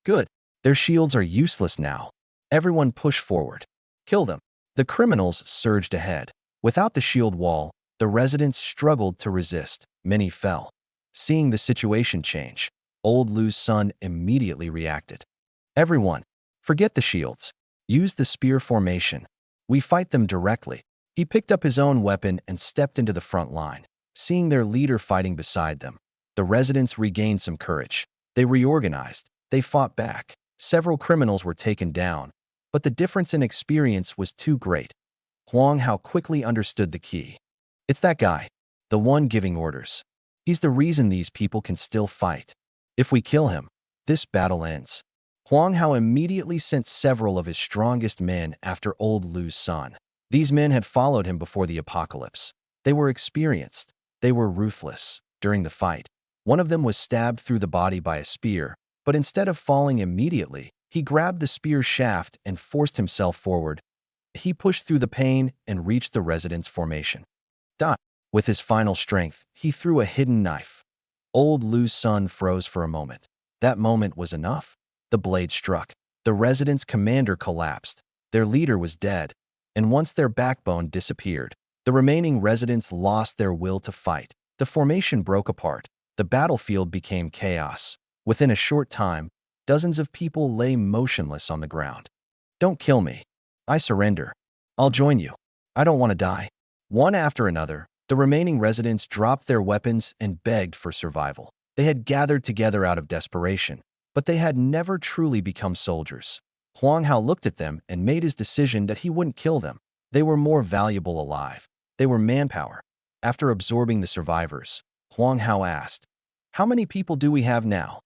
Good. Their shields are useless now. Everyone push forward. Kill them. The criminals surged ahead. Without the shield wall, the residents struggled to resist. Many fell. Seeing the situation change, Old Lu's son immediately reacted. Everyone, forget the shields. Use the spear formation. We fight them directly. He picked up his own weapon and stepped into the front line. Seeing their leader fighting beside them, the residents regained some courage. They reorganized. They fought back. Several criminals were taken down, but the difference in experience was too great. Huang Hao quickly understood the key. It's that guy, the one giving orders. He's the reason these people can still fight. If we kill him, this battle ends. Huang Hao immediately sent several of his strongest men after Old Lu's son. These men had followed him before the apocalypse. They were experienced. They were ruthless. During the fight, one of them was stabbed through the body by a spear, but instead of falling immediately, He grabbed the spear's shaft and forced himself forward. He pushed through the pain and reached the residence formation. Die. With his final strength, he threw a hidden knife. Old Lu's son froze for a moment. That moment was enough. The blade struck. The resident's commander collapsed. Their leader was dead. And once their backbone disappeared, the remaining residents lost their will to fight. The formation broke apart. The battlefield became chaos. Within a short time, dozens of people lay motionless on the ground. Don't kill me. I surrender. I'll join you. I don't want to die. One after another, the remaining residents dropped their weapons and begged for survival. They had gathered together out of desperation, but they had never truly become soldiers. Huang Hao looked at them and made his decision that he wouldn't kill them. They were more valuable alive. They were manpower. After absorbing the survivors, Huang Hao asked, "How many people do we have now?"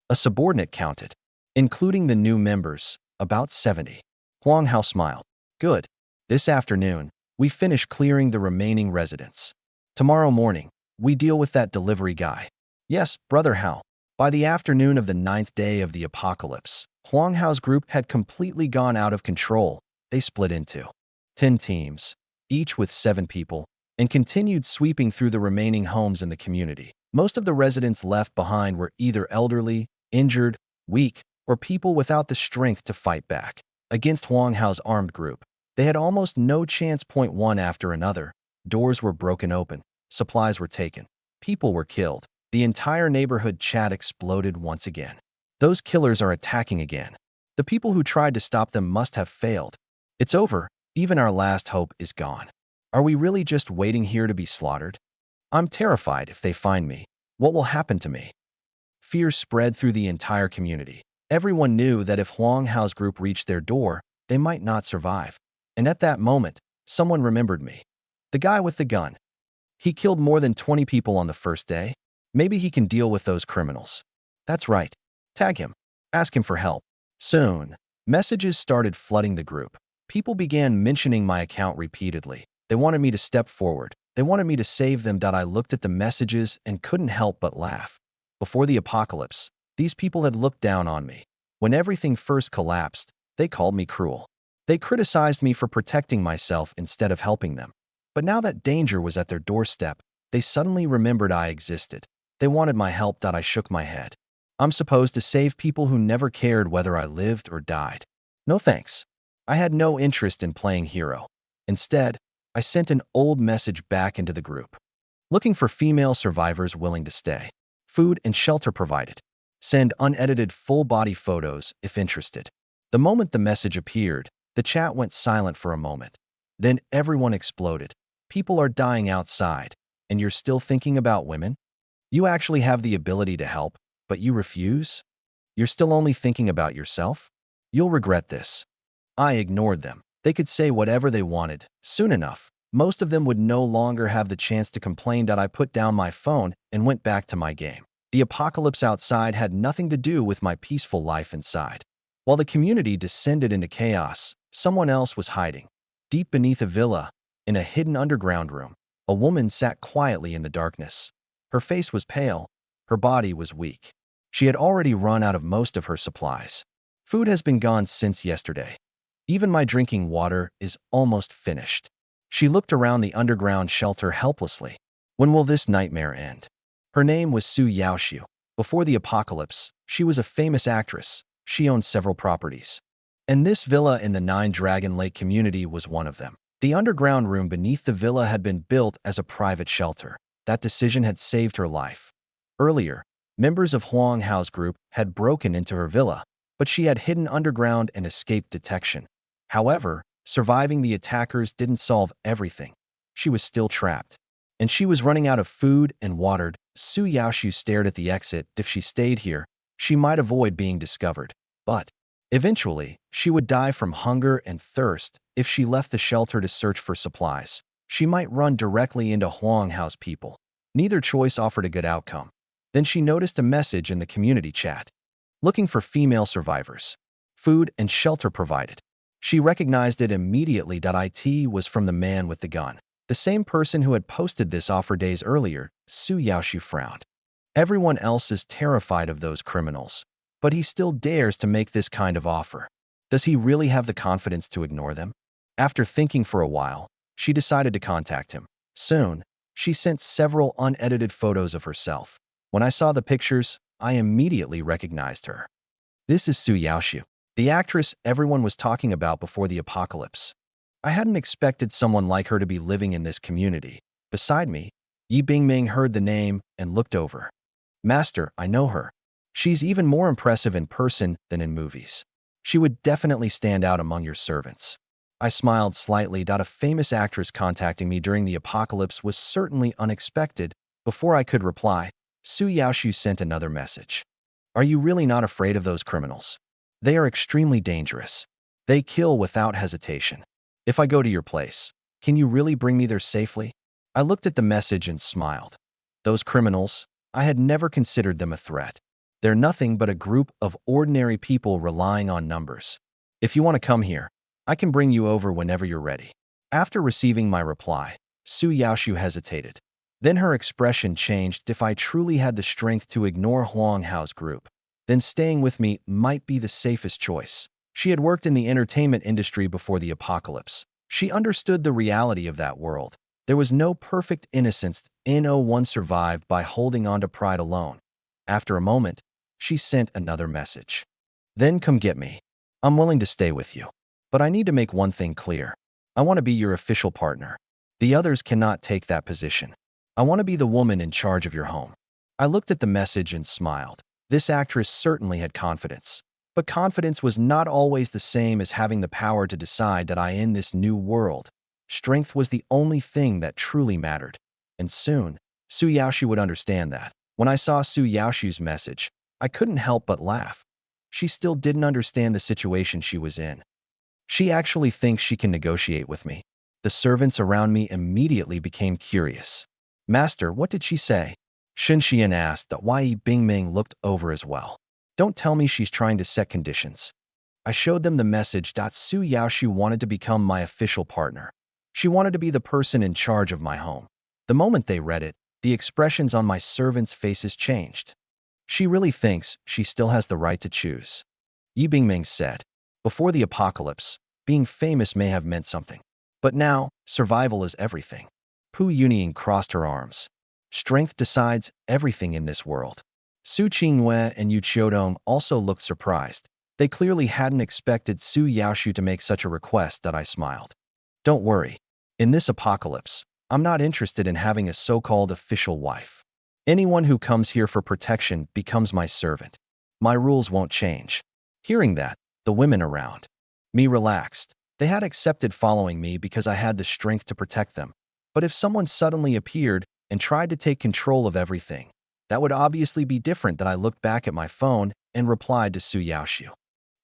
A subordinate counted. Including the new members, about 70. Huang Hao smiled. Good. This afternoon, we finish clearing the remaining residents. Tomorrow morning, we deal with that delivery guy. Yes, Brother Hao. By the afternoon of the 9th day of the apocalypse, Huang Hao's group had completely gone out of control. They split into 10 teams, each with 7 people, and continued sweeping through the remaining homes in the community. Most of the residents left behind were either elderly, injured, weak, or people without the strength to fight back. Against Huang Hao's armed group, they had almost no chance. One after another, doors were broken open, supplies were taken, people were killed. The entire neighborhood chat exploded once again. Those killers are attacking again. The people who tried to stop them must have failed. It's over. Even our last hope is gone. Are we really just waiting here to be slaughtered? I'm terrified if they find me. What will happen to me? Fear spread through the entire community. Everyone knew that if Huang Hao's group reached their door, they might not survive. And at that moment, someone remembered me. The guy with the gun. He killed more than 20 people on the first day. Maybe he can deal with those criminals. That's right. Tag him. Ask him for help. Soon, messages started flooding the group. People began mentioning my account repeatedly. They wanted me to step forward. They wanted me to save them. I looked at the messages and couldn't help but laugh. Before the apocalypse, these people had looked down on me. When everything first collapsed, they called me cruel. They criticized me for protecting myself instead of helping them. But now that danger was at their doorstep, they suddenly remembered I existed. They wanted my help. I shook my head. I'm supposed to save people who never cared whether I lived or died. No thanks. I had no interest in playing hero. Instead, I sent an old message back into the group. Looking for female survivors willing to stay. Food and shelter provided. Send unedited full-body photos if interested. The moment the message appeared, the chat went silent for a moment. Then everyone exploded. People are dying outside, and you're still thinking about women? You actually have the ability to help, but you refuse? You're still only thinking about yourself? You'll regret this. I ignored them. They could say whatever they wanted. Soon enough, most of them would no longer have the chance to complain. I put down my phone and went back to my game. The apocalypse outside had nothing to do with my peaceful life inside. While the community descended into chaos, someone else was hiding. Deep beneath a villa, in a hidden underground room, a woman sat quietly in the darkness. Her face was pale. Her body was weak. She had already run out of most of her supplies. Food has been gone since yesterday. Even my drinking water is almost finished. She looked around the underground shelter helplessly. When will this nightmare end? Her name was Su Yaoxiu. Before the apocalypse, she was a famous actress. She owned several properties. And this villa in the Nine Dragon Lake community was one of them. The underground room beneath the villa had been built as a private shelter. That decision had saved her life. Earlier, members of Huang Hao's group had broken into her villa, but she had hidden underground and escaped detection. However, surviving the attackers didn't solve everything. She was still trapped. And she was running out of food and water. Su Yaoxiu stared at the exit. If she stayed here, she might avoid being discovered. But eventually, she would die from hunger and thirst. If she left the shelter to search for supplies, she might run directly into Huang Hao's people. Neither choice offered a good outcome. Then she noticed a message in the community chat. Looking for female survivors. Food and shelter provided. She recognized it immediately. It was from the man with the gun. The same person who had posted this offer days earlier. Su Yaoxiu frowned. Everyone else is terrified of those criminals. But he still dares to make this kind of offer. Does he really have the confidence to ignore them? After thinking for a while, she decided to contact him. Soon, she sent several unedited photos of herself. When I saw the pictures, I immediately recognized her. This is Su Yaoxiu, the actress everyone was talking about before the apocalypse. I hadn't expected someone like her to be living in this community. Beside me, Yi Bingming heard the name and looked over. Master, I know her. She's even more impressive in person than in movies. She would definitely stand out among your servants. I smiled slightly. A famous actress contacting me during the apocalypse was certainly unexpected. Before I could reply, Su Yaoxiu sent another message. Are you really not afraid of those criminals? They are extremely dangerous. They kill without hesitation. If I go to your place, can you really bring me there safely? I looked at the message and smiled. Those criminals, I had never considered them a threat. They're nothing but a group of ordinary people relying on numbers. If you want to come here, I can bring you over whenever you're ready. After receiving my reply, Su Yaoxiu hesitated. Then her expression changed. If I truly had the strength to ignore Huang Hao's group, then staying with me might be the safest choice. She had worked in the entertainment industry before the apocalypse. She understood the reality of that world. There was no perfect innocence. No one survived by holding on to pride alone. After a moment, she sent another message. Then come get me. I'm willing to stay with you. But I need to make one thing clear. I want to be your official partner. The others cannot take that position. I want to be the woman in charge of your home. I looked at the message and smiled. This actress certainly had confidence. But confidence was not always the same as having the power to decide that I in this new world. Strength was the only thing that truly mattered. And soon, Su Yaoxiu would understand that. When I saw Su Yaoxiu's message, I couldn't help but laugh. She still didn't understand the situation she was in. She actually thinks she can negotiate with me. The servants around me immediately became curious. Master, what did she say? Shen Xian asked. That Yi Bingming looked over as well. Don't tell me she's trying to set conditions. I showed them the message. Su Yaoxiu wanted to become my official partner. She wanted to be the person in charge of my home. The moment they read it, the expressions on my servants' faces changed. She really thinks she still has the right to choose. Yi Bingming said. Before the apocalypse, being famous may have meant something. But now, survival is everything. Pu Yunying crossed her arms. Strength decides everything in this world. Su Qingyue and Yu Qiudong also looked surprised. They clearly hadn't expected Su Yaoxiu to make such a request. I smiled. Don't worry. In this apocalypse, I'm not interested in having a so-called official wife. Anyone who comes here for protection becomes my servant. My rules won't change. Hearing that, the women around me relaxed. They had accepted following me because I had the strength to protect them. But if someone suddenly appeared and tried to take control of everything, that would obviously be different. I looked back at my phone and replied to Su Yaoxiu.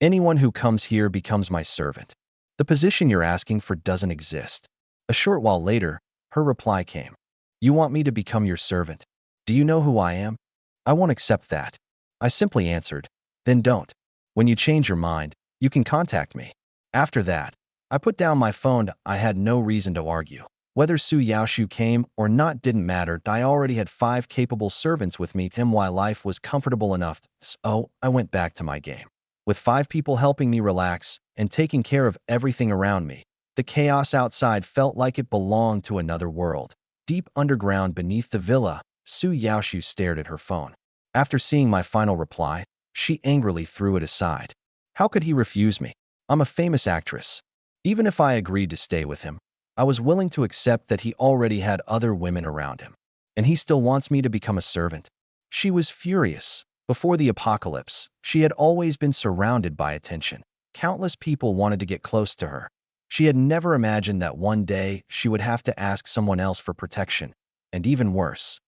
Anyone who comes here becomes my servant. The position you're asking for doesn't exist. A short while later, her reply came. You want me to become your servant? Do you know who I am? I won't accept that. I simply answered. Then don't. When you change your mind, you can contact me. After that, I put down my phone. I had no reason to argue. Whether Su Yaoxiu came or not didn't matter. I already had 5 capable servants with me. While life was comfortable enough, so I went back to my game. With 5 people helping me relax and taking care of everything around me, the chaos outside felt like it belonged to another world. Deep underground beneath the villa, Su Yaoxiu stared at her phone. After seeing my final reply, she angrily threw it aside. How could he refuse me? I'm a famous actress. Even if I agreed to stay with him, I was willing to accept that he already had other women around him. And he still wants me to become a servant. She was furious. Before the apocalypse, she had always been surrounded by attention. Countless people wanted to get close to her. She had never imagined that one day she would have to ask someone else for protection. And even worse,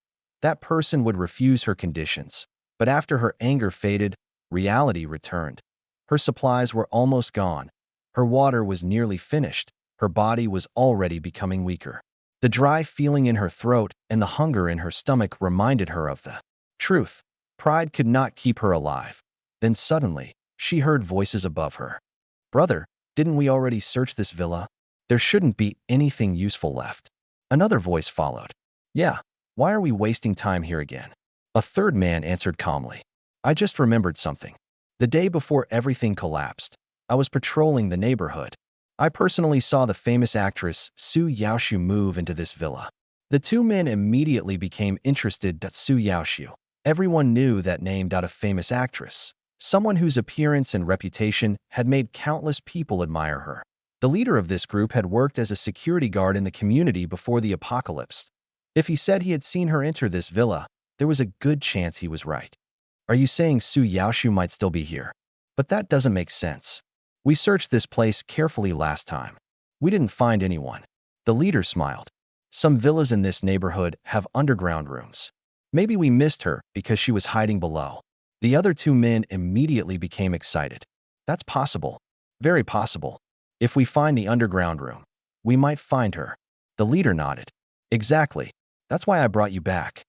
that person would refuse her conditions. But after her anger faded, reality returned. Her supplies were almost gone. Her water was nearly finished. Her body was already becoming weaker. The dry feeling in her throat and the hunger in her stomach reminded her of the truth. Pride could not keep her alive. Then suddenly, she heard voices above her. Brother, didn't we already search this villa? There shouldn't be anything useful left. Another voice followed. Yeah, why are we wasting time here again? A third man answered calmly. I just remembered something. The day before everything collapsed, I was patrolling the neighborhood. I personally saw the famous actress Su Yaoshu move into this villa. The two men immediately became interested in Su Yaoshu. Everyone knew that name, a famous actress, someone whose appearance and reputation had made countless people admire her. The leader of this group had worked as a security guard in the community before the apocalypse. If he said he had seen her enter this villa, there was a good chance he was right. Are you saying Su Yaoshu might still be here? But that doesn't make sense. We searched this place carefully last time. We didn't find anyone. The leader smiled. Some villas in this neighborhood have underground rooms. Maybe we missed her because she was hiding below. The other two men immediately became excited. That's possible. Very possible. If we find the underground room, we might find her. The leader nodded. Exactly. That's why I brought you back.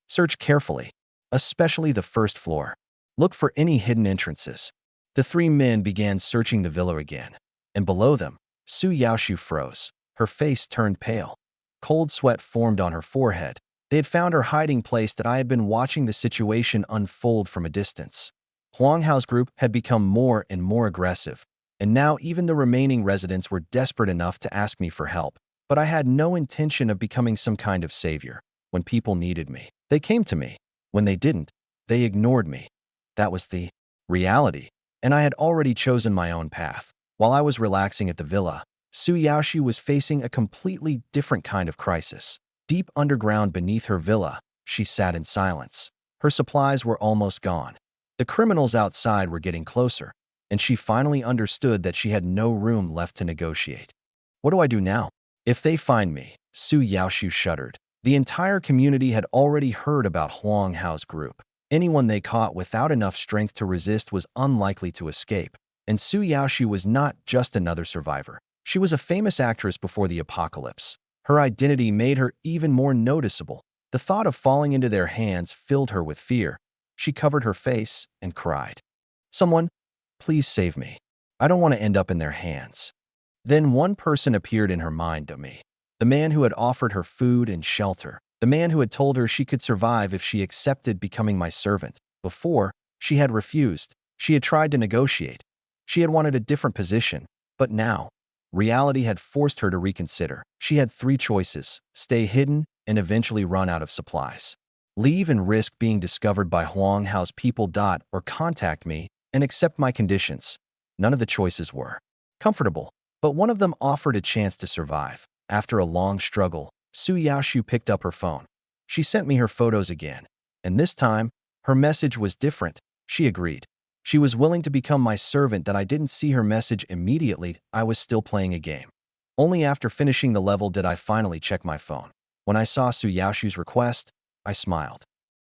Search carefully, especially the first floor. Look for any hidden entrances. The three men began searching the villa again, and below them, Su Yaoshu froze. Her face turned pale. Cold sweat formed on her forehead. They had found her hiding place that I had been watching the situation unfold from a distance. Huang Hao's group had become more and more aggressive, and now even the remaining residents were desperate enough to ask me for help. But I had no intention of becoming some kind of savior. When people needed me, they came to me. When they didn't, they ignored me. That was the reality, and I had already chosen my own path. While I was relaxing at the villa, Su Yaoshu was facing a completely different kind of crisis. Deep underground beneath her villa, she sat in silence. Her supplies were almost gone. The criminals outside were getting closer, and she finally understood that she had no room left to negotiate. What do I do now? If they find me, Su Yaoshu shuddered. The entire community had already heard about Huang Hao's group. Anyone they caught without enough strength to resist was unlikely to escape. And Su Yaoshu was not just another survivor. She was a famous actress before the apocalypse. Her identity made her even more noticeable. The thought of falling into their hands filled her with fear. She covered her face and cried. Someone, please save me. I don't want to end up in their hands. Then one person appeared in her mind to me. The man who had offered her food and shelter. The man who had told her she could survive if she accepted becoming my servant. Before, she had refused. She had tried to negotiate. She had wanted a different position. But now, reality had forced her to reconsider. She had three choices: stay hidden and eventually run out of supplies, leave and risk being discovered by Huang Hao's people, or contact me and accept my conditions. None of the choices were comfortable, but one of them offered a chance to survive. After a long struggle, Su Yaoshu picked up her phone. She sent me her photos again, and this time, her message was different. She agreed. She was willing to become my servant. That I didn't see her message immediately. I was still playing a game. Only after finishing the level did I finally check my phone. When I saw Su Yaoshu's request, I smiled.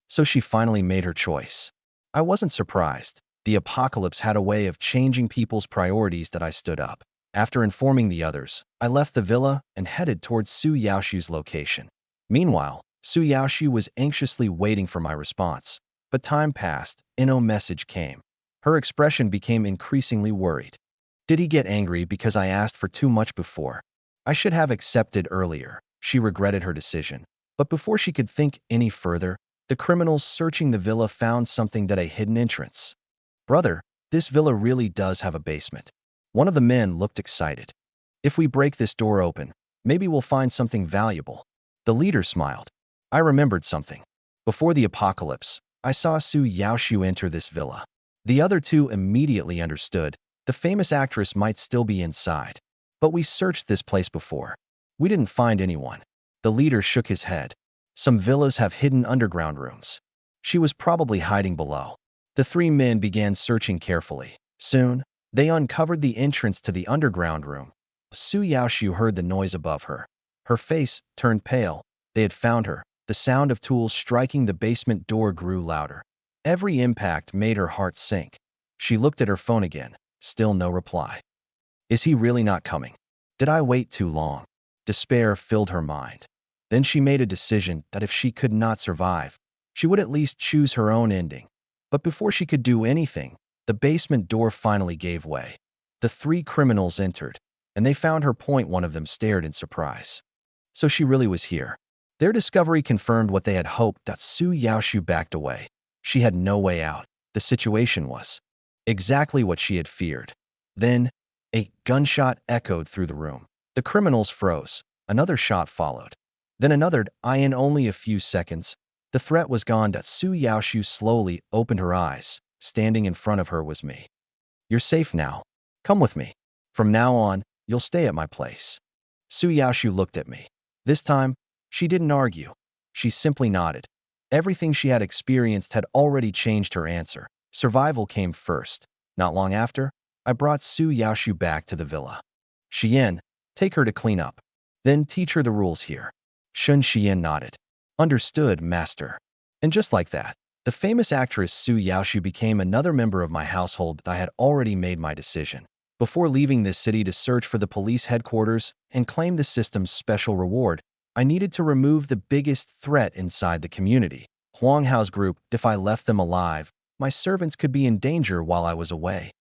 So she finally made her choice. I wasn't surprised. The apocalypse had a way of changing people's priorities. That I stood up. After informing the others, I left the villa and headed towards Su Yaoshu's location. Meanwhile, Su Yaoshu was anxiously waiting for my response. But time passed, and no message came. Her expression became increasingly worried. Did he get angry because I asked for too much before? I should have accepted earlier. She regretted her decision. But before she could think any further, the criminals searching the villa found something: a hidden entrance. Brother, this villa really does have a basement. One of the men looked excited. If we break this door open, maybe we'll find something valuable. The leader smiled. I remembered something. Before the apocalypse, I saw Su Yaoshu enter this villa. The other two immediately understood. The famous actress might still be inside. But we searched this place before. We didn't find anyone. The leader shook his head. Some villas have hidden underground rooms. She was probably hiding below. The three men began searching carefully. Soon, they uncovered the entrance to the underground room. Su Yaoshu heard the noise above her. Her face turned pale. They had found her. The sound of tools striking the basement door grew louder. Every impact made her heart sink. She looked at her phone again. Still no reply. Is he really not coming? Did I wait too long? Despair filled her mind. Then she made a decision that if she could not survive, she would at least choose her own ending. But before she could do anything, the basement door finally gave way. The three criminals entered, and they found her. One of them stared in surprise. So she really was here. Their discovery confirmed what they had hoped. Su Yaoshu backed away. She had no way out. The situation was Exactly what she had feared. Then, a gunshot echoed through the room. The criminals froze. Another shot followed. Then another. In only a few seconds, the threat was gone. Su Yaoshu slowly opened her eyes. Standing in front of her was me. You're safe now. Come with me. From now on, you'll stay at my place. Su Yaoshu looked at me. This time, she didn't argue. She simply nodded. Everything she had experienced had already changed her answer. Survival came first. Not long after, I brought Su Yaoshu back to the villa. Xian, take her to clean up. Then teach her the rules here. Shun Xian nodded. Understood, master. And just like that, the famous actress Su Yaoshu became another member of my household. I had already made my decision. Before leaving this city to search for the police headquarters and claim the system's special reward, I needed to remove the biggest threat inside the community, Huang Hao's group. If I left them alive, my servants could be in danger while I was away.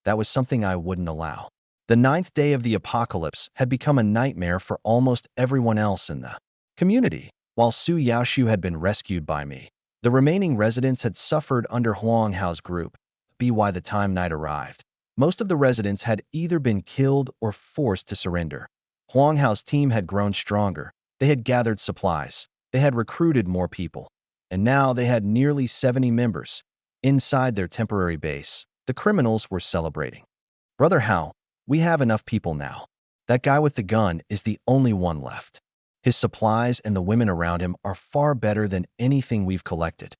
That was something I wouldn't allow. The 9th day of the apocalypse had become a nightmare for almost everyone else in the community. While Su Yaoshu had been rescued by me, the remaining residents had suffered under Huang Hao's group. By the time night arrived, most of the residents had either been killed or forced to surrender. Huang Hao's team had grown stronger. They had gathered supplies. They had recruited more people. And now they had nearly 70 members. Inside their temporary base, the criminals were celebrating. Brother Hao, we have enough people now. That guy with the gun is the only one left. His supplies and the women around him are far better than anything we've collected.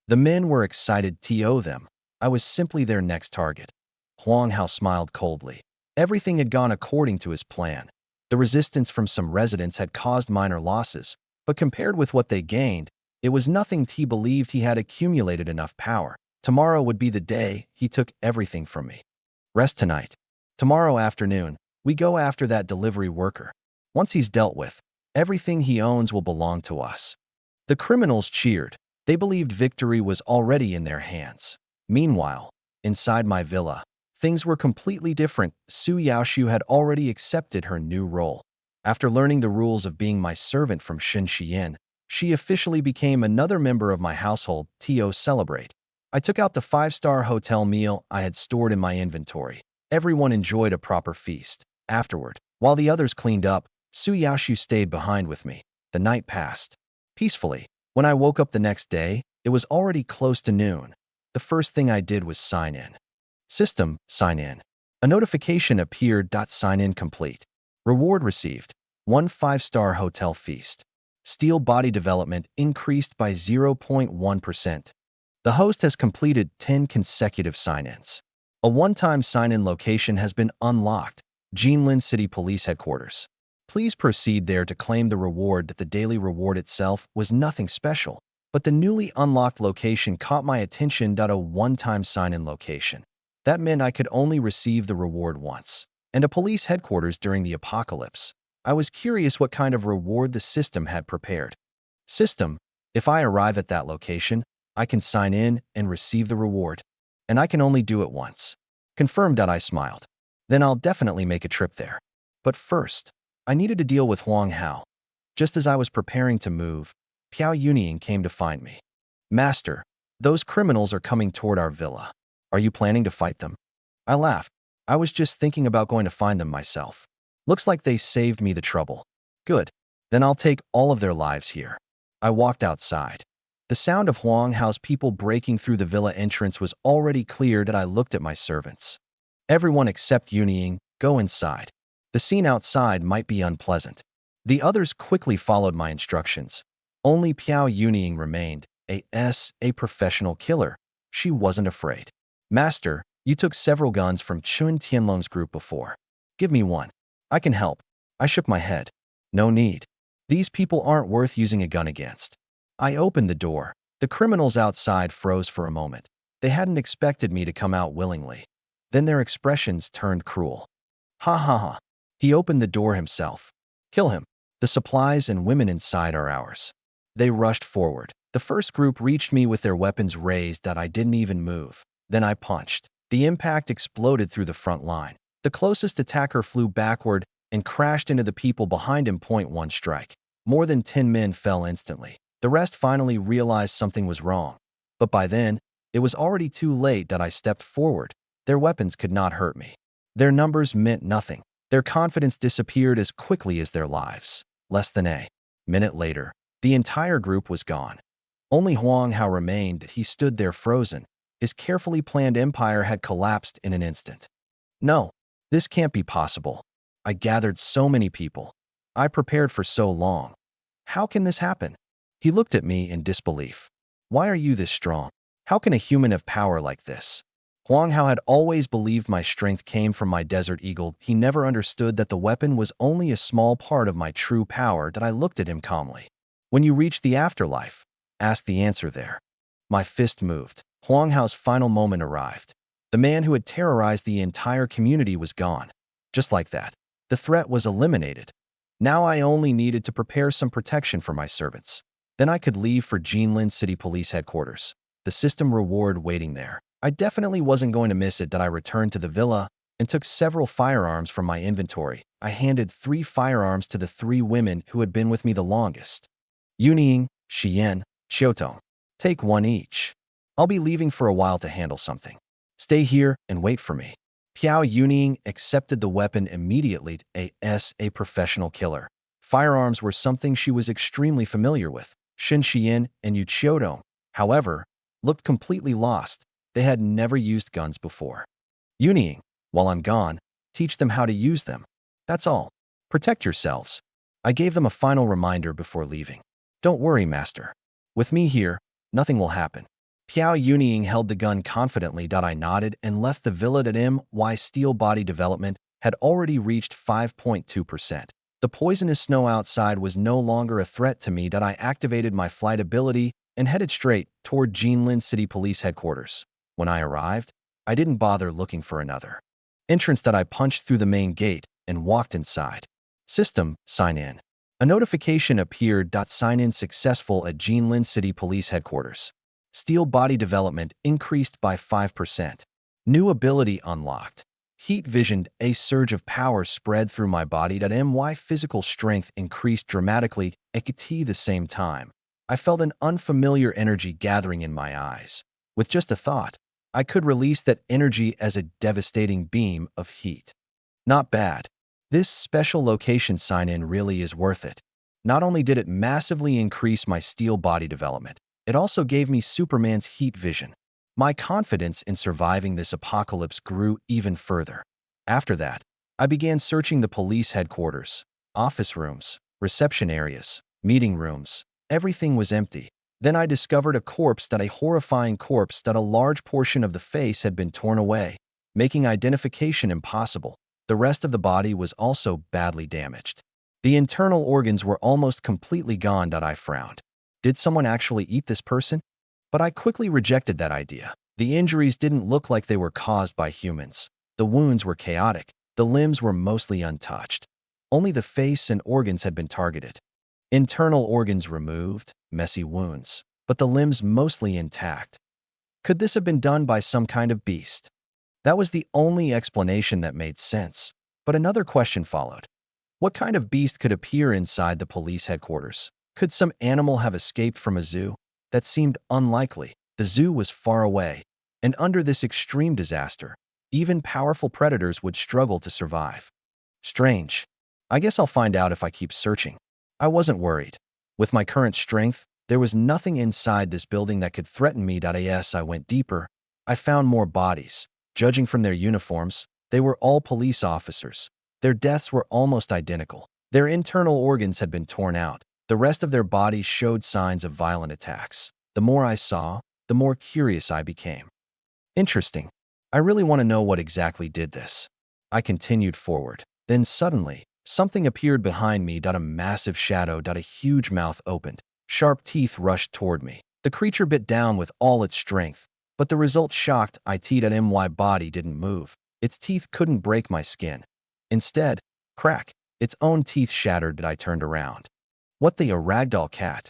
The men were excited to owe them. I was simply their next target. Huang Hao smiled coldly. Everything had gone according to his plan. The resistance from some residents had caused minor losses, but compared with what they gained, it was nothing. He believed he had accumulated enough power. Tomorrow would be the day he took everything from me. Rest tonight. Tomorrow afternoon, we go after that delivery worker. Once he's dealt with, everything he owns will belong to us. The criminals cheered. They believed victory was already in their hands. Meanwhile, inside my villa, things were completely different. Su Yaoshu had already accepted her new role. After learning the rules of being my servant from Shun Xian, she officially became another member of my household. To celebrate, I took out the 5-star hotel meal I had stored in my inventory. Everyone enjoyed a proper feast. Afterward, while the others cleaned up, Su Yaoshu stayed behind with me. The night passed peacefully. When I woke up the next day, it was already close to noon. The first thing I did was sign in. System, sign in. A notification appeared. Sign in complete. Reward received. 1 5-star hotel feast. Steel body development increased by 0.1%. The host has completed 10 consecutive sign-ins. A one-time sign-in location has been unlocked. Jinlin City Police Headquarters. Please proceed there to claim the reward. The daily reward itself was nothing special, but the newly unlocked location caught my attention. A one-time sign-in location. That meant I could only receive the reward once. And a police headquarters during the apocalypse. I was curious what kind of reward the system had prepared. System, if I arrive at that location, I can sign in and receive the reward. And I can only do it once. Confirmed. I smiled. Then I'll definitely make a trip there. But first, I needed to deal with Huang Hao. Just as I was preparing to move, Piao Yunying came to find me. Master, those criminals are coming toward our villa. Are you planning to fight them? I laughed. I was just thinking about going to find them myself. Looks like they saved me the trouble. Good. Then I'll take all of their lives here. I walked outside. The sound of Huang Hao's people breaking through the villa entrance was already clear. I looked at my servants. Everyone except Yunying, go inside. The scene outside might be unpleasant. The others quickly followed my instructions. Only Piao Yunying remained, a professional killer. She wasn't afraid. Master, you took several guns from Chun Tianlong's group before. Give me one. I can help. I shook my head. No need. These people aren't worth using a gun against. I opened the door. The criminals outside froze for a moment. They hadn't expected me to come out willingly. Then their expressions turned cruel. Ha ha ha. He opened the door himself. Kill him. The supplies and women inside are ours. They rushed forward. The first group reached me with their weapons raised. I didn't even move. Then I punched. The impact exploded through the front line. The closest attacker flew backward and crashed into the people behind him. 1 strike. More than 10 men fell instantly. The rest finally realized something was wrong. But by then, it was already too late. I stepped forward. Their weapons could not hurt me. Their numbers meant nothing. Their confidence disappeared as quickly as their lives. Less than a minute later, the entire group was gone. Only Huang Hao remained. He stood there frozen. His carefully planned empire had collapsed in an instant. No, this can't be possible. I gathered so many people. I prepared for so long. How can this happen? He looked at me in disbelief. Why are you this strong? How can a human have power like this? Huang Hao had always believed my strength came from my Desert Eagle. He never understood that the weapon was only a small part of my true power. That I looked at him calmly. When you reach the afterlife, ask the answer there. My fist moved. Huang Hao's final moment arrived. The man who had terrorized the entire community was gone. Just like that, the threat was eliminated. Now I only needed to prepare some protection for my servants. Then I could leave for Jinlin City Police Headquarters. The system reward waiting there. I definitely wasn't going to miss it. That I returned to the villa and took several firearms from my inventory. I handed 3 firearms to the 3 women who had been with me the longest. Yunying, Xian, Xiaotong. Take 1 each. I'll be leaving for a while to handle something. Stay here and wait for me. Piao Yunying accepted the weapon immediately. A professional killer. Firearms were something she was extremely familiar with. Shin Xian and Yu Xiaotong, however, looked completely lost. They had never used guns before. Yunying, while I'm gone, teach them how to use them. That's all. Protect yourselves. I gave them a final reminder before leaving. Don't worry, master. With me here, nothing will happen. Piao Yunying held the gun confidently. I nodded and left the villa. My steel body development had already reached 5.2%. The poisonous snow outside was no longer a threat to me. I activated my flight ability and headed straight toward Jinlin City Police Headquarters. When I arrived, I didn't bother looking for another entrance. I punched through the main gate and walked inside. System, sign in. A notification appeared. Sign in successful at Jinlin City Police Headquarters. Steel body development increased by 5%. New ability unlocked. Heat vision. A surge of power spread through my body. My physical strength increased dramatically. At the same time, I felt an unfamiliar energy gathering in my eyes. With just a thought, I could release that energy as a devastating beam of heat. Not bad. This special location sign-in really is worth it. Not only did it massively increase my steel body development, it also gave me Superman's heat vision. My confidence in surviving this apocalypse grew even further. After that, I began searching the police headquarters, office rooms, reception areas, meeting rooms. Everything was empty. Then I discovered a corpse. A horrifying corpse. A large portion of the face had been torn away, making identification impossible. The rest of the body was also badly damaged. The internal organs were almost completely gone. I frowned. Did someone actually eat this person? But I quickly rejected that idea. The injuries didn't look like they were caused by humans. The wounds were chaotic. The limbs were mostly untouched. Only the face and organs had been targeted. Internal organs removed, messy wounds, but the limbs mostly intact. Could this have been done by some kind of beast? That was the only explanation that made sense. But another question followed. What kind of beast could appear inside the police headquarters? Could some animal have escaped from a zoo? That seemed unlikely. The zoo was far away, and under this extreme disaster, even powerful predators would struggle to survive. Strange. I guess I'll find out if I keep searching. I wasn't worried. With my current strength, there was nothing inside this building that could threaten me. As I went deeper, I found more bodies. Judging from their uniforms, they were all police officers. Their deaths were almost identical. Their internal organs had been torn out. The rest of their bodies showed signs of violent attacks. The more I saw, the more curious I became. Interesting. I really want to know what exactly did this. I continued forward. Then suddenly, something appeared behind me. A massive shadow. A huge mouth opened. Sharp teeth rushed toward me. The creature bit down with all its strength, but the result shocked it. My body didn't move. Its teeth couldn't break my skin. Instead, crack, its own teeth shattered. I turned around. What a ragdoll cat.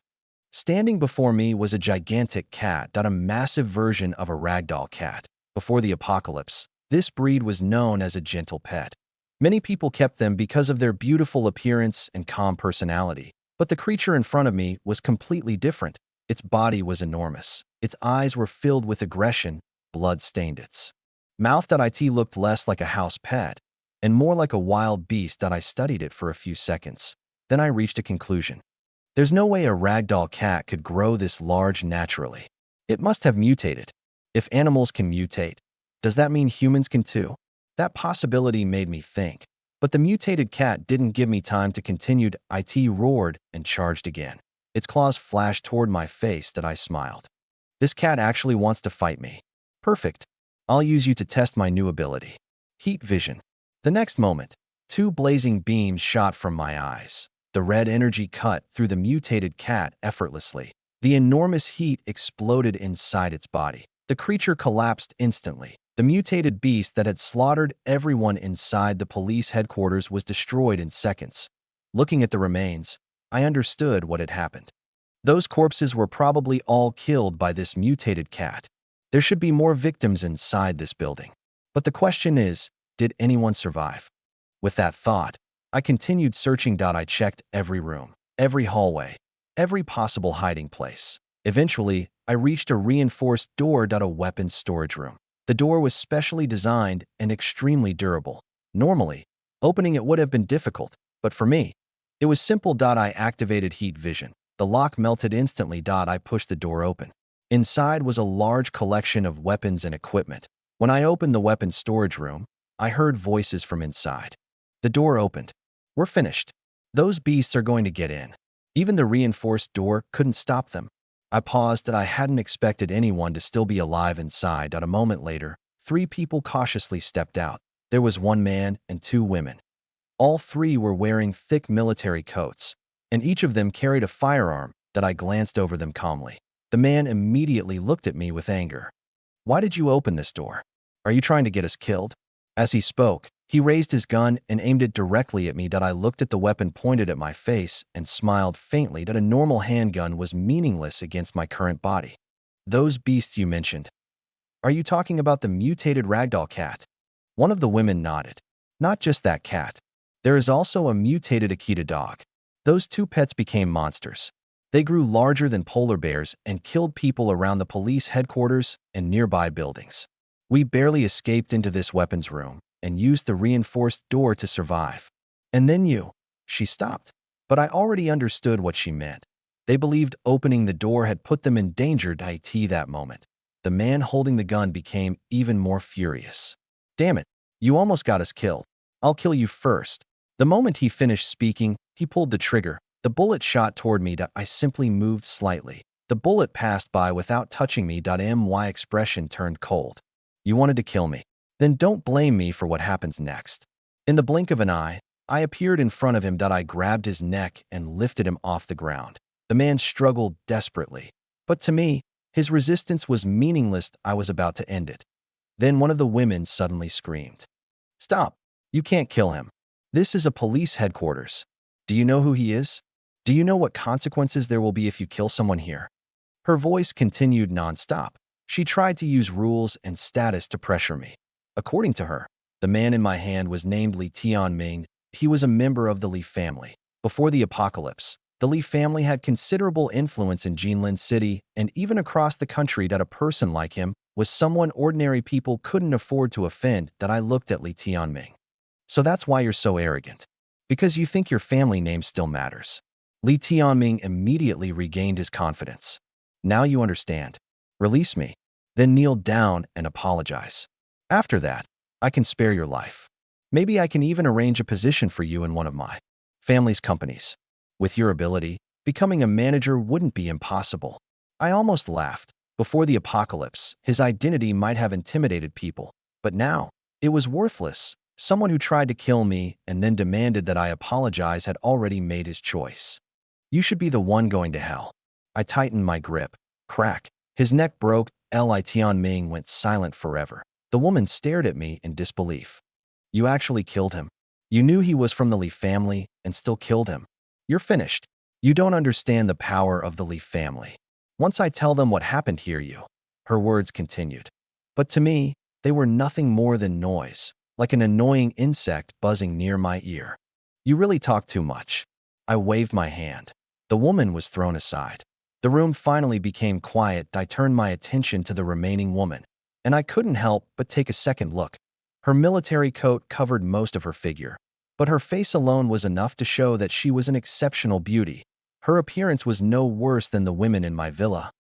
Standing before me was a gigantic cat. A massive version of a ragdoll cat. Before the apocalypse, this breed was known as a gentle pet. Many people kept them because of their beautiful appearance and calm personality. But the creature in front of me was completely different. Its body was enormous. Its eyes were filled with aggression. Blood stained its Mouth.it looked less like a house pet and more like a wild beast. I studied it for a few seconds. Then I reached a conclusion. There's no way a ragdoll cat could grow this large naturally. It must have mutated. If animals can mutate, does that mean humans can too? That possibility made me think. But the mutated cat didn't give me time to continue. It roared and charged again. Its claws flashed toward my face. I smiled. This cat actually wants to fight me. Perfect. I'll use you to test my new ability. Heat vision. The next moment, two blazing beams shot from my eyes. The red energy cut through the mutated cat effortlessly. The enormous heat exploded inside its body. The creature collapsed instantly. The mutated beast that had slaughtered everyone inside the police headquarters was destroyed in seconds. Looking at the remains, I understood what had happened. Those corpses were probably all killed by this mutated cat. There should be more victims inside this building. But the question is, did anyone survive? With that thought, I continued searching. I checked every room, every hallway, every possible hiding place. Eventually, I reached a reinforced door. A weapons storage room. The door was specially designed and extremely durable. Normally, opening it would have been difficult, but for me, it was simple. I activated heat vision. The lock melted instantly. I pushed the door open. Inside was a large collection of weapons and equipment. When I opened the weapons storage room, I heard voices from inside. The door opened. We're finished. Those beasts are going to get in. Even the reinforced door couldn't stop them. I paused. I hadn't expected anyone to still be alive inside. A moment later, 3 people cautiously stepped out. There was 1 man and 2 women. All 3 were wearing thick military coats, and each of them carried a firearm. I glanced over them calmly. The man immediately looked at me with anger. Why did you open this door? Are you trying to get us killed? As he spoke, he raised his gun and aimed it directly at me. I looked at the weapon pointed at my face and smiled faintly. A normal handgun was meaningless against my current body. Those beasts you mentioned. Are you talking about the mutated ragdoll cat? One of the women nodded. Not just that cat. There is also a mutated Akita dog. Those 2 pets became monsters. They grew larger than polar bears and killed people around the police headquarters and nearby buildings. We barely escaped into this weapons room and used the reinforced door to survive. And then you. She stopped. But I already understood what she meant. They believed opening the door had put them in danger. That moment, the man holding the gun became even more furious. Damn it, you almost got us killed. I'll kill you first. The moment he finished speaking, he pulled the trigger. The bullet shot toward me. I simply moved slightly. The bullet passed by without touching me. My expression turned cold. You wanted to kill me. Then don't blame me for what happens next. In the blink of an eye, I appeared in front of him. I grabbed his neck and lifted him off the ground. The man struggled desperately. But to me, his resistance was meaningless. I was about to end it. Then one of the women suddenly screamed. Stop! You can't kill him. This is a police headquarters. Do you know who he is? Do you know what consequences there will be if you kill someone here? Her voice continued nonstop. She tried to use rules and status to pressure me. According to her, the man in my hand was named Li Tianming. He was a member of the Li family. Before the apocalypse, the Li family had considerable influence in Jinlin City and even across the country. A person like him was someone ordinary people couldn't afford to offend. I looked at Li Tianming. So that's why you're so arrogant. Because you think your family name still matters. Li Tianming immediately regained his confidence. Now you understand. Release me. Then kneel down and apologize. After that, I can spare your life. Maybe I can even arrange a position for you in one of my family's companies. With your ability, becoming a manager wouldn't be impossible. I almost laughed. Before the apocalypse, his identity might have intimidated people. But now, it was worthless. Someone who tried to kill me and then demanded that I apologize had already made his choice. You should be the one going to hell. I tightened my grip. Crack. His neck broke. Li Tianming went silent forever. The woman stared at me in disbelief. You actually killed him. You knew he was from the Li family and still killed him. You're finished. You don't understand the power of the Li family. Once I tell them what happened here, you. Her words continued. But to me, they were nothing more than noise, like an annoying insect buzzing near my ear. You really talk too much. I waved my hand. The woman was thrown aside. The room finally became quiet. I turned my attention to the remaining woman. and I couldn't help but take a second look. Her military coat covered most of her figure, but her face alone was enough to show that she was an exceptional beauty. Her appearance was no worse than the women in my villa.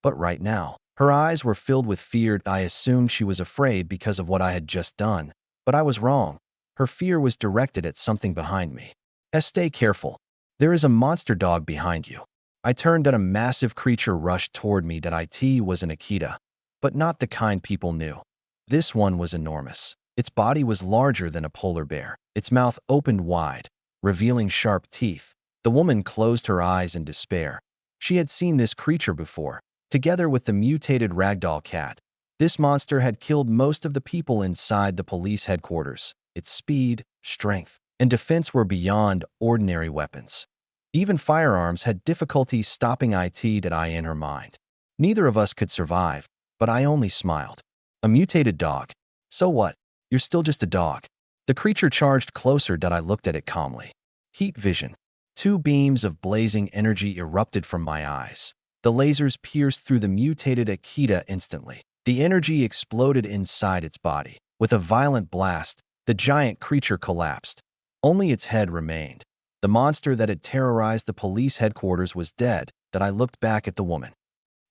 But right now, her eyes were filled with fear. I assumed she was afraid because of what I had just done, but I was wrong. Her fear was directed at something behind me. Stay careful. There is a monster dog behind you. I turned and a massive creature rushed toward me. It was an Akita, but not the kind people knew. This one was enormous. Its body was larger than a polar bear. Its mouth opened wide, revealing sharp teeth. The woman closed her eyes in despair. She had seen this creature before, together with the mutated ragdoll cat. This monster had killed most of the people inside the police headquarters. Its speed, strength, and defense were beyond ordinary weapons. Even firearms had difficulty stopping it in her mind. Neither of us could survive, but I only smiled. A mutated dog. So what? You're still just a dog. The creature charged closer. I looked at it calmly. Heat vision. Two beams of blazing energy erupted from my eyes. The lasers pierced through the mutated Akita instantly. The energy exploded inside its body. With a violent blast, the giant creature collapsed. Only its head remained. The monster that had terrorized the police headquarters was dead. I looked back at the woman.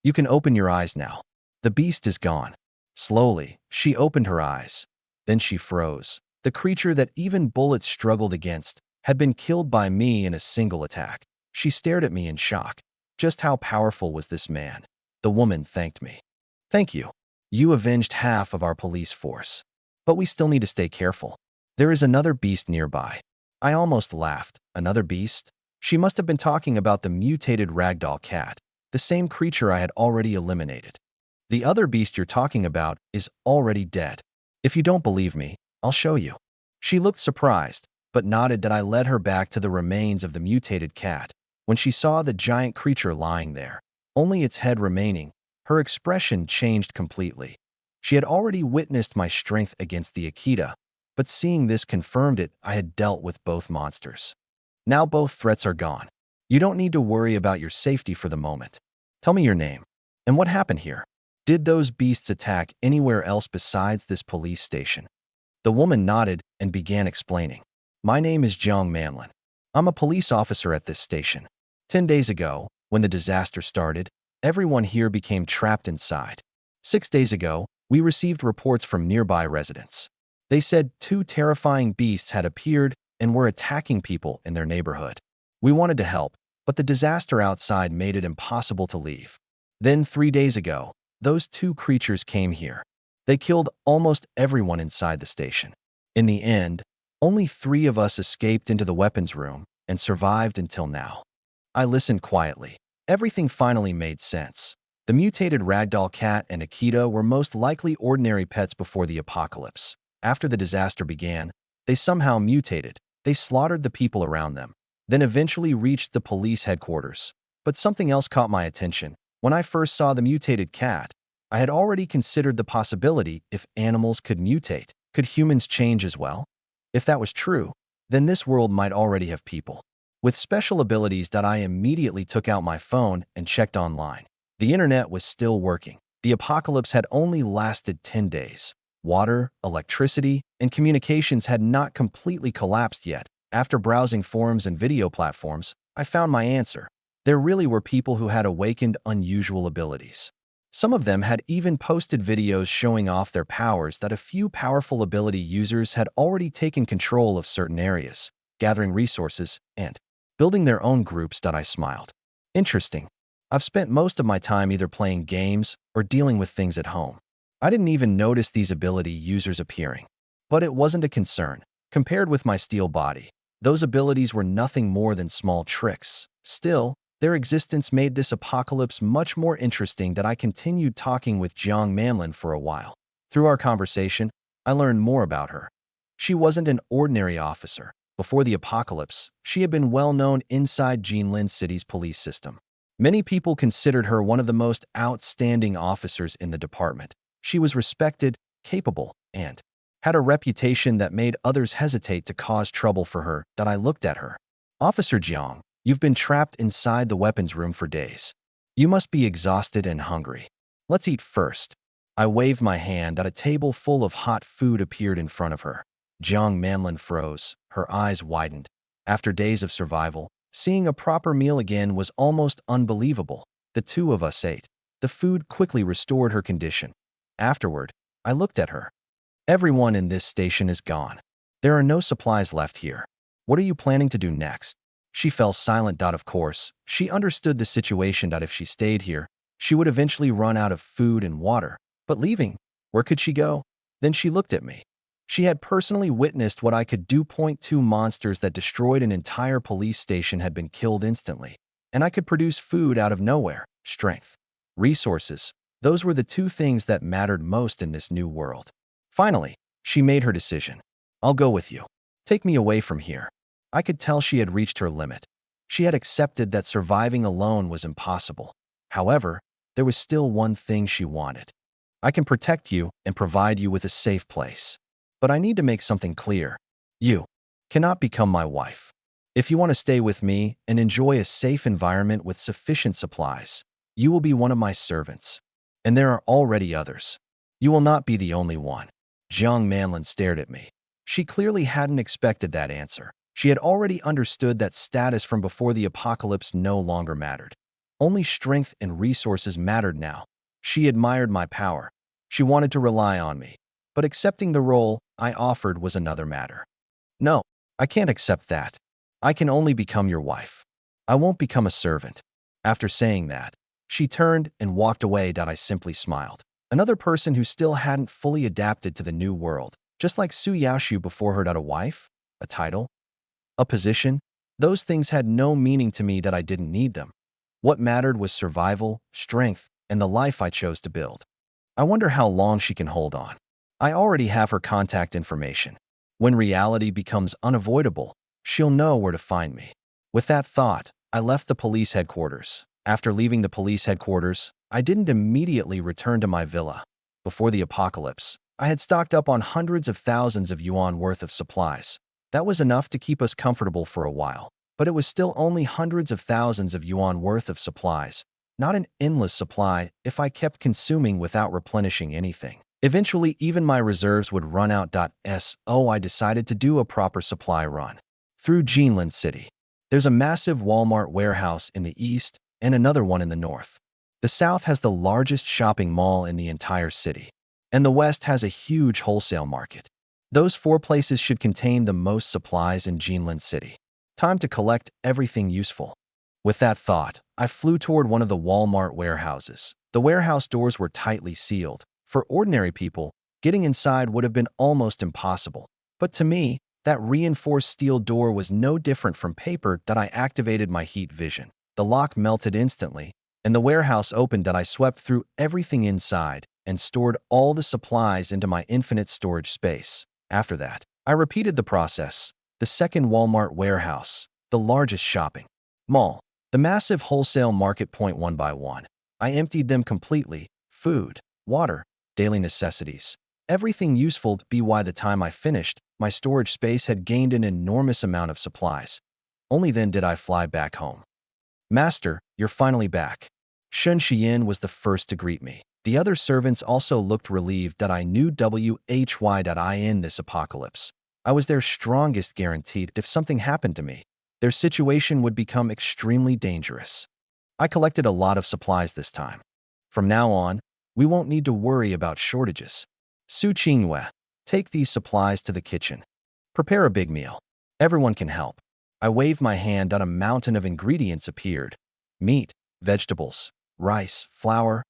You can open your eyes now. The beast is gone. Slowly, she opened her eyes. Then she froze. The creature that even bullets struggled against had been killed by me in a single attack. She stared at me in shock. Just how powerful was this man? The woman thanked me. Thank you. You avenged half of our police force. But we still need to stay careful. There is another beast nearby. I almost laughed. Another beast? She must have been talking about the mutated ragdoll cat, the same creature I had already eliminated. The other beast you're talking about is already dead. If you don't believe me, I'll show you. She looked surprised, but nodded. I led her back to the remains of the mutated cat. When she saw the giant creature lying there, only its head remaining, her expression changed completely. She had already witnessed my strength against the Akita, but seeing this confirmed it. I had dealt with both monsters. Now both threats are gone. You don't need to worry about your safety for the moment. Tell me your name. And what happened here? Did those beasts attack anywhere else besides this police station? The woman nodded and began explaining. My name is Jiang Manlin. I'm a police officer at this station. 10 days ago, when the disaster started, everyone here became trapped inside. 6 days ago, we received reports from nearby residents. They said 2 terrifying beasts had appeared and were attacking people in their neighborhood. We wanted to help, but the disaster outside made it impossible to leave. Then 3 days ago, those 2 creatures came here. They killed almost everyone inside the station. In the end, only 3 of us escaped into the weapons room and survived until now. I listened quietly. Everything finally made sense. The mutated ragdoll cat and Akita were most likely ordinary pets before the apocalypse. After the disaster began, they somehow mutated. They slaughtered the people around them, then eventually reached the police headquarters. But something else caught my attention. When I first saw the mutated cat, I had already considered the possibility if animals could mutate. Could humans change as well? If that was true, then this world might already have people with special abilities. I immediately took out my phone and checked online. The internet was still working. The apocalypse had only lasted 10 days. Water, electricity, and communications had not completely collapsed yet. After browsing forums and video platforms, I found my answer. There really were people who had awakened unusual abilities. Some of them had even posted videos showing off their powers. A few powerful ability users had already taken control of certain areas, gathering resources, and building their own groups. I smiled. Interesting. I've spent most of my time either playing games or dealing with things at home. I didn't even notice these ability users appearing. But it wasn't a concern. Compared with my steel body, those abilities were nothing more than small tricks. Still, their existence made this apocalypse much more interesting. I continued talking with Jiang Manlin for a while. Through our conversation, I learned more about her. She wasn't an ordinary officer. Before the apocalypse, she had been well known inside Jinlin City's police system. Many people considered her one of the most outstanding officers in the department. She was respected, capable, and had a reputation that made others hesitate to cause trouble for her. I looked at her. Officer Jiang, you've been trapped inside the weapons room for days. You must be exhausted and hungry. Let's eat first. I waved my hand at a table full of hot food appeared in front of her. Jiang Manlin froze, her eyes widened. After days of survival, seeing a proper meal again was almost unbelievable. The two of us ate. The food quickly restored her condition. Afterward, I looked at her. Everyone in this station is gone. There are no supplies left here. What are you planning to do next? She fell silent. Of course, she understood the situation. If she stayed here, she would eventually run out of food and water. But leaving, where could she go? Then she looked at me. She had personally witnessed what I could do. Two monsters that destroyed an entire police station had been killed instantly. And I could produce food out of nowhere. Strength. Resources. Those were the two things that mattered most in this new world. Finally, she made her decision. I'll go with you. Take me away from here. I could tell she had reached her limit. She had accepted that surviving alone was impossible. However, there was still one thing she wanted. I can protect you and provide you with a safe place. But I need to make something clear. You cannot become my wife. If you want to stay with me and enjoy a safe environment with sufficient supplies, you will be one of my servants. And there are already others. You will not be the only one. Jiang Manlin stared at me. She clearly hadn't expected that answer. She had already understood that status from before the apocalypse no longer mattered. Only strength and resources mattered now. She admired my power. She wanted to rely on me. But accepting the role I offered was another matter. No, I can't accept that. I can only become your wife. I won't become a servant. After saying that, she turned and walked away. I simply smiled. Another person who still hadn't fully adapted to the new world, just like Su Yaoshu before her. A wife? A title? A position? Those things had no meaning to me. I didn't need them. What mattered was survival, strength, and the life I chose to build. I wonder how long she can hold on. I already have her contact information. When reality becomes unavoidable, she'll know where to find me. With that thought, I left the police headquarters. After leaving the police headquarters, I didn't immediately return to my villa. Before the apocalypse, I had stocked up on hundreds of thousands of yuan worth of supplies. That was enough to keep us comfortable for a while, but it was still only hundreds of thousands of yuan worth of supplies, not an endless supply if I kept consuming without replenishing anything. Eventually, even my reserves would run out. So I decided to do a proper supply run. Through Jinlin City, there's a massive Walmart warehouse in the east and another one in the north. The south has the largest shopping mall in the entire city, and the west has a huge wholesale market. Those four places should contain the most supplies in Jinlin City. Time to collect everything useful. With that thought, I flew toward one of the Walmart warehouses. The warehouse doors were tightly sealed. For ordinary people, getting inside would have been almost impossible. But to me, that reinforced steel door was no different from paper. I activated my heat vision. The lock melted instantly, and the warehouse opened. I swept through everything inside and stored all the supplies into my infinite storage space. After that, I repeated the process. The second Walmart warehouse, the largest shopping mall, the massive wholesale market. One by one, I emptied them completely. Food, water, daily necessities, everything useful. By the time I finished, my storage space had gained an enormous amount of supplies. Only then did I fly back home. Master, you're finally back. Shun Xian was the first to greet me. The other servants also looked relieved. I knew in this apocalypse, I was their strongest guarantee. If something happened to me, their situation would become extremely dangerous. I collected a lot of supplies this time. From now on, we won't need to worry about shortages. Su Qingyue, take these supplies to the kitchen. Prepare a big meal. Everyone can help. I waved my hand. A mountain of ingredients appeared. Meat, vegetables, rice, flour,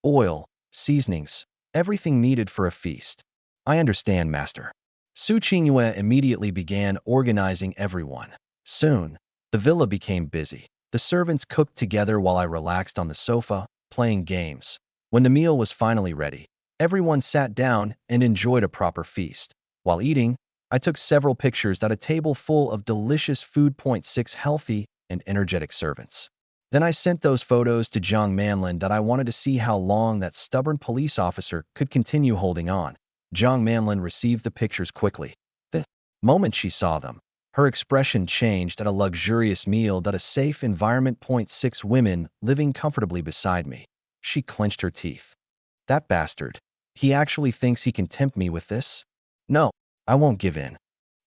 oil, seasonings, everything needed for a feast. I understand, Master. Su Qingyue immediately began organizing everyone. Soon, the villa became busy. The servants cooked together while I relaxed on the sofa, playing games. When the meal was finally ready, everyone sat down and enjoyed a proper feast. While eating, I took several pictures at a table full of delicious food. 6 healthy and energetic servants. Then I sent those photos to Jiang Manlin. I wanted to see how long that stubborn police officer could continue holding on. Jiang Manlin received the pictures quickly. The moment she saw them, her expression changed. At a luxurious meal. A safe environment. 6 women living comfortably beside me. She clenched her teeth. That bastard. He actually thinks he can tempt me with this? No, I won't give in.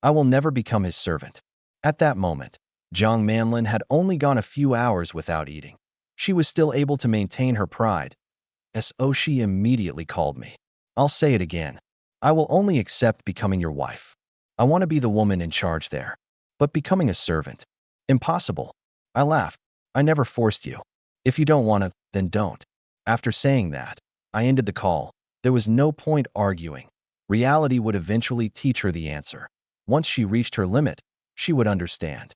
I will never become his servant. At that moment, Jiang Manlin had only gone a few hours without eating. She was still able to maintain her pride. So she immediately called me. I'll say it again. I will only accept becoming your wife. I want to be the woman in charge there. But becoming a servant? Impossible. I laughed. I never forced you. If you don't want to, then don't. After saying that, I ended the call. There was no point arguing. Reality would eventually teach her the answer. Once she reached her limit, she would understand.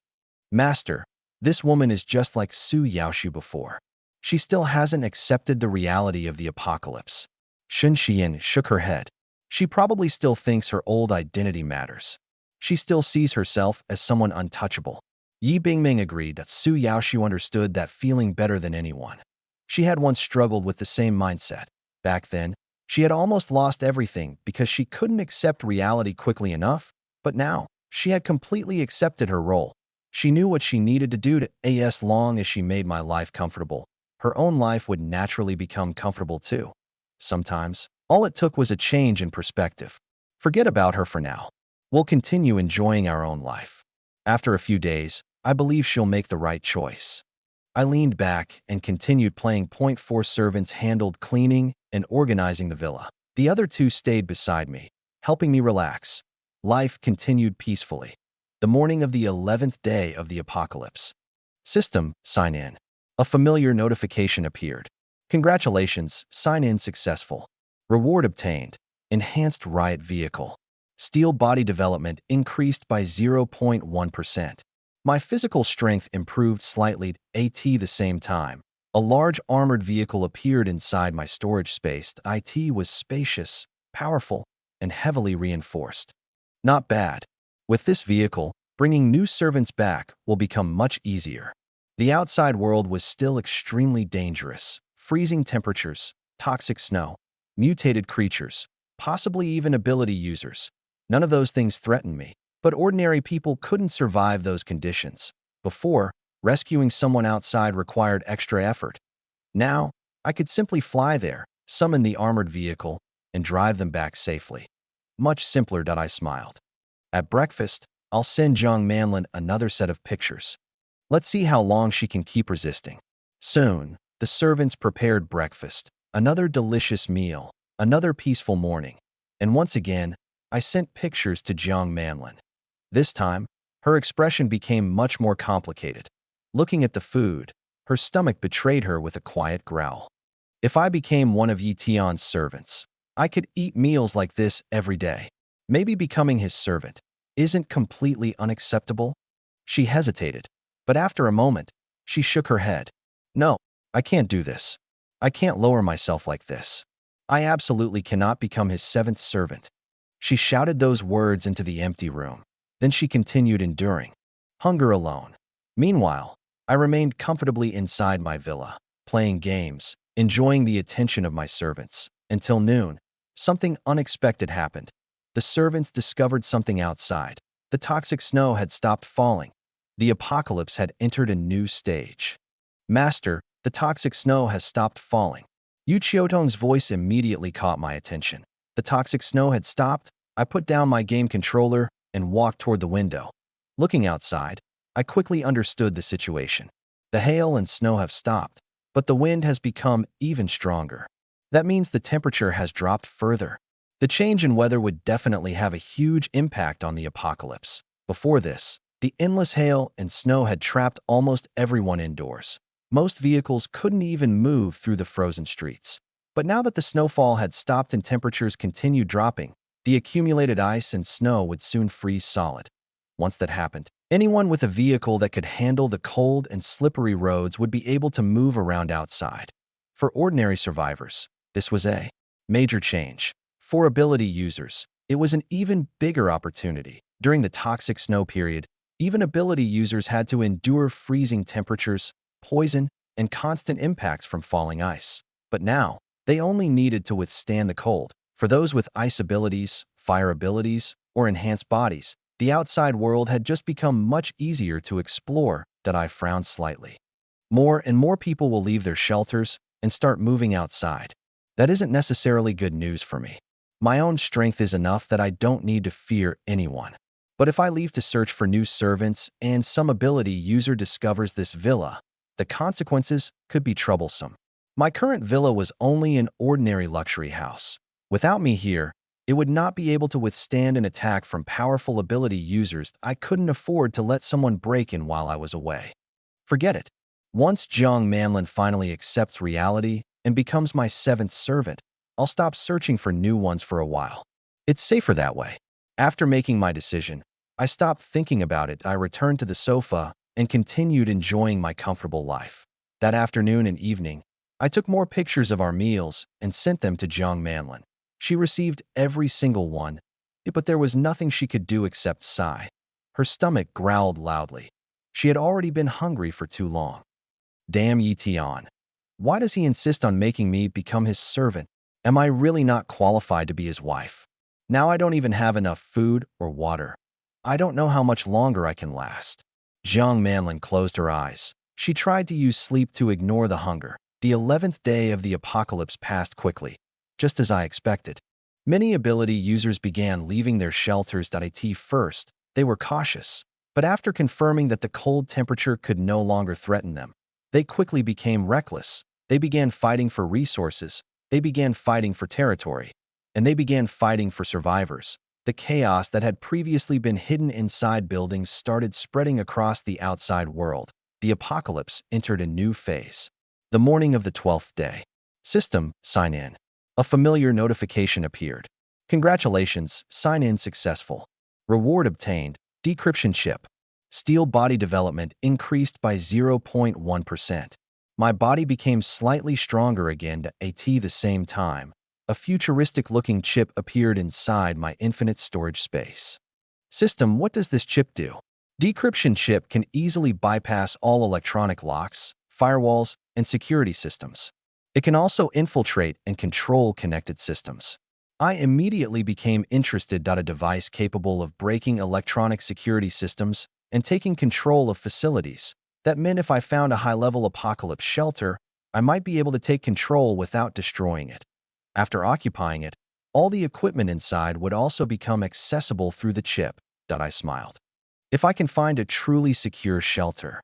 Master, this woman is just like Su Yaoshu before. She still hasn't accepted the reality of the apocalypse. Shen Xian shook her head. She probably still thinks her old identity matters. She still sees herself as someone untouchable. Yi Bingming agreed that Su Yaoshu understood that feeling better than anyone. She had once struggled with the same mindset. Back then, she had almost lost everything because she couldn't accept reality quickly enough, but now, she had completely accepted her role. She knew what she needed to do to as long as she made my life comfortable. Her own life would naturally become comfortable too. Sometimes, all it took was a change in perspective. Forget about her for now. We'll continue enjoying our own life. After a few days, I believe she'll make the right choice. I leaned back and continued playing point. 4 servants handled cleaning and organizing the villa. The other 2 stayed beside me, helping me relax. Life continued peacefully. The morning of the 11th day of the apocalypse. System, sign in. A familiar notification appeared. Congratulations, sign in successful. Reward obtained. Enhanced riot vehicle. Steel body development increased by 0.1%. My physical strength improved slightly at the same time. A large armored vehicle appeared inside my storage space. It was spacious, powerful, and heavily reinforced. Not bad. With this vehicle, bringing new servants back will become much easier. The outside world was still extremely dangerous. Freezing temperatures, toxic snow, mutated creatures, possibly even ability users. None of those things threatened me, but ordinary people couldn't survive those conditions. Before, rescuing someone outside required extra effort. Now, I could simply fly there, summon the armored vehicle, and drive them back safely. Much simpler. I smiled. At breakfast, I'll send Jiang Manlin another set of pictures. Let's see how long she can keep resisting. Soon, the servants prepared breakfast, another delicious meal, another peaceful morning. And once again, I sent pictures to Jiang Manlin. This time, her expression became much more complicated. Looking at the food, her stomach betrayed her with a quiet growl. If I became one of Yi Tian's servants, I could eat meals like this every day. Maybe becoming his servant isn't completely unacceptable? She hesitated, but after a moment, she shook her head. No, I can't do this. I can't lower myself like this. I absolutely cannot become his 7th servant. She shouted those words into the empty room. Then she continued enduring hunger alone. Meanwhile, I remained comfortably inside my villa, playing games, enjoying the attention of my servants. Until noon, something unexpected happened. The servants discovered something outside. The toxic snow had stopped falling. The apocalypse had entered a new stage. Master, the toxic snow has stopped falling. Yu Qiutong's voice immediately caught my attention. The toxic snow had stopped. I put down my game controller and walked toward the window. Looking outside, I quickly understood the situation. The hail and snow have stopped, but the wind has become even stronger. That means the temperature has dropped further. The change in weather would definitely have a huge impact on the apocalypse. Before this, the endless hail and snow had trapped almost everyone indoors. Most vehicles couldn't even move through the frozen streets. But now that the snowfall had stopped and temperatures continued dropping, the accumulated ice and snow would soon freeze solid. Once that happened, anyone with a vehicle that could handle the cold and slippery roads would be able to move around outside. For ordinary survivors, this was a major change. For ability users, it was an even bigger opportunity. During the toxic snow period, even ability users had to endure freezing temperatures, poison, and constant impacts from falling ice. But now, they only needed to withstand the cold. For those with ice abilities, fire abilities, or enhanced bodies, the outside world had just become much easier to explore. I frowned slightly. More and more people will leave their shelters and start moving outside. That isn't necessarily good news for me. My own strength is enough that I don't need to fear anyone. But if I leave to search for new servants and some ability user discovers this villa, the consequences could be troublesome. My current villa was only an ordinary luxury house. Without me here, it would not be able to withstand an attack from powerful ability users. I couldn't afford to let someone break in while I was away. Forget it. Once Jiang Manlin finally accepts reality and becomes my seventh servant, I'll stop searching for new ones for a while. It's safer that way. After making my decision, I stopped thinking about it. I returned to the sofa and continued enjoying my comfortable life. That afternoon and evening, I took more pictures of our meals and sent them to Jiang Manlin. She received every single one, but there was nothing she could do except sigh. Her stomach growled loudly. She had already been hungry for too long. Damn Yi Tian. Why does he insist on making me become his servant? Am I really not qualified to be his wife? Now I don't even have enough food or water. I don't know how much longer I can last. Jiang Manlin closed her eyes. She tried to use sleep to ignore the hunger. The 11th day of the apocalypse passed quickly, just as I expected. Many ability users began leaving their shelters. At first, they were cautious, but after confirming that the cold temperature could no longer threaten them, they quickly became reckless. They began fighting for resources. They began fighting for territory, and they began fighting for survivors. The chaos that had previously been hidden inside buildings started spreading across the outside world. The apocalypse entered a new phase. The morning of the 12th day. System, sign in. A familiar notification appeared. Congratulations, sign in successful. Reward obtained, decryption chip. Steel body development increased by 0.1%. My body became slightly stronger again. At the same time, a futuristic-looking chip appeared inside my infinite storage space. System, what does this chip do? Decryption chip can easily bypass all electronic locks, firewalls, and security systems. It can also infiltrate and control connected systems. I immediately became interested. A device capable of breaking electronic security systems and taking control of facilities. That meant if I found a high-level apocalypse shelter, I might be able to take control without destroying it. After occupying it, all the equipment inside would also become accessible through the chip. I smiled. If I can find a truly secure shelter,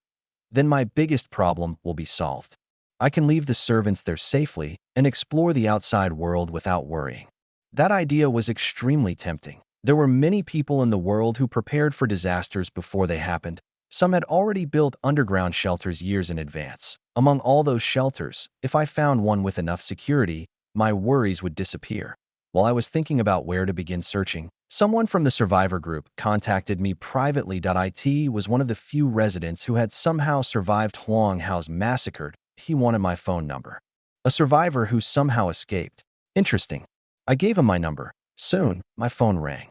then my biggest problem will be solved. I can leave the servants there safely and explore the outside world without worrying. That idea was extremely tempting. There were many people in the world who prepared for disasters before they happened. Some had already built underground shelters years in advance. Among all those shelters, if I found one with enough security, my worries would disappear. While I was thinking about where to begin searching, someone from the survivor group contacted me privately. It was one of the few residents who had somehow survived Huang Hao's massacre. He wanted my phone number. A survivor who somehow escaped. Interesting. I gave him my number. Soon, my phone rang.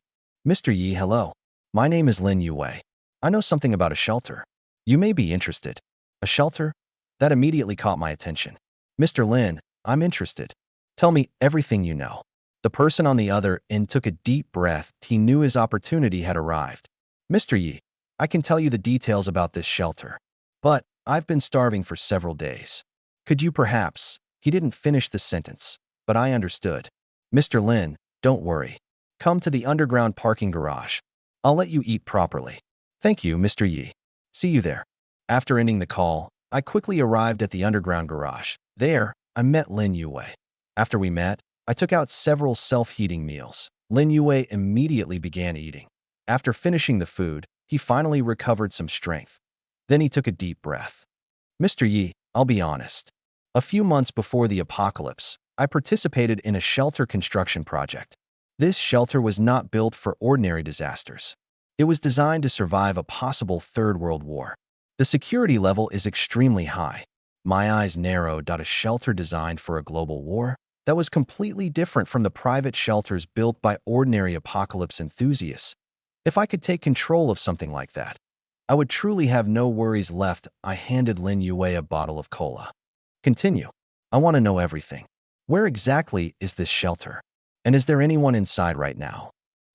Mr. Yi, hello. My name is Lin Yue. I know something about a shelter. You may be interested. A shelter? That immediately caught my attention. Mr. Lin, I'm interested. Tell me everything you know. The person on the other end took a deep breath. He knew his opportunity had arrived. Mr. Yi, I can tell you the details about this shelter. But I've been starving for several days. Could you perhaps? He didn't finish the sentence, but I understood. Mr. Lin, don't worry. Come to the underground parking garage. I'll let you eat properly. Thank you, Mr. Yi. See you there. After ending the call, I quickly arrived at the underground garage. There, I met Lin Yue. After we met, I took out several self-heating meals. Lin Yue immediately began eating. After finishing the food, he finally recovered some strength. Then he took a deep breath. Mr. Yi, I'll be honest. A few months before the apocalypse, I participated in a shelter construction project. This shelter was not built for ordinary disasters. It was designed to survive a possible Third World War. The security level is extremely high. My eyes narrowed. A shelter designed for a global war? That was completely different from the private shelters built by ordinary apocalypse enthusiasts. If I could take control of something like that, I would truly have no worries left. I handed Lin Yue a bottle of cola. Continue. I want to know everything. Where exactly is this shelter? And is there anyone inside right now?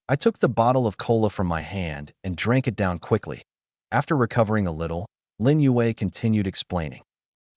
I took the bottle of cola from my hand and drank it down quickly. After recovering a little, Lin Yue continued explaining.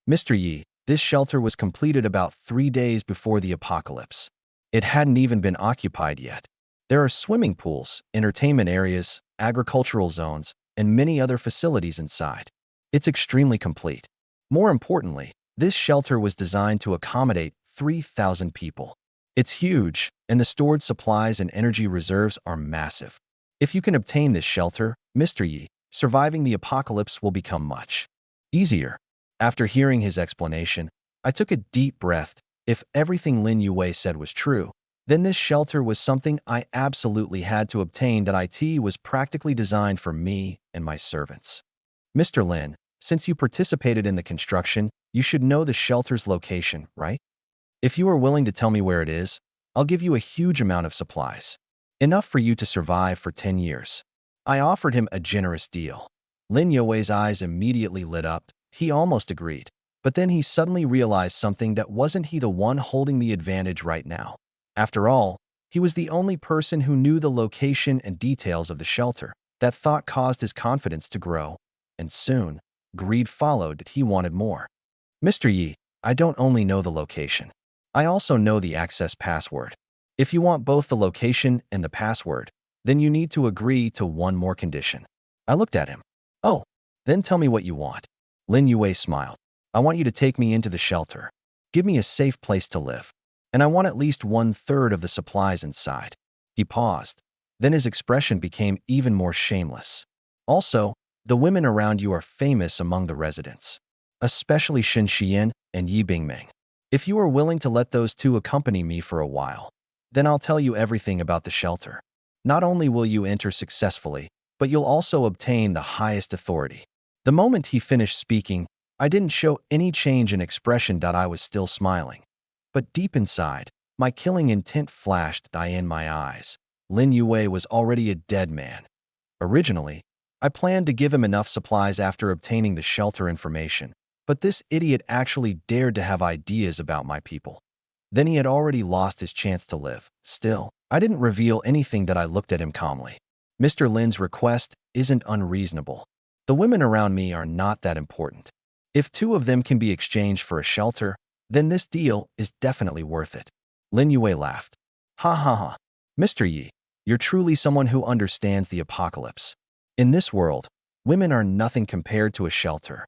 Mr. Yi, This shelter was completed about 3 days before the apocalypse. It hadn't even been occupied yet. There are swimming pools, entertainment areas, agricultural zones, and many other facilities inside. It's extremely complete. More importantly, this shelter was designed to accommodate 3,000 people. It's huge, and the stored supplies and energy reserves are massive. If you can obtain this shelter, Mr. Yi, surviving the apocalypse will become much easier. After hearing his explanation, I took a deep breath. If everything Lin Yue said was true, then this shelter was something I absolutely had to obtain. It was practically designed for me and my servants. Mr. Lin, since you participated in the construction, you should know the shelter's location, right? If you are willing to tell me where it is, I'll give you a huge amount of supplies. Enough for you to survive for 10 years. I offered him a generous deal. Lin Yue's eyes immediately lit up. He almost agreed. But then he suddenly realized something, that wasn't he the one holding the advantage right now. After all, he was the only person who knew the location and details of the shelter. That thought caused his confidence to grow, and soon, greed followed. He wanted more. Mr. Yi, I don't only know the location. I also know the access password. If you want both the location and the password, then you need to agree to one more condition. I looked at him. Oh, then tell me what you want. Lin Yue smiled. I want you to take me into the shelter. Give me a safe place to live. And I want at least 1/3 of the supplies inside. He paused. Then his expression became even more shameless. Also, the women around you are famous among the residents, especially Shen Xian and Yi Bingming. If you are willing to let those two accompany me for a while, then I'll tell you everything about the shelter. Not only will you enter successfully, but you'll also obtain the highest authority. The moment he finished speaking, I didn't show any change in expression. I was still smiling. But deep inside, my killing intent flashed in my eyes. Lin Yue was already a dead man. Originally, I planned to give him enough supplies after obtaining the shelter information, but this idiot actually dared to have ideas about my people. Then he had already lost his chance to live. Still, I didn't reveal anything. I looked at him calmly. Mr. Lin's request isn't unreasonable. The women around me are not that important. If 2 of them can be exchanged for a shelter, then this deal is definitely worth it. Lin Yue laughed. Ha ha ha. Mr. Yi, you're truly someone who understands the apocalypse. In this world, women are nothing compared to a shelter.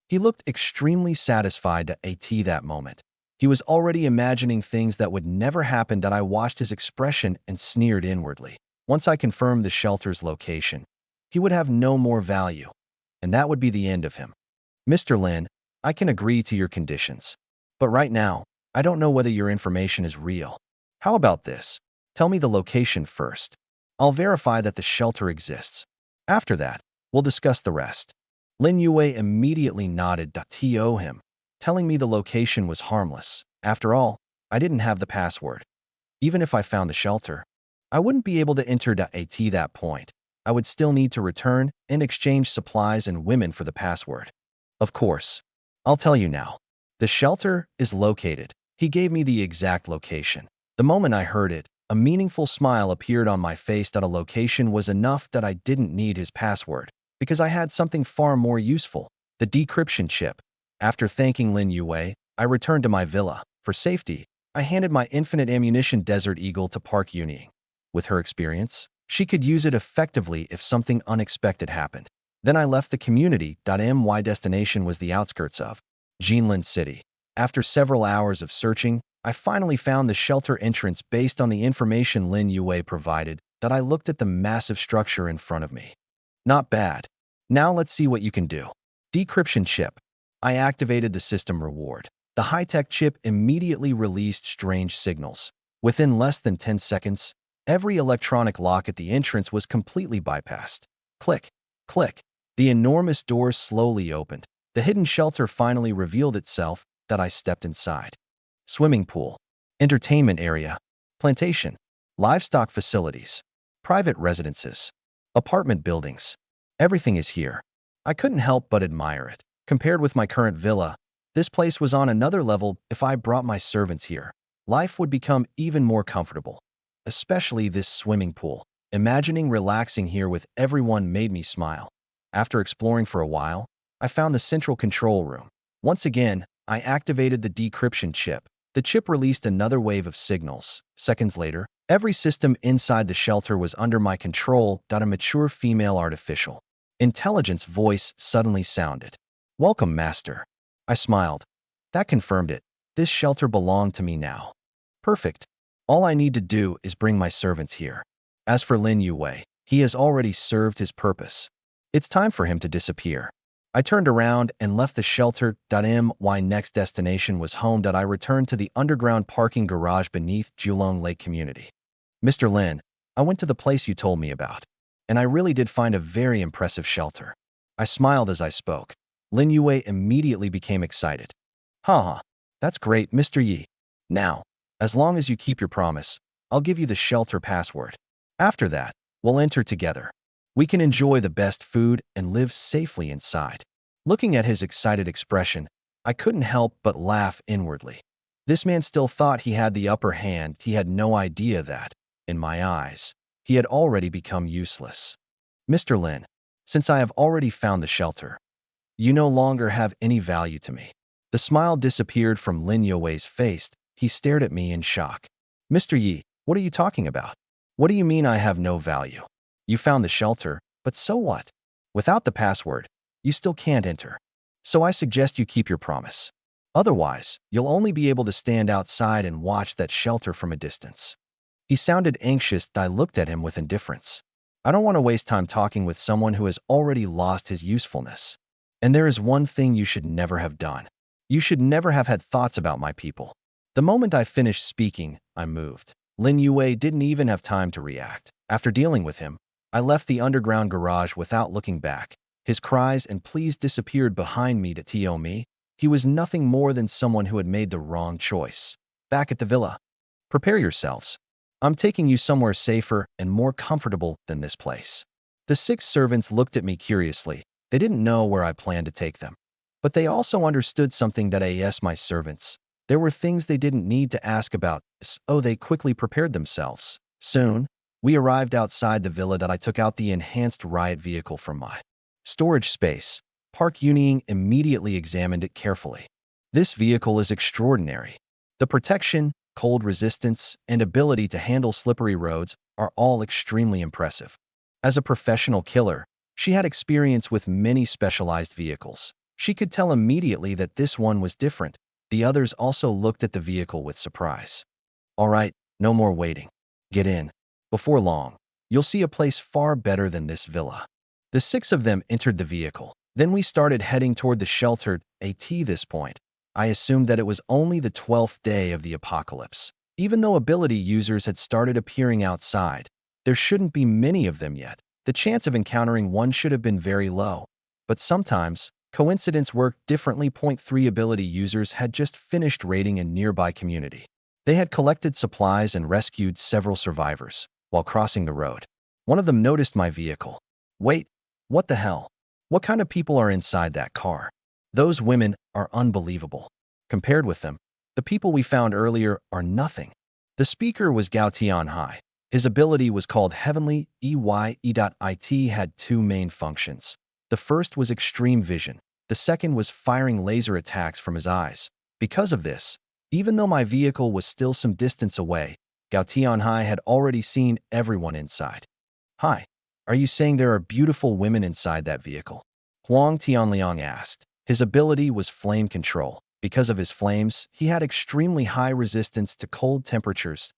He looked extremely satisfied at that moment. He was already imagining things that would never happen. I watched his expression and sneered inwardly. Once I confirmed the shelter's location, he would have no more value, and that would be the end of him. Mr. Lin, I can agree to your conditions. But right now, I don't know whether your information is real. How about this? Tell me the location first. I'll verify that the shelter exists. After that, we'll discuss the rest. Lin Yue immediately nodded to him, telling me the location was harmless. After all, I didn't have the password. Even if I found the shelter, I wouldn't be able to enter at that point. I would still need to return and exchange supplies and women for the password. Of course, I'll tell you now. The shelter is located. He gave me the exact location. The moment I heard it, a meaningful smile appeared on my face. A location was enough that I didn't need his password, because I had something far more useful, the decryption chip. After thanking Lin Yue, I returned to my villa. For safety, I handed my infinite ammunition Desert Eagle to Park Yunying. With her experience, she could use it effectively if something unexpected happened. Then I left the community. My destination was the outskirts of Jinlin City. After several hours of searching, I finally found the shelter entrance. Based on the information Lin Yue provided, I looked at the massive structure in front of me. Not bad. Now let's see what you can do. Decryption chip. I activated the system reward. The high-tech chip immediately released strange signals. Within less than 10 seconds, every electronic lock at the entrance was completely bypassed. Click, click. The enormous doors slowly opened. The hidden shelter finally revealed itself. I stepped inside. Swimming pool, entertainment area, plantation, livestock facilities, private residences, apartment buildings. Everything is here. I couldn't help but admire it. Compared with my current villa, this place was on another level. If I brought my servants here, life would become even more comfortable. Especially this swimming pool. Imagining relaxing here with everyone made me smile. After exploring for a while, I found the central control room. Once again, I activated the decryption chip. The chip released another wave of signals. Seconds later, every system inside the shelter was under my control. A mature female artificial intelligence voice suddenly sounded. "Welcome, Master." I smiled. That confirmed it. This shelter belonged to me now. Perfect. All I need to do is bring my servants here. As for Lin Yue, he has already served his purpose. It's time for him to disappear. I turned around and left the shelter. My next destination was home. I returned to the underground parking garage beneath Julong Lake Community. "Mr. Lin, I went to the place you told me about, and I really did find a very impressive shelter." I smiled as I spoke. Lin Yue immediately became excited. "Haha, that's great, Mr. Yi. Now, as long as you keep your promise, I'll give you the shelter password. After that, we'll enter together. We can enjoy the best food and live safely inside." Looking at his excited expression, I couldn't help but laugh inwardly. This man still thought he had the upper hand. He had no idea that, in my eyes, he had already become useless. "Mr. Lin, since I have already found the shelter, you no longer have any value to me." The smile disappeared from Lin Yue's face. He stared at me in shock. "Mr. Yi, what are you talking about? What do you mean I have no value? You found the shelter, but so what? Without the password, you still can't enter. So I suggest you keep your promise. Otherwise, you'll only be able to stand outside and watch that shelter from a distance." He sounded anxious. I looked at him with indifference. I don't want to waste time talking with someone who has already lost his usefulness. And there is one thing you should never have done. You should never have had thoughts about my people. The moment I finished speaking, I moved. Lin Yue didn't even have time to react. After dealing with him, I left the underground garage without looking back. His cries and pleas disappeared behind me. To me, he was nothing more than someone who had made the wrong choice. Back at the villa. "Prepare yourselves. I'm taking you somewhere safer and more comfortable than this place." The 6 servants looked at me curiously. They didn't know where I planned to take them. But they also understood something. My servants. There were things they didn't need to ask about, so they quickly prepared themselves. Soon, we arrived outside the villa. I took out the enhanced riot vehicle from my storage space. Park Yunying immediately examined it carefully. This vehicle is extraordinary. The protection, cold resistance, and ability to handle slippery roads are all extremely impressive. As a professional killer, she had experience with many specialized vehicles. She could tell immediately that this one was different. The others also looked at the vehicle with surprise. "All right, no more waiting. Get in. Before long, you'll see a place far better than this villa." The 6 of them entered the vehicle. Then we started heading toward the shelter. At this point, I assumed that it was only the 12th day of the apocalypse. Even though ability users had started appearing outside, there shouldn't be many of them yet. The chance of encountering one should have been very low. But sometimes, coincidence worked differently. 3 ability users had just finished raiding a nearby community. They had collected supplies and rescued several survivors. While crossing the road, one of them noticed my vehicle. "Wait, what the hell? What kind of people are inside that car? Those women are unbelievable. Compared with them, the people we found earlier are nothing." The speaker was Gao Tianhai. His ability was called Heavenly EYE.IT had 2 main functions. The first was extreme vision. The second was firing laser attacks from his eyes. Because of this, even though my vehicle was still some distance away, Gao Tianhai had already seen everyone inside. "Hi, are you saying there are beautiful women inside that vehicle?" Huang Tianliang asked. His ability was flame control. Because of his flames, he had extremely high resistance to cold temperatures.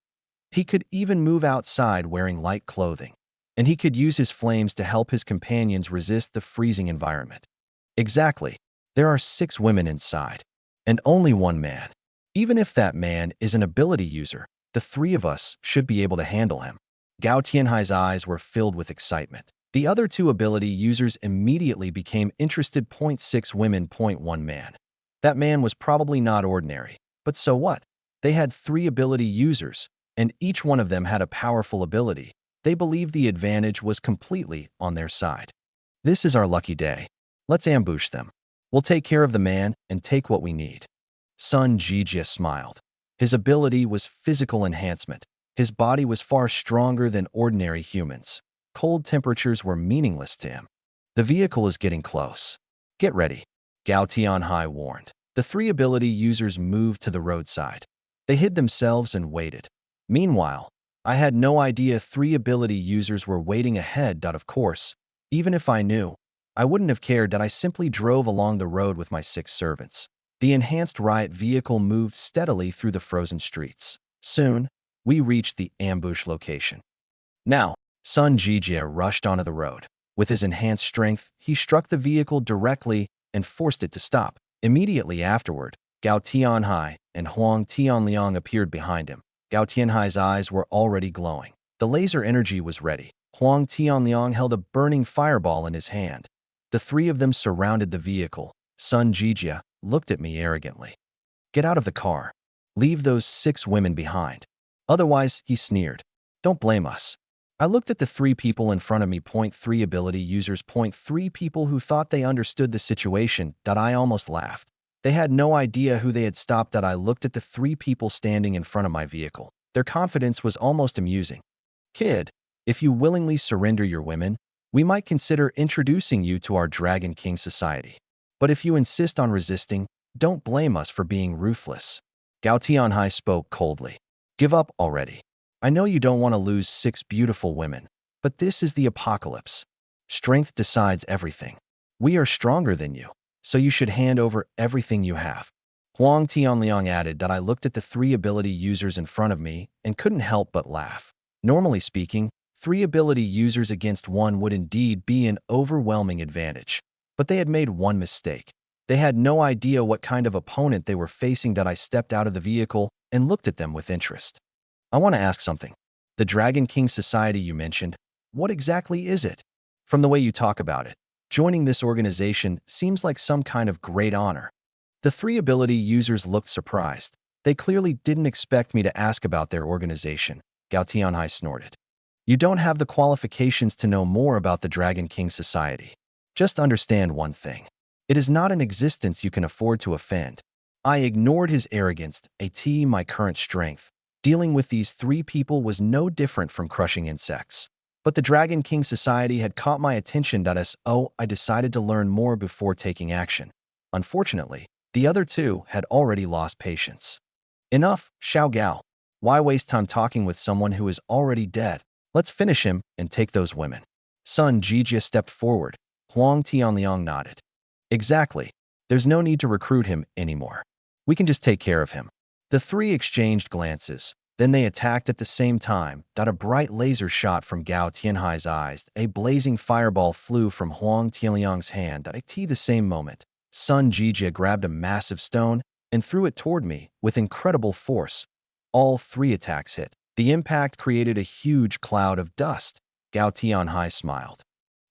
He could even move outside wearing light clothing. And he could use his flames to help his companions resist the freezing environment. Exactly. There are 6 women inside. And only 1 man. Even if that man is an ability user, the 3 of us should be able to handle him. Gao Tianhai's eyes were filled with excitement. The other 2 ability users immediately became interested. 6 women, 1 man. That man was probably not ordinary. But so what? They had 3 ability users, and each one of them had a powerful ability. They believed the advantage was completely on their side. "This is our lucky day. Let's ambush them. We'll take care of the man and take what we need." Sun Jijia smiled. His ability was physical enhancement. His body was far stronger than ordinary humans. Cold temperatures were meaningless to him. "The vehicle is getting close. Get ready," Gao Tianhai warned. The three ability users moved to the roadside. They hid themselves and waited. Meanwhile, I had no idea three ability users were waiting ahead. Of course, even if I knew, I wouldn't have cared. I simply drove along the road with my 6 servants. The enhanced riot vehicle moved steadily through the frozen streets. Soon, we reached the ambush location. Now, Sun Jijia rushed onto the road. With his enhanced strength, he struck the vehicle directly and forced it to stop. Immediately afterward, Gao Tianhai and Huang Tianliang appeared behind him. Gao Tianhai's eyes were already glowing. The laser energy was ready. Huang Tianliang held a burning fireball in his hand. The three of them surrounded the vehicle. Sun Jijia looked at me arrogantly. "Get out of the car. Leave those 6 women behind. Otherwise," he sneered. "Don't blame us." I looked at the 3 people in front of me. Point 3 ability users. Point 3 people who thought they understood the situation. I almost laughed. They had no idea who they had stopped. I looked at the 3 people standing in front of my vehicle. Their confidence was almost amusing. "Kid, if you willingly surrender your women, we might consider introducing you to our Dragon King society. But if you insist on resisting, don't blame us for being ruthless." Gao Tianhai spoke coldly. "Give up already. I know you don't want to lose 6 beautiful women, but this is the apocalypse. Strength decides everything. We are stronger than you, so you should hand over everything you have." Huang Tianliang added. I looked at the 3 ability users in front of me and couldn't help but laugh. Normally speaking, 3 ability users against 1 would indeed be an overwhelming advantage. But they had made one mistake. They had no idea what kind of opponent they were facing. I stepped out of the vehicle and looked at them with interest. "I want to ask something. The Dragon King Society you mentioned, what exactly is it? From the way you talk about it, joining this organization seems like some kind of great honor." The 3 ability users looked surprised. They clearly didn't expect me to ask about their organization. Gao Tianhai snorted. "You don't have the qualifications to know more about the Dragon King Society. Just understand one thing. It is not an existence you can afford to offend." I ignored his arrogance. My current strength. Dealing with these 3 people was no different from crushing insects. But the Dragon King Society had caught my attention. So I decided to learn more before taking action. Unfortunately, the other 2 had already lost patience. "Enough, Xiao Gao. Why waste time talking with someone who is already dead? Let's finish him and take those women." Sun Jijia stepped forward. Huang Tianliang nodded. "Exactly. There's no need to recruit him anymore. We can just take care of him." The 3 exchanged glances. Then they attacked at the same time. A bright laser shot from Gao Tianhai's eyes. A blazing fireball flew from Huang Tianliang's hand. At the same moment, Sun Jijia grabbed a massive stone and threw it toward me with incredible force. All 3 attacks hit. The impact created a huge cloud of dust. Gao Tianhai smiled.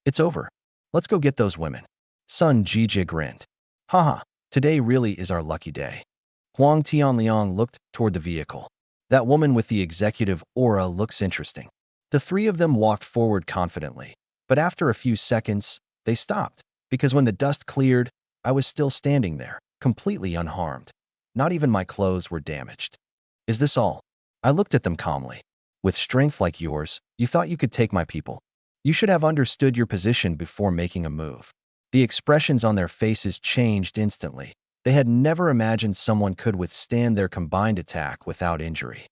"It's over. Let's go get those women." Sun Jijia grinned. "Haha, today really is our lucky day." Huang Tianliang looked toward the vehicle. "That woman with the executive aura looks interesting." The 3 of them walked forward confidently, but after a few seconds, they stopped, because when the dust cleared, I was still standing there, completely unharmed. Not even my clothes were damaged. "Is this all?" I looked at them calmly. "With strength like yours, you thought you could take my people. You should have understood your position before making a move." The expressions on their faces changed instantly. They had never imagined someone could withstand their combined attack without injury.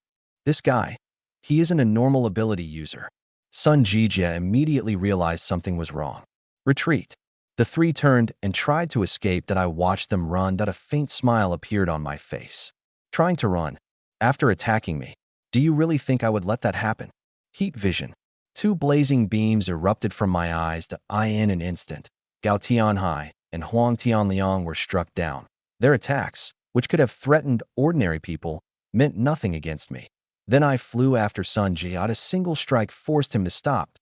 "This guy, he isn't a normal ability user." Sun Jijia immediately realized something was wrong. "Retreat." The 3 turned and tried to escape. I watched them run. A faint smile appeared on my face. "Trying to run? After attacking me? Do you really think I would let that happen?" Heat vision. 2 blazing beams erupted from my eyes. In an instant, Gao Tianhai and Huang Tianliang were struck down. Their attacks, which could have threatened ordinary people, meant nothing against me. Then I flew after Sun Jijia. A single strike forced him to stop.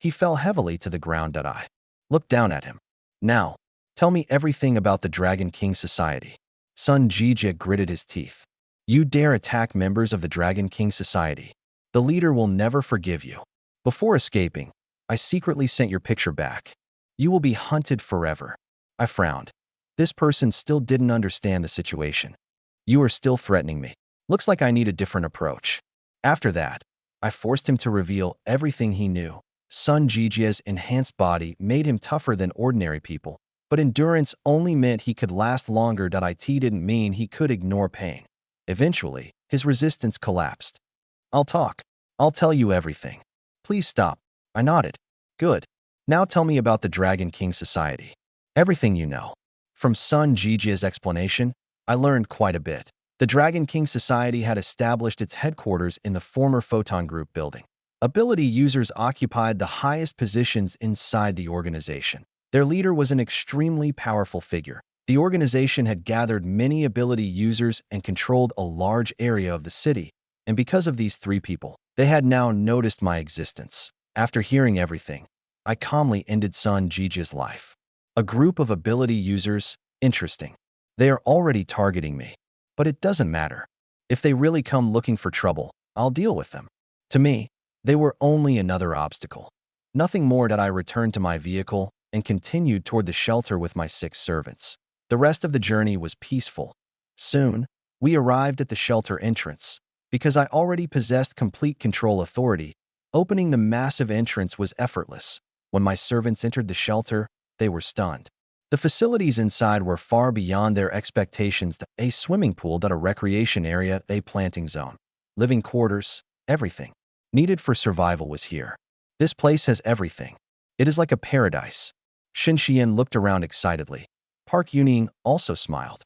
He fell heavily to the ground. I looked down at him. "Now, tell me everything about the Dragon King Society." Sun Jijia gritted his teeth. "You dare attack members of the Dragon King Society? The leader will never forgive you. Before escaping, I secretly sent your picture back. You will be hunted forever." I frowned. This person still didn't understand the situation. "You are still threatening me. Looks like I need a different approach." After that, I forced him to reveal everything he knew. Sun Jijia's enhanced body made him tougher than ordinary people, But endurance only meant he could last longer. It didn't mean he could ignore pain. Eventually, his resistance collapsed. I'll talk. I'll tell you everything. Please stop. I nodded. Good. Now tell me about the Dragon King Society. Everything you know. From Sun Jijia's explanation, I learned quite a bit. The Dragon King Society had established its headquarters in the former Photon Group building. Ability users occupied the highest positions inside the organization. Their leader was an extremely powerful figure. The organization had gathered many ability users and controlled a large area of the city. And because of these three people, they had now noticed my existence. After hearing everything, I calmly ended Sun Jijia's life. A group of ability users? Interesting. They are already targeting me. But it doesn't matter. If they really come looking for trouble, I'll deal with them. To me, they were only another obstacle. Nothing more. I returned to my vehicle and continued toward the shelter with my 6 servants. The rest of the journey was peaceful. Soon, we arrived at the shelter entrance. Because I already possessed complete control authority, opening the massive entrance was effortless. When my servants entered the shelter, they were stunned. The facilities inside were far beyond their expectations. A swimming pool, a recreation area, a planting zone, living quarters, everything needed for survival was here. This place has everything. It is like a paradise. Shin Xian looked around excitedly. Park Yuning also smiled.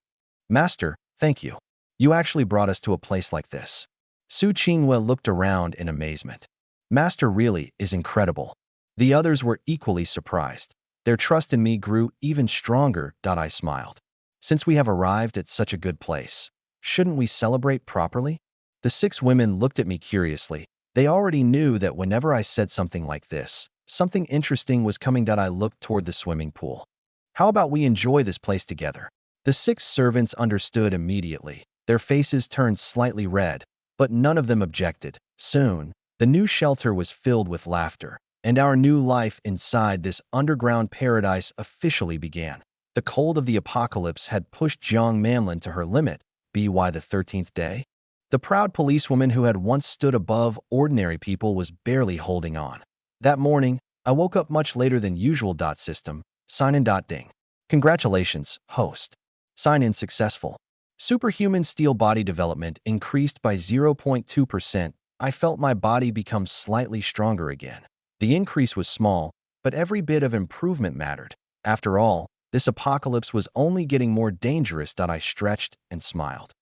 Master, thank you. You actually brought us to a place like this. Su Qinghua looked around in amazement. Master really is incredible. The others were equally surprised. Their trust in me grew even stronger. I smiled. Since we have arrived at such a good place, shouldn't we celebrate properly? The 6 women looked at me curiously. They already knew that whenever I said something like this, something interesting was coming. I looked toward the swimming pool. How about we enjoy this place together? The 6 servants understood immediately. Their faces turned slightly red, but none of them objected. Soon, the new shelter was filled with laughter, and our new life inside this underground paradise officially began. The cold of the apocalypse had pushed Jiang Manlin to her limit. By the 13th day, the proud policewoman who had once stood above ordinary people was barely holding on. That morning, I woke up much later than usual. System, sign-in. Ding. Congratulations, host. Sign-in successful. Superhuman steel body development increased by 0.2%. I felt my body become slightly stronger again. The increase was small, but every bit of improvement mattered. After all, this apocalypse was only getting more dangerous. I stretched and smiled.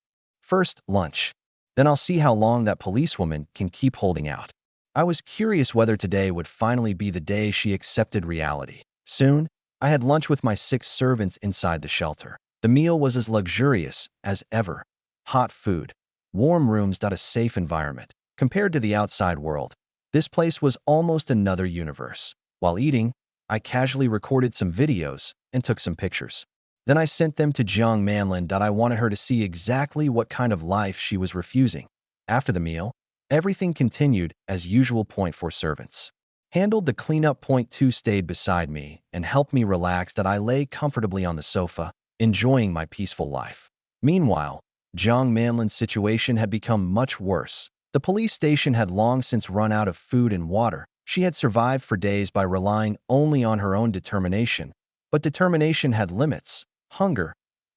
First, lunch. Then I'll see how long that policewoman can keep holding out. I was curious whether today would finally be the day she accepted reality. Soon, I had lunch with my 6 servants inside the shelter. The meal was as luxurious as ever. Hot food, warm rooms. A safe environment. Compared to the outside world, this place was almost another universe. While eating, I casually recorded some videos and took some pictures. Then I sent them to Jiang Manlin. I wanted her to see exactly what kind of life she was refusing. After the meal, everything continued as usual. Point 4 servants handled the cleanup. Point 2 stayed beside me and helped me relax. I lay comfortably on the sofa, enjoying my peaceful life. Meanwhile, Jiang Manlin's situation had become much worse. The police station had long since run out of food and water. She had survived for days by relying only on her own determination. But determination had limits. Hunger,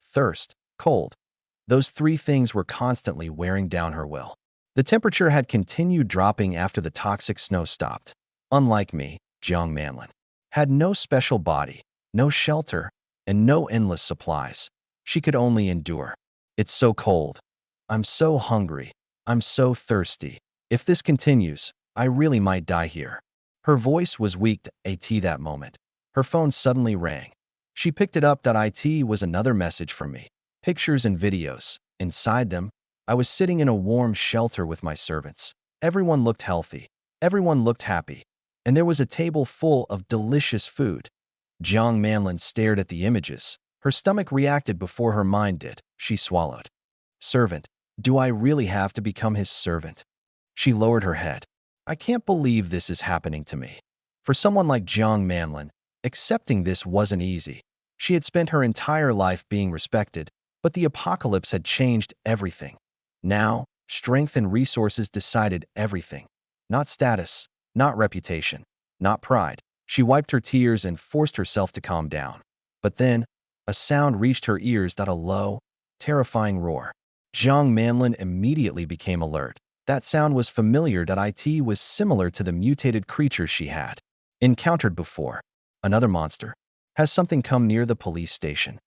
thirst, cold. Those 3 things were constantly wearing down her will. The temperature had continued dropping after the toxic snow stopped. Unlike me, Jiang Manlin had no special body, no shelter, and no endless supplies. She could only endure. It's so cold. I'm so hungry. I'm so thirsty. If this continues, I really might die here. Her voice was weak. That moment, her phone suddenly rang. She picked it up. It was another message from me. Pictures and videos. Inside them, I was sitting in a warm shelter with my servants. Everyone looked healthy. Everyone looked happy. And there was a table full of delicious food. Jiang Manlin stared at the images. Her stomach reacted before her mind did. She swallowed. Servant. Do I really have to become his servant? She lowered her head. I can't believe this is happening to me. For someone like Jiang Manlin, accepting this wasn't easy. She had spent her entire life being respected, but the apocalypse had changed everything. Now, strength and resources decided everything. Not status, not reputation, not pride. She wiped her tears and forced herself to calm down. But then, a sound reached her ears, a low, terrifying roar. Jiang Manlin immediately became alert. That sound was familiar. It was similar to the mutated creature she had encountered before. Another monster. Has something come near the police station?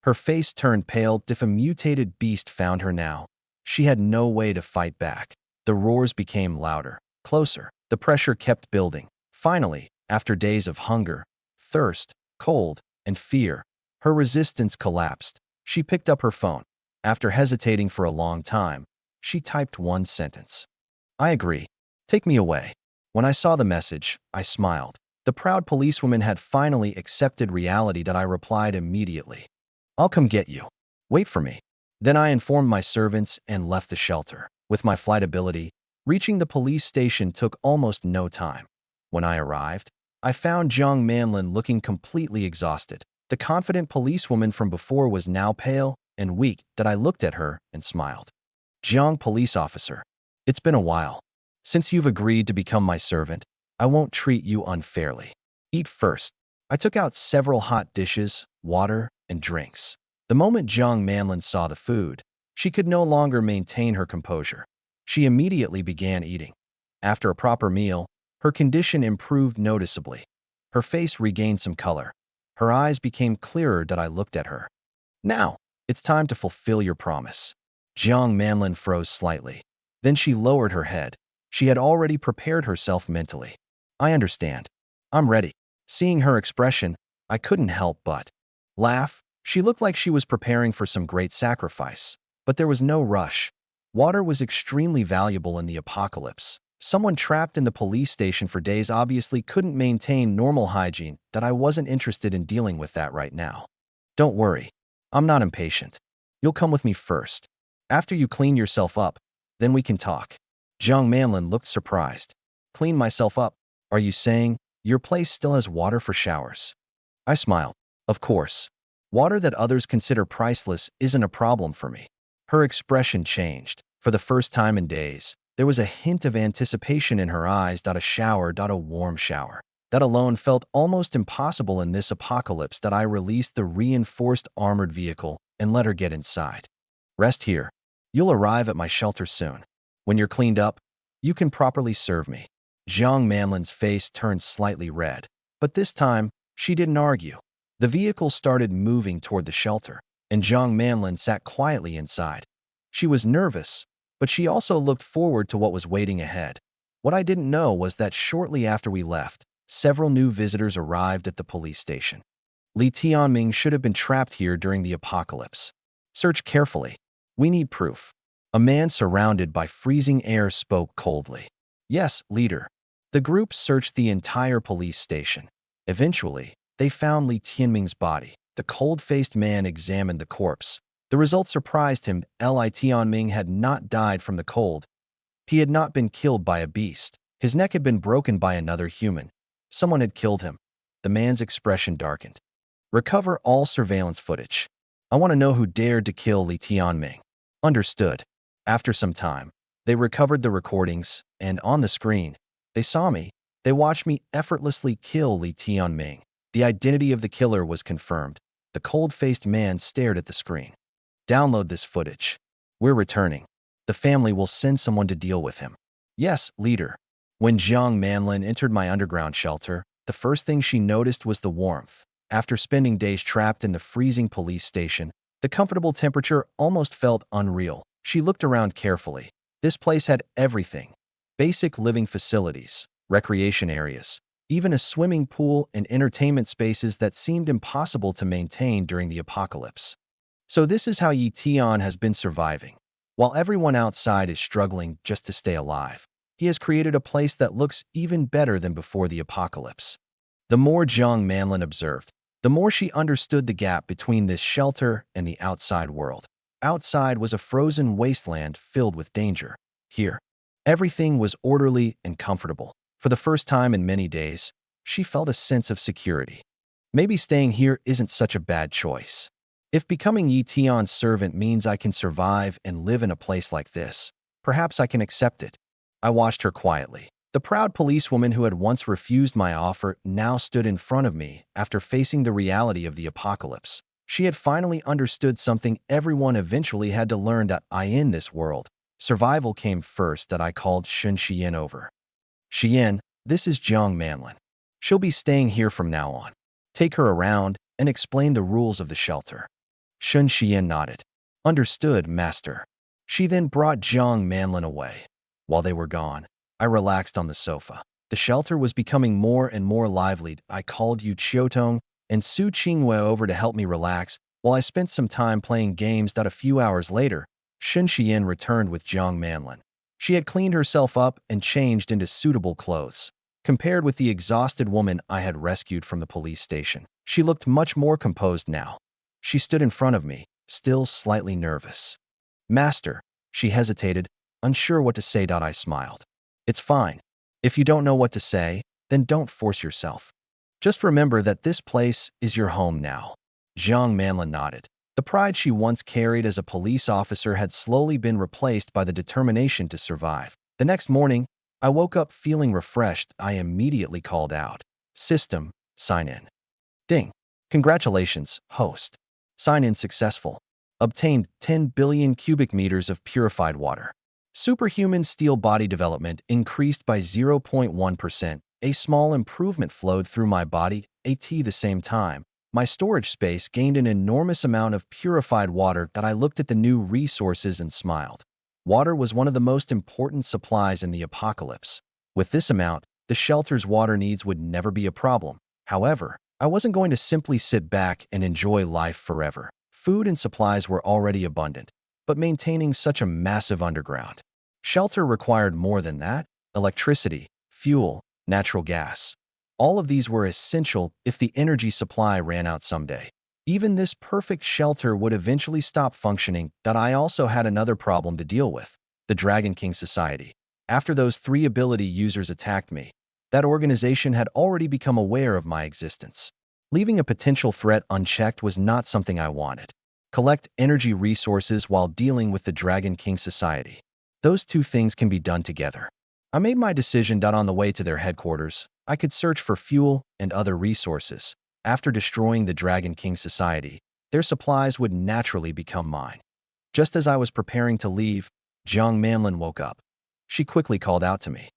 Her face turned pale. If a mutated beast found her now, she had no way to fight back. The roars became louder, closer. The pressure kept building. Finally, after days of hunger, thirst, cold, and fear, her resistance collapsed. She picked up her phone. After hesitating for a long time, she typed one sentence. I agree. Take me away. When I saw the message, I smiled. The proud policewoman had finally accepted reality. I replied immediately. I'll come get you. Wait for me. Then I informed my servants and left the shelter. With my flight ability, reaching the police station took almost no time. When I arrived, I found Jiang Manlin looking completely exhausted. The confident policewoman from before was now pale and weak. I looked at her and smiled. Jiang police officer, it's been a while. Since you've agreed to become my servant, I won't treat you unfairly. Eat first. I took out several hot dishes, water, and drinks. The moment Jiang Manlin saw the food, she could no longer maintain her composure. She immediately began eating. After a proper meal, her condition improved noticeably. Her face regained some color. Her eyes became clearer. I looked at her. Now, it's time to fulfill your promise. Jiang Manlin froze slightly. Then she lowered her head. She had already prepared herself mentally. I understand. I'm ready. Seeing her expression, I couldn't help but laugh. She looked like she was preparing for some great sacrifice. But there was no rush. Water was extremely valuable in the apocalypse. Someone trapped in the police station for days obviously couldn't maintain normal hygiene. I wasn't interested in dealing with that right now. Don't worry. I'm not impatient. You'll come with me first. After you clean yourself up, then we can talk. Jiang Manlin looked surprised. Clean myself up? Are you saying your place still has water for showers? I smiled. Of course. Water that others consider priceless isn't a problem for me. Her expression changed. For the first time in days, there was a hint of anticipation in her eyes. A shower, a warm shower. That alone felt almost impossible in this apocalypse. I released the reinforced armored vehicle and let her get inside. Rest here. You'll arrive at my shelter soon. When you're cleaned up, you can properly serve me. Jiang Manlin's face turned slightly red, but this time, she didn't argue. The vehicle started moving toward the shelter, and Jiang Manlin sat quietly inside. She was nervous, but she also looked forward to what was waiting ahead. What I didn't know was that shortly after we left, several new visitors arrived at the police station. Li Tianming should have been trapped here during the apocalypse. Search carefully. We need proof. A man surrounded by freezing air spoke coldly. Yes, leader. The group searched the entire police station. Eventually, they found Li Tianming's body. The cold-faced man examined the corpse. The result surprised him. Li Tianming had not died from the cold. He had not been killed by a beast. His neck had been broken by another human. Someone had killed him. The man's expression darkened. Recover all surveillance footage. I want to know who dared to kill Li Tianming. Understood. After some time, they recovered the recordings, and on the screen, they saw me. They watched me effortlessly kill Li Tianming. The identity of the killer was confirmed. The cold-faced man stared at the screen. Download this footage. We're returning. The family will send someone to deal with him. Yes, leader. When Jiang Manlin entered my underground shelter, the first thing she noticed was the warmth. After spending days trapped in the freezing police station, the comfortable temperature almost felt unreal. She looked around carefully. This place had everything. Basic living facilities, recreation areas, even a swimming pool and entertainment spaces that seemed impossible to maintain during the apocalypse. So this is how Yi Tian has been surviving. While everyone outside is struggling just to stay alive, he has created a place that looks even better than before the apocalypse. The more Jiang Manlin observed, the more she understood the gap between this shelter and the outside world. Outside was a frozen wasteland filled with danger. Here, everything was orderly and comfortable. For the first time in many days, she felt a sense of security. Maybe staying here isn't such a bad choice. If becoming Yi Tian's servant means I can survive and live in a place like this, perhaps I can accept it. I watched her quietly. The proud policewoman who had once refused my offer now stood in front of me after facing the reality of the apocalypse. She had finally understood something everyone eventually had to learn that in this world, survival came first. That I called Shun Xian over. Xian, this is Jiang Manlin. She'll be staying here from now on. Take her around and explain the rules of the shelter. Shun Xian nodded. Understood, master. She then brought Jiang Manlin away. While they were gone, I relaxed on the sofa. The shelter was becoming more and more lively. I called Yu Qiutong and Su Qingwei over to help me relax, while I spent some time playing games. A few hours later, Shun Xian returned with Jiang Manlin. She had cleaned herself up and changed into suitable clothes. Compared with the exhausted woman I had rescued from the police station, she looked much more composed now. She stood in front of me, still slightly nervous. Master, she hesitated, unsure what to say. I smiled. It's fine. If you don't know what to say, then don't force yourself. Just remember that this place is your home now. Jiang Manlin nodded. The pride she once carried as a police officer had slowly been replaced by the determination to survive. The next morning, I woke up feeling refreshed. I immediately called out. System, sign in. Ding. Congratulations, host. Sign in successful. Obtained 10 billion cubic meters of purified water. Superhuman steel body development increased by 0.1%. A small improvement flowed through my body. At the same time, my storage space gained an enormous amount of purified water. I looked at the new resources and smiled. Water was one of the most important supplies in the apocalypse. With this amount, the shelter's water needs would never be a problem. However, I wasn't going to simply sit back and enjoy life forever. Food and supplies were already abundant, but maintaining such a massive underground shelter required more than that: electricity, fuel, natural gas. All of these were essential if the energy supply ran out someday. Even this perfect shelter would eventually stop functioning. I also had another problem to deal with: the Dragon King Society. After those 3 ability users attacked me, that organization had already become aware of my existence. Leaving a potential threat unchecked was not something I wanted. Collect energy resources while dealing with the Dragon King Society. Those two things can be done together. I made my decision. On the way to their headquarters, I could search for fuel and other resources. After destroying the Dragon King Society, their supplies would naturally become mine. Just as I was preparing to leave, Jiang Manlin woke up. She quickly called out to me.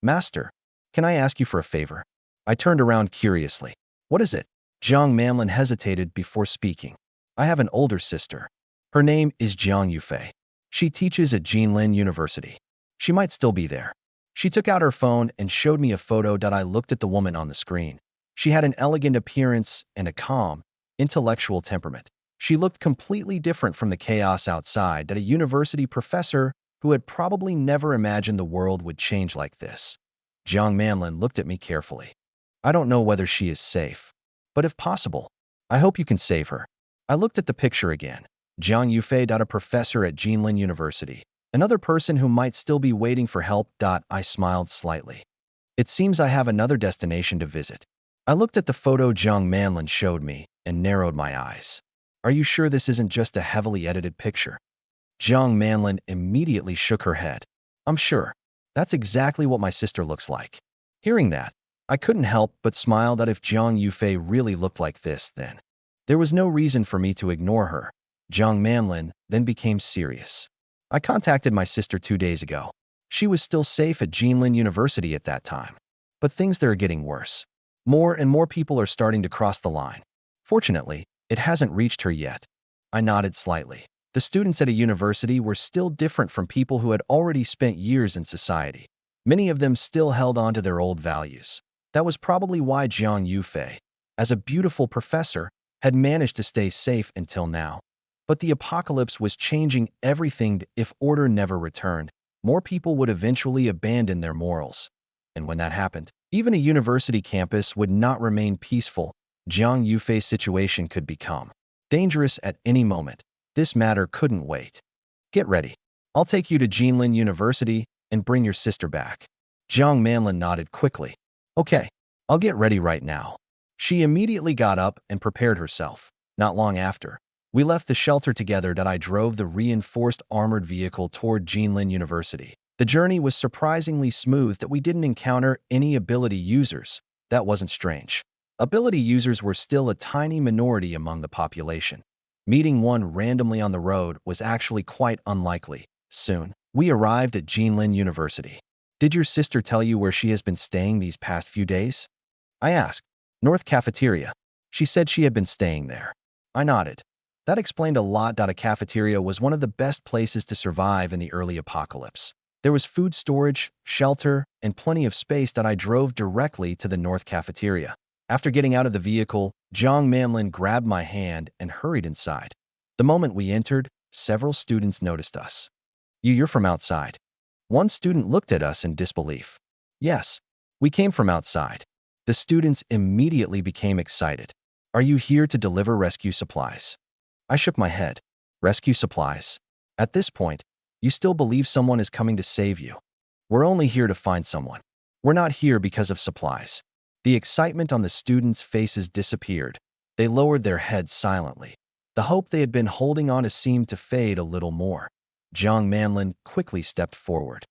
Master, can I ask you for a favor? I turned around curiously. What is it? Jiang Manlin hesitated before speaking. I have an older sister. Her name is Jiang Yufei. She teaches at Jinlin University. She might still be there. She took out her phone and showed me a photo. I looked at the woman on the screen. She had an elegant appearance and a calm, intellectual temperament. She looked completely different from the chaos outside. A university professor who had probably never imagined the world would change like this. Jiang Manlin looked at me carefully. I don't know whether she is safe, but if possible, I hope you can save her. I looked at the picture again. Jiang Yufei, a professor at Jinlin University. Another person who might still be waiting for help. I smiled slightly. It seems I have another destination to visit. I looked at the photo Jiang Manlin showed me and narrowed my eyes. Are you sure this isn't just a heavily edited picture? Jiang Manlin immediately shook her head. I'm sure. That's exactly what my sister looks like. Hearing that, I couldn't help but smile. If Jiang Yufei really looked like this, then there was no reason for me to ignore her. Jiang Manlin then became serious. I contacted my sister 2 days ago. She was still safe at Jinlin University at that time. But things there are getting worse. More and more people are starting to cross the line. Fortunately, it hasn't reached her yet. I nodded slightly. The students at a university were still different from people who had already spent years in society. Many of them still held on to their old values. That was probably why Jiang Yufei, as a beautiful professor, had managed to stay safe until now. But the apocalypse was changing everything. If order never returned, more people would eventually abandon their morals. And when that happened, even a university campus would not remain peaceful. Jiang Yufei's situation could become dangerous at any moment. This matter couldn't wait. Get ready. I'll take you to Jinlin University and bring your sister back. Jiang Manlin nodded quickly. Okay, I'll get ready right now. She immediately got up and prepared herself. Not long after, we left the shelter together. I drove the reinforced armored vehicle toward Jinlin University. The journey was surprisingly smooth that we didn't encounter any ability users. That wasn't strange. Ability users were still a tiny minority among the population. Meeting one randomly on the road was actually quite unlikely. Soon, we arrived at Jinlin University. Did your sister tell you where she has been staying these past few days? I asked. North Cafeteria. She said she had been staying there. I nodded. That explained a lot. A cafeteria was one of the best places to survive in the early apocalypse. There was food storage, shelter, and plenty of space. I drove directly to the North Cafeteria. After getting out of the vehicle, Jiang Manlin grabbed my hand and hurried inside. The moment we entered, several students noticed us. You're from outside. One student looked at us in disbelief. Yes, we came from outside. The students immediately became excited. Are you here to deliver rescue supplies? I shook my head. Rescue supplies? At this point, you still believe someone is coming to save you. We're only here to find someone. We're not here because of supplies. The excitement on the students' faces disappeared. They lowered their heads silently. The hope they had been holding on to seemed to fade a little more. Jiang Manlin quickly stepped forward.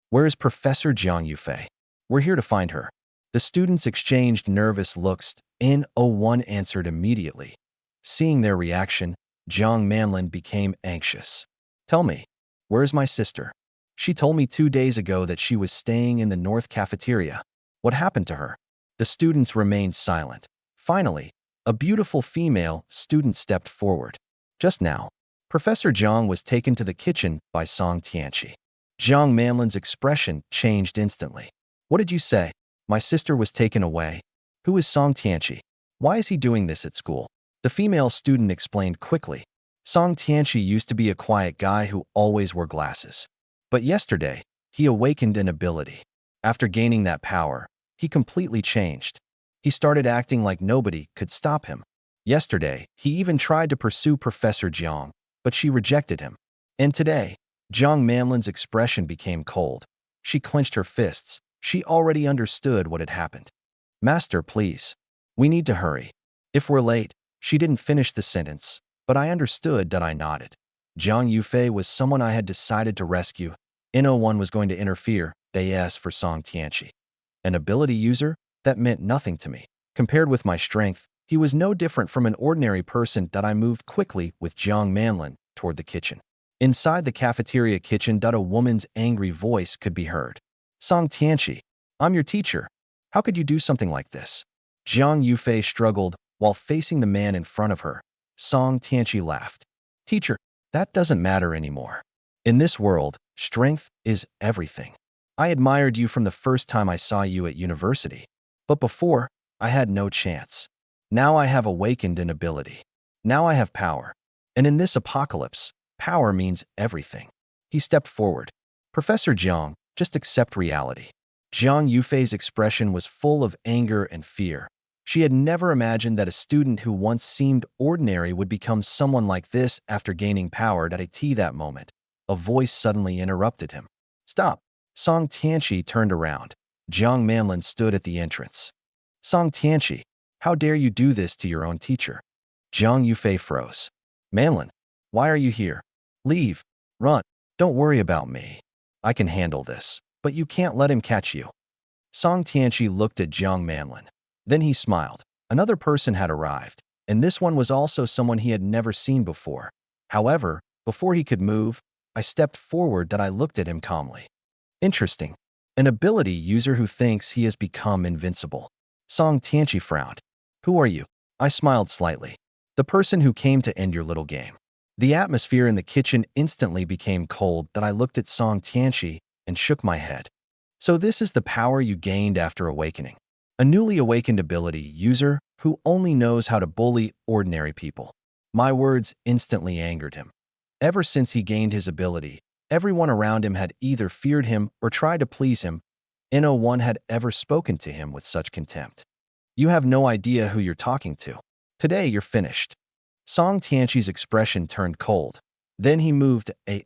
Where is Professor Jiang Yufei? We're here to find her. The students exchanged nervous looks. N01 answered immediately. Seeing their reaction, Jiang Manlin became anxious. Tell me, where is my sister? She told me 2 days ago that she was staying in the North Cafeteria. What happened to her? The students remained silent. Finally, a beautiful female student stepped forward. Just now, Professor Jiang was taken to the kitchen by Song Tianqi. Jiang Manlin's expression changed instantly. What did you say? My sister was taken away. Who is Song Tianqi? Why is he doing this at school? The female student explained quickly. Song Tianqi used to be a quiet guy who always wore glasses. But yesterday, he awakened an ability. After gaining that power, he completely changed. He started acting like nobody could stop him. Yesterday, he even tried to pursue Professor Jiang, but she rejected him. And today, Jiang Manlin's expression became cold. She clenched her fists. She already understood what had happened. Master, please. We need to hurry. If we're late, she didn't finish the sentence, but I understood that. I nodded. Jiang Yufei was someone I had decided to rescue. N01 was going to interfere. They asked for Song Tianqi. An ability user? That meant nothing to me. Compared with my strength, he was no different from an ordinary person. I moved quickly with Jiang Manlin toward the kitchen. Inside the cafeteria kitchen, a woman's angry voice could be heard. Song Tianqi, I'm your teacher. How could you do something like this? Jiang Yufei struggled while facing the man in front of her. Song Tianqi laughed. Teacher, that doesn't matter anymore. In this world, strength is everything. I admired you from the first time I saw you at university. But before, I had no chance. Now I have awakened an ability. Now I have power. And in this apocalypse, power means everything. He stepped forward. Professor Jiang, just accept reality. Jiang Yufei's expression was full of anger and fear. She had never imagined that a student who once seemed ordinary would become someone like this after gaining power. At that moment, a voice suddenly interrupted him. Stop! Song Tianqi turned around. Jiang Manlin stood at the entrance. Song Tianqi, how dare you do this to your own teacher? Jiang Yufei froze. Manlin, why are you here? Leave. Run. Don't worry about me. I can handle this, but you can't let him catch you. Song Tianqi looked at Jiang Manlin. Then he smiled. Another person had arrived, and this one was also someone he had never seen before. However, before he could move, I stepped forward. I looked at him calmly. Interesting. An ability user who thinks he has become invincible. Song Tianqi frowned. Who are you? I smiled slightly. The person who came to end your little game. The atmosphere in the kitchen instantly became cold. I looked at Song Tianqi and shook my head. So this is the power you gained after awakening. A newly awakened ability user who only knows how to bully ordinary people. My words instantly angered him. Ever since he gained his ability, everyone around him had either feared him or tried to please him. No one had ever spoken to him with such contempt. You have no idea who you're talking to. Today you're finished. Song Tianqi's expression turned cold. Then he moved a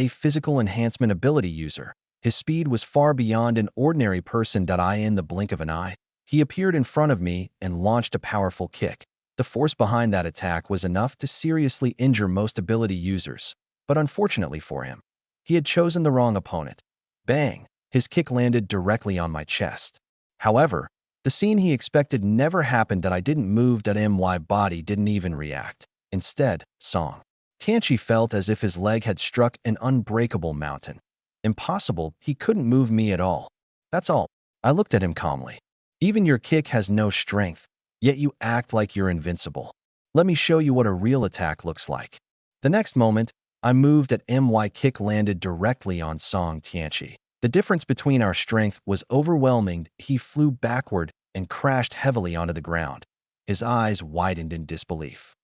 physical enhancement ability user. His speed was far beyond an ordinary person. In the blink of an eye, he appeared in front of me and launched a powerful kick. The force behind that attack was enough to seriously injure most ability users, but unfortunately for him, he had chosen the wrong opponent. Bang! His kick landed directly on my chest. However, the scene he expected never happened. That I didn't move. My body didn't even react. Instead, Song Tianchi felt as if his leg had struck an unbreakable mountain. Impossible, he couldn't move me at all. That's all. I looked at him calmly. Even your kick has no strength, yet you act like you're invincible. Let me show you what a real attack looks like. The next moment, I moved at my kick landed directly on Song Tianchi. The difference between our strength was overwhelming. He flew backward and crashed heavily onto the ground. His eyes widened in disbelief.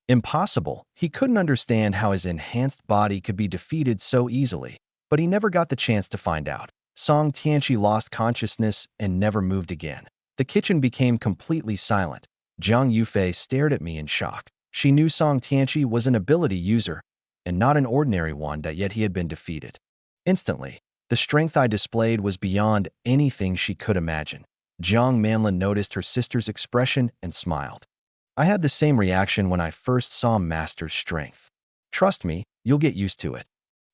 Impossible. He couldn't understand how his enhanced body could be defeated so easily, but he never got the chance to find out. Song Tianchi lost consciousness and never moved again. The kitchen became completely silent. Zhang Yufei stared at me in shock. She knew Song Tianchi was an ability user, and not an ordinary one, that yet he had been defeated. Instantly, the strength I displayed was beyond anything she could imagine. Jiang Manlin noticed her sister's expression and smiled. I had the same reaction when I first saw Master's strength. Trust me, you'll get used to it.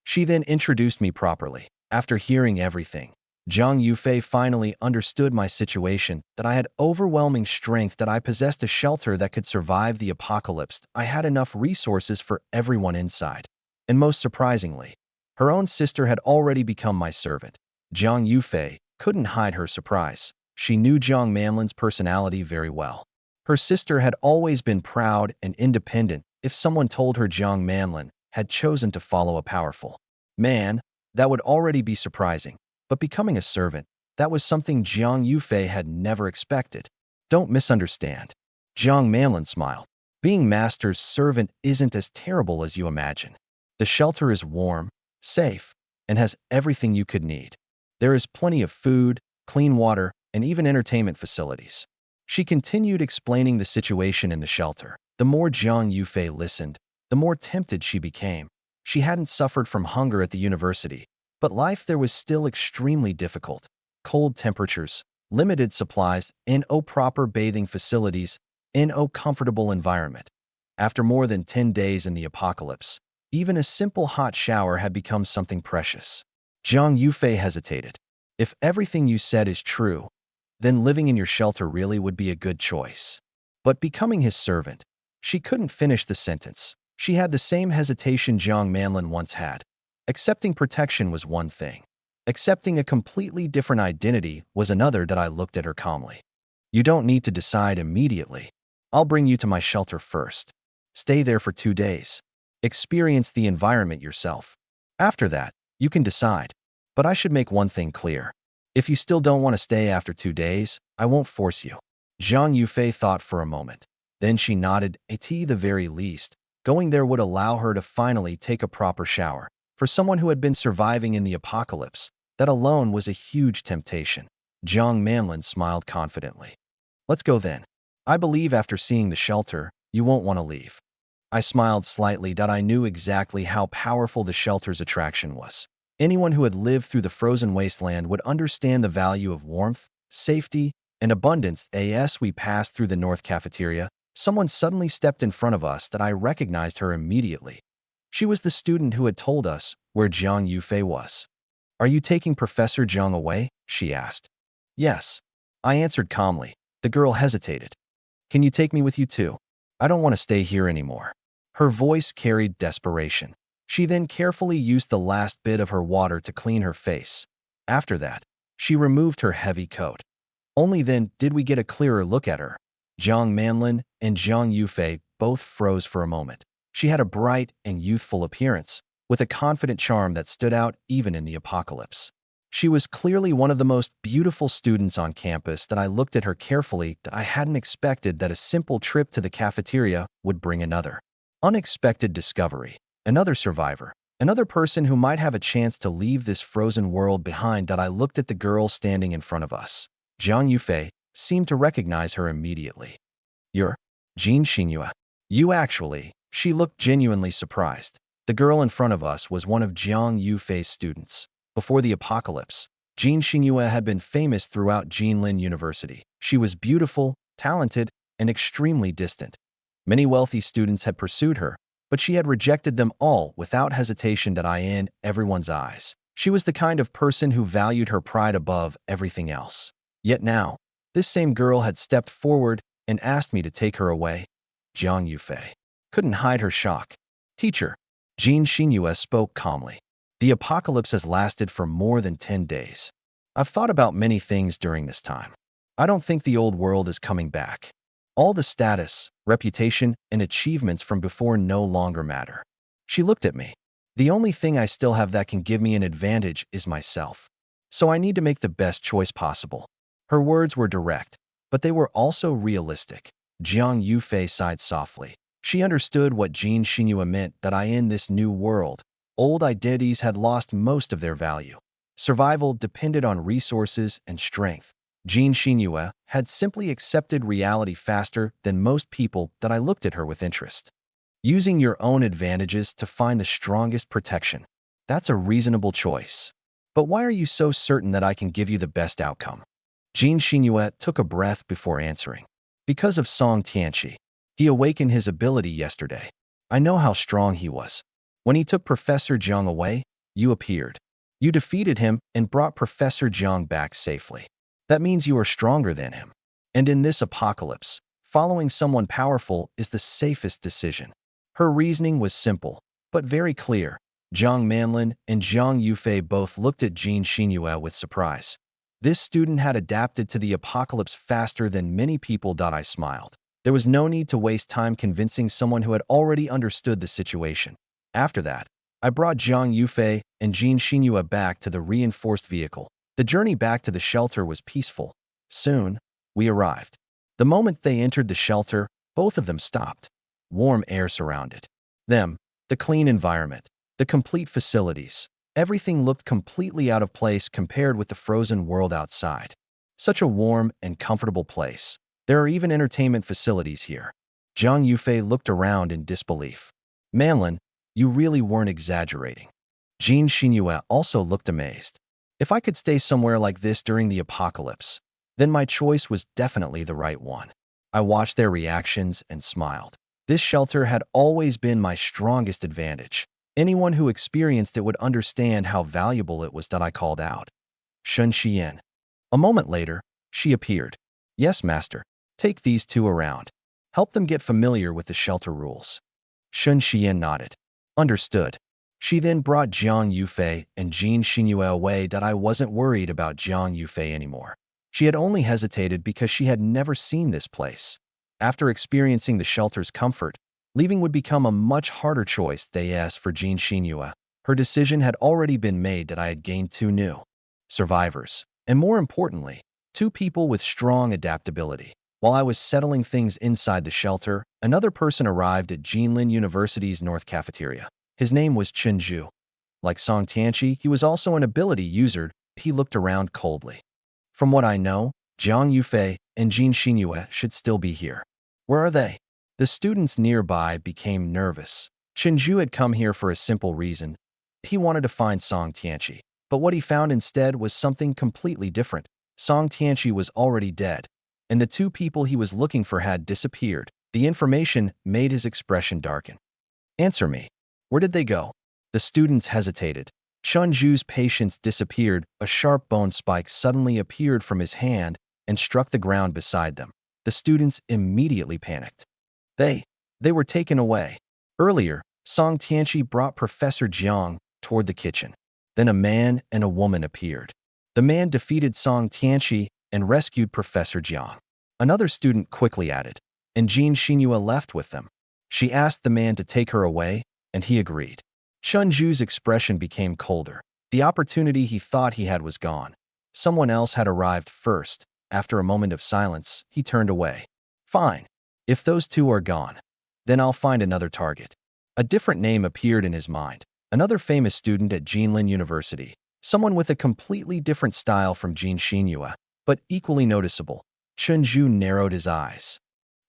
She then introduced me properly. After hearing everything, Zhang Yufei finally understood my situation, that I had overwhelming strength, that I possessed a shelter that could survive the apocalypse. I had enough resources for everyone inside. And most surprisingly, her own sister had already become my servant. Zhang Yufei couldn't hide her surprise. She knew Jiang Manlin's personality very well. Her sister had always been proud and independent. If someone told her Jiang Manlin had chosen to follow a powerful man, that would already be surprising. But becoming a servant, that was something Jiang Yufei had never expected. Don't misunderstand. Jiang Manlin smiled. Being Master's servant isn't as terrible as you imagine. The shelter is warm, safe, and has everything you could need. There is plenty of food, clean water, and even entertainment facilities. She continued explaining the situation in the shelter. The more Jiang Yufei listened, the more tempted she became. She hadn't suffered from hunger at the university, but life there was still extremely difficult. Cold temperatures, limited supplies, no proper bathing facilities, no comfortable environment. After more than 10 days in the apocalypse, even a simple hot shower had become something precious. Jiang Yufei hesitated. If everything you said is true, then living in your shelter really would be a good choice. But becoming his servant, she couldn't finish the sentence. She had the same hesitation Jiang Manlin once had. Accepting protection was one thing. Accepting a completely different identity was another. That I looked at her calmly. You don't need to decide immediately. I'll bring you to my shelter first. Stay there for 2 days. Experience the environment yourself. After that, you can decide. But I should make one thing clear. If you still don't want to stay after 2 days, I won't force you. Zhang Yufei thought for a moment. Then she nodded. At the very least, going there would allow her to finally take a proper shower. For someone who had been surviving in the apocalypse, that alone was a huge temptation. Jiang Manlin smiled confidently. Let's go then. I believe after seeing the shelter, you won't want to leave. I smiled slightly. I knew exactly how powerful the shelter's attraction was. Anyone who had lived through the frozen wasteland would understand the value of warmth, safety, and abundance. As we passed through the north cafeteria, someone suddenly stepped in front of us. That I recognized her immediately. She was the student who had told us where Jiang Yufei was. Are you taking Professor Jiang away? She asked. Yes, I answered calmly. The girl hesitated. Can you take me with you too? I don't want to stay here anymore. Her voice carried desperation. She then carefully used the last bit of her water to clean her face. After that, she removed her heavy coat. Only then did we get a clearer look at her. Jiang Manlin and Jiang Yufei both froze for a moment. She had a bright and youthful appearance, with a confident charm that stood out even in the apocalypse. She was clearly one of the most beautiful students on campus. That I looked at her carefully. That I hadn't expected that a simple trip to the cafeteria would bring another unexpected discovery, another survivor, another person who might have a chance to leave this frozen world behind. That I looked at the girl standing in front of us. Jiang Yufei seemed to recognize her immediately. You're Jin Xingyue. You actually. She looked genuinely surprised. The girl in front of us was one of Jiang Yufei's students. Before the apocalypse, Jin Xingyue had been famous throughout Jinlin University. She was beautiful, talented, and extremely distant. Many wealthy students had pursued her, but she had rejected them all without hesitation. In everyone's eyes, She was the kind of person who valued her pride above everything else. Yet now, this same girl had stepped forward and asked me to take her away. Jiang Yufei couldn't hide her shock. Teacher, Jin Xinyue spoke calmly. The apocalypse has lasted for more than 10 days. I've thought about many things during this time. I don't think the old world is coming back. All the status, reputation, and achievements from before no longer matter. She looked at me. The only thing I still have that can give me an advantage is myself. So I need to make the best choice possible. Her words were direct, but they were also realistic. Jiang Yufei sighed softly. She understood what Jin Xinyue meant, that in this new world, old identities had lost most of their value. Survival depended on resources and strength. Jin Xinyue had simply accepted reality faster than most people. That I looked at her with interest. Using your own advantages to find the strongest protection. That's a reasonable choice. But why are you so certain that I can give you the best outcome? Jin Xinyue took a breath before answering. Because of Song Tianqi. He awakened his ability yesterday. I know how strong he was. When he took Professor Jiang away, you appeared. You defeated him and brought Professor Jiang back safely. That means you are stronger than him. And in this apocalypse, following someone powerful is the safest decision. Her reasoning was simple, but very clear. Jiang Manlin and Jiang Yufei both looked at Jin Xinyue with surprise. This student had adapted to the apocalypse faster than many people. I smiled. There was no need to waste time convincing someone who had already understood the situation. After that, I brought Jiang Yufei and Jin Xinyue back to the reinforced vehicle. The journey back to the shelter was peaceful. Soon, we arrived. The moment they entered the shelter, both of them stopped. Warm air surrounded them, the clean environment, the complete facilities. Everything looked completely out of place compared with the frozen world outside. Such a warm and comfortable place. There are even entertainment facilities here. Jiang Yufei looked around in disbelief. Manlin, you really weren't exaggerating. Jin Xinyue also looked amazed. If I could stay somewhere like this during the apocalypse, then my choice was definitely the right one. I watched their reactions and smiled. This shelter had always been my strongest advantage. Anyone who experienced it would understand how valuable it was. That I called out. Shun Xian. A moment later, she appeared. Yes, master. Take these two around. Help them get familiar with the shelter rules. Shun Xian nodded. Understood. She then brought Jiang Yufei and Jin Xinyue away. I wasn't worried about Jiang Yufei anymore. She had only hesitated because she had never seen this place. After experiencing the shelter's comfort, leaving would become a much harder choice. As for Jin Xinyue, her decision had already been made. That I had gained two new survivors, and more importantly, two people with strong adaptability. While I was settling things inside the shelter, another person arrived at Jinlin University's North Cafeteria. His name was Chen Zhu. Like Song Tianqi, he was also an ability user. He looked around coldly. From what I know, Jiang Yufei and Jin Xinyue should still be here. Where are they? The students nearby became nervous. Chen Zhu had come here for a simple reason. He wanted to find Song Tianqi. But what he found instead was something completely different. Song Tianqi was already dead, and the two people he was looking for had disappeared. The information made his expression darken. Answer me. Where did they go? The students hesitated. Chen Zhu's patience disappeared. A sharp bone spike suddenly appeared from his hand and struck the ground beside them. The students immediately panicked. They were taken away. Earlier, Song Tianqi brought Professor Jiang toward the kitchen. Then a man and a woman appeared. The man defeated Song Tianqi and rescued Professor Jiang. Another student quickly added, and Jin Xinyue left with them. She asked the man to take her away, and he agreed. Chen Zhu's expression became colder. The opportunity he thought he had was gone. Someone else had arrived first. After a moment of silence, he turned away. Fine. If those two are gone, then I'll find another target. A different name appeared in his mind. Another famous student at Jinlin University. Someone with a completely different style from Jin Xinyue, but equally noticeable. Chen Zhu narrowed his eyes.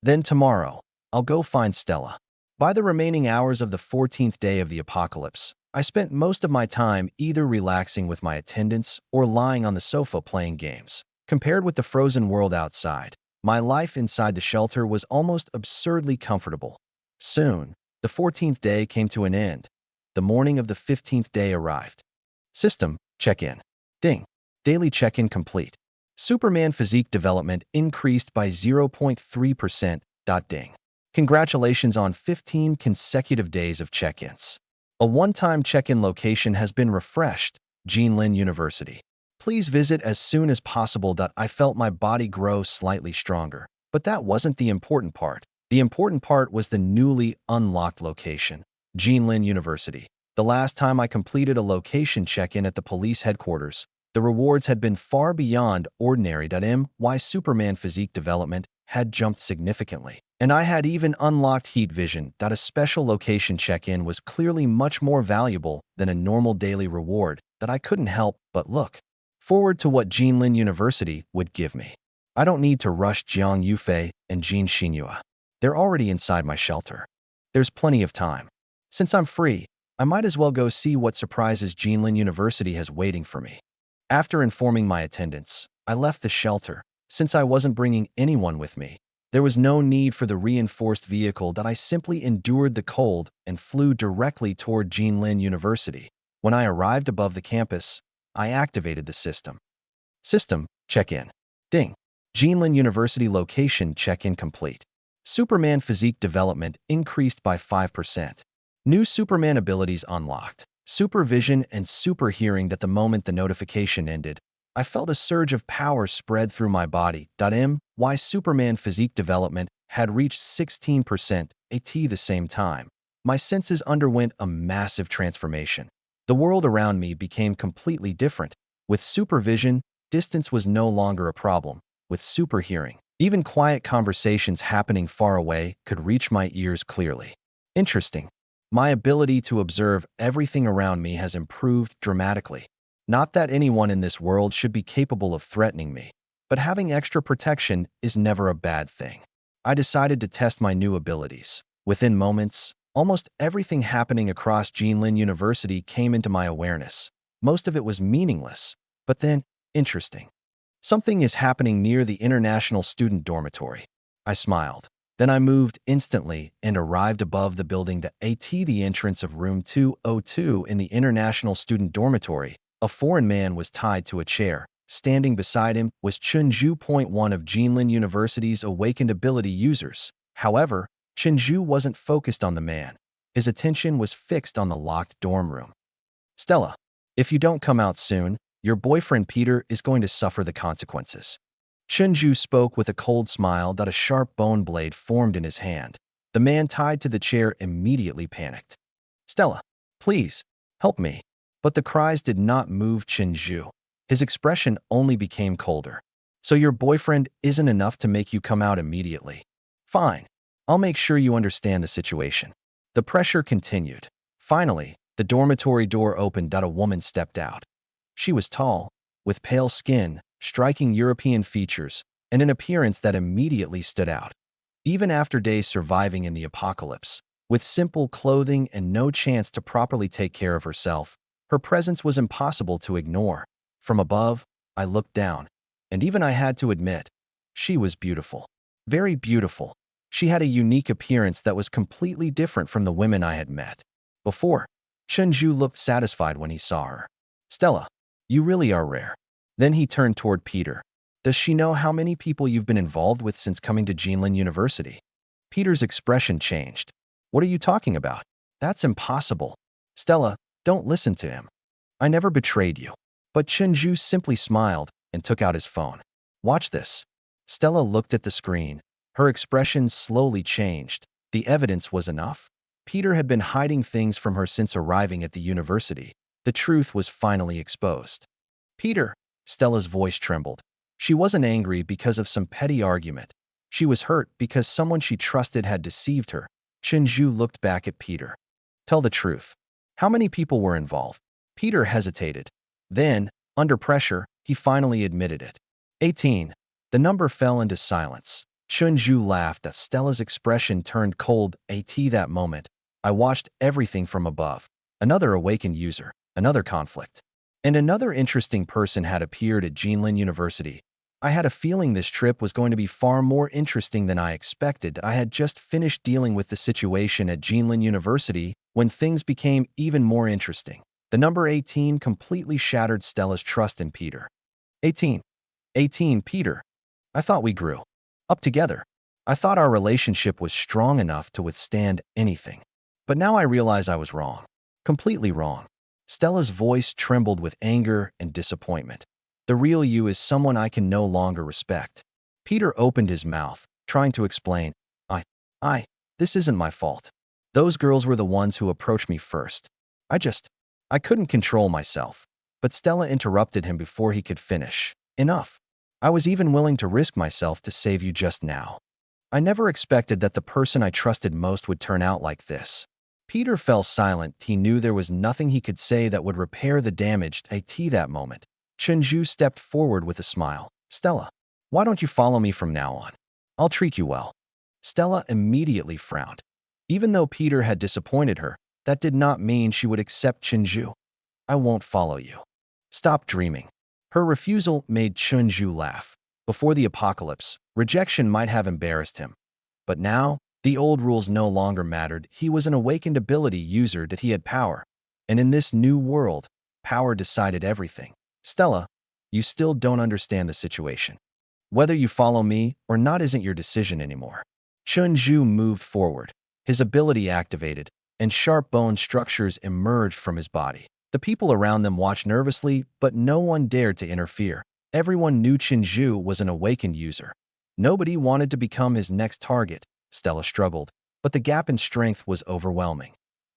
Then tomorrow, I'll go find Stella. By the remaining hours of the 14th day of the apocalypse, I spent most of my time either relaxing with my attendants or lying on the sofa playing games. Compared with the frozen world outside, my life inside the shelter was almost absurdly comfortable. Soon, the 14th day came to an end. The morning of the 15th day arrived. System, check-in. Ding. Daily check-in complete. Superman physique development increased by 0.3%. Ding. Congratulations on 15 consecutive days of check-ins. A one-time check-in location has been refreshed. Jinlin University. Please visit as soon as possible. I felt my body grow slightly stronger. But that wasn't the important part. The important part was the newly unlocked location. Jinlin University. The last time I completed a location check-in at the police headquarters, the rewards had been far beyond ordinary. My Superman physique development had jumped significantly. And I had even unlocked heat vision. A special location check-in was clearly much more valuable than a normal daily reward that I couldn't help but look forward to what Jinlin University would give me. I don't need to rush Jiang Yufei and Jin Xinyua. They're already inside my shelter. There's plenty of time. Since I'm free, I might as well go see what surprises Jinlin University has waiting for me. After informing my attendants, I left the shelter. Since I wasn't bringing anyone with me, there was no need for the reinforced vehicle. I simply endured the cold and flew directly toward Jinlin University. When I arrived above the campus, I activated the system. System, check-in. Ding. Jinlin University location check-in complete. Superman physique development increased by 5%. New Superman abilities unlocked. Supervision and super hearing. At the moment the notification ended, I felt a surge of power spread through my body. My Superman physique development had reached 16% at the same time. My senses underwent a massive transformation. The world around me became completely different. With supervision, distance was no longer a problem. With super hearing, even quiet conversations happening far away could reach my ears clearly. Interesting. My ability to observe everything around me has improved dramatically. Not that anyone in this world should be capable of threatening me, but having extra protection is never a bad thing. I decided to test my new abilities. Within moments, almost everything happening across Jinlin University came into my awareness. Most of it was meaningless, but then interesting. Something is happening near the International Student Dormitory. I smiled. Then I moved instantly and arrived above the building at the entrance of room 202 in the International Student Dormitory. A foreign man was tied to a chair. Standing beside him was Chunju, one of Jinlin University's awakened ability users. However, Chunju wasn't focused on the man. His attention was fixed on the locked dorm room. Stella, if you don't come out soon, your boyfriend Peter is going to suffer the consequences. Chunju spoke with a cold smile. A sharp bone blade formed in his hand. The man tied to the chair immediately panicked. Stella, please, help me. But the cries did not move Chunju. His expression only became colder. So your boyfriend isn't enough to make you come out immediately? Fine. I'll make sure you understand the situation. The pressure continued. Finally, the dormitory door opened. A woman stepped out. She was tall, with pale skin, striking European features, and an appearance that immediately stood out. Even after days surviving in the apocalypse, with simple clothing and no chance to properly take care of herself, her presence was impossible to ignore. From above, I looked down, and even I had to admit, she was beautiful. Very beautiful. She had a unique appearance that was completely different from the women I had met before. Chunju looked satisfied when he saw her. Stella, you really are rare. Then he turned toward Peter. Does she know how many people you've been involved with since coming to Jinlin University? Peter's expression changed. What are you talking about? That's impossible. Stella, don't listen to him. I never betrayed you. But Chunju simply smiled and took out his phone. Watch this. Stella looked at the screen. Her expression slowly changed. The evidence was enough. Peter had been hiding things from her since arriving at the university. The truth was finally exposed. Peter, Stella's voice trembled. She wasn't angry because of some petty argument. She was hurt because someone she trusted had deceived her. Chunju looked back at Peter. Tell the truth. How many people were involved? Peter hesitated. Then, under pressure, he finally admitted it. 18. The number fell into silence. Chunju laughed as Stella's expression turned cold. At that moment, I watched everything from above. Another awakened user, another conflict. And another interesting person had appeared at Jinlin University. I had a feeling this trip was going to be far more interesting than I expected. I had just finished dealing with the situation at Jinlin University when things became even more interesting. The number 18 completely shattered Stella's trust in Peter. 18. 18, Peter. I thought we grew up together. I thought our relationship was strong enough to withstand anything. But now I realize I was wrong. Completely wrong. Stella's voice trembled with anger and disappointment. The real you is someone I can no longer respect. Peter opened his mouth, trying to explain. This isn't my fault. Those girls were the ones who approached me first. I couldn't control myself. But Stella interrupted him before he could finish. Enough. I was even willing to risk myself to save you just now. I never expected that the person I trusted most would turn out like this. Peter fell silent. He knew there was nothing he could say that would repair the damage at that moment. Chenju stepped forward with a smile. Stella, why don't you follow me from now on? I'll treat you well. Stella immediately frowned. Even though Peter had disappointed her, that did not mean she would accept Chenju. I won't follow you. Stop dreaming. Her refusal made Chenju laugh. Before the apocalypse, rejection might have embarrassed him. But now, the old rules no longer mattered. He was an awakened ability user that he had power. And in this new world, power decided everything. Stella, you still don't understand the situation. Whether you follow me or not isn't your decision anymore. Chenju moved forward. His ability activated, and sharp bone structures emerged from his body. The people around them watched nervously, but no one dared to interfere. Everyone knew Chenju was an awakened user. Nobody wanted to become his next target. Stella struggled, but the gap in strength was overwhelming.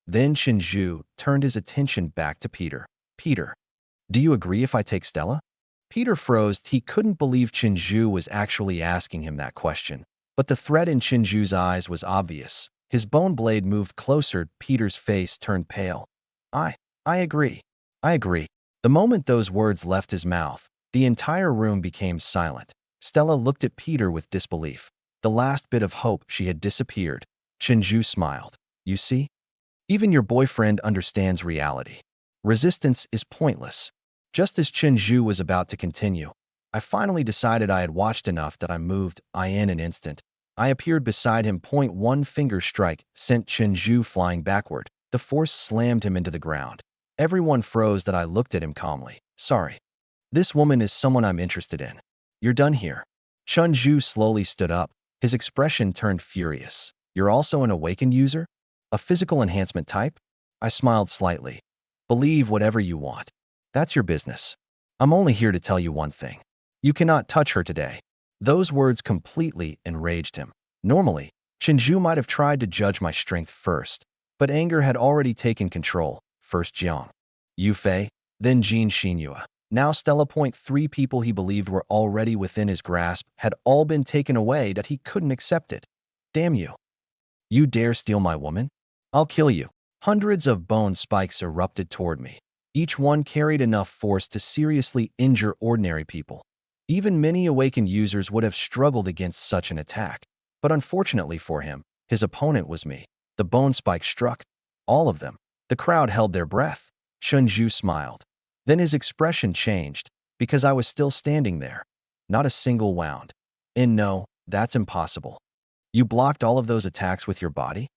Then Chenju turned his attention back to Peter. Peter, do you agree if I take Stella? Peter froze. He couldn't believe Chenju was actually asking him that question. But the threat in Chenju's eyes was obvious. His bone blade moved closer. Peter's face turned pale. I agree. I agree. The moment those words left his mouth, the entire room became silent. Stella looked at Peter with disbelief. The last bit of hope she had disappeared. Chenju smiled. You see? Even your boyfriend understands reality. Resistance is pointless. Just as Chenju was about to continue, I finally decided I had watched enough that I moved. In an instant, I appeared beside him. One finger strike sent Chenju flying backward. The force slammed him into the ground. Everyone froze. That I looked at him calmly. Sorry. This woman is someone I'm interested in. You're done here. Chenju slowly stood up. His expression turned furious. You're also an awakened user? A physical enhancement type? I smiled slightly. Believe whatever you want. That's your business. I'm only here to tell you one thing. You cannot touch her today. Those words completely enraged him. Normally, Chenju might have tried to judge my strength first, but anger had already taken control. First Jiang Yufei, then Jin Xinyue. Now Stella. 3 people he believed were already within his grasp had all been taken away. That he couldn't accept it. Damn you. You dare steal my woman? I'll kill you. Hundreds of bone spikes erupted toward me. Each one carried enough force to seriously injure ordinary people. Even many awakened users would have struggled against such an attack. But unfortunately for him, his opponent was me. The bone spike struck. All of them. The crowd held their breath. Chenju smiled. Then his expression changed, because I was still standing there. Not a single wound. And no, that's impossible. You blocked all of those attacks with your body?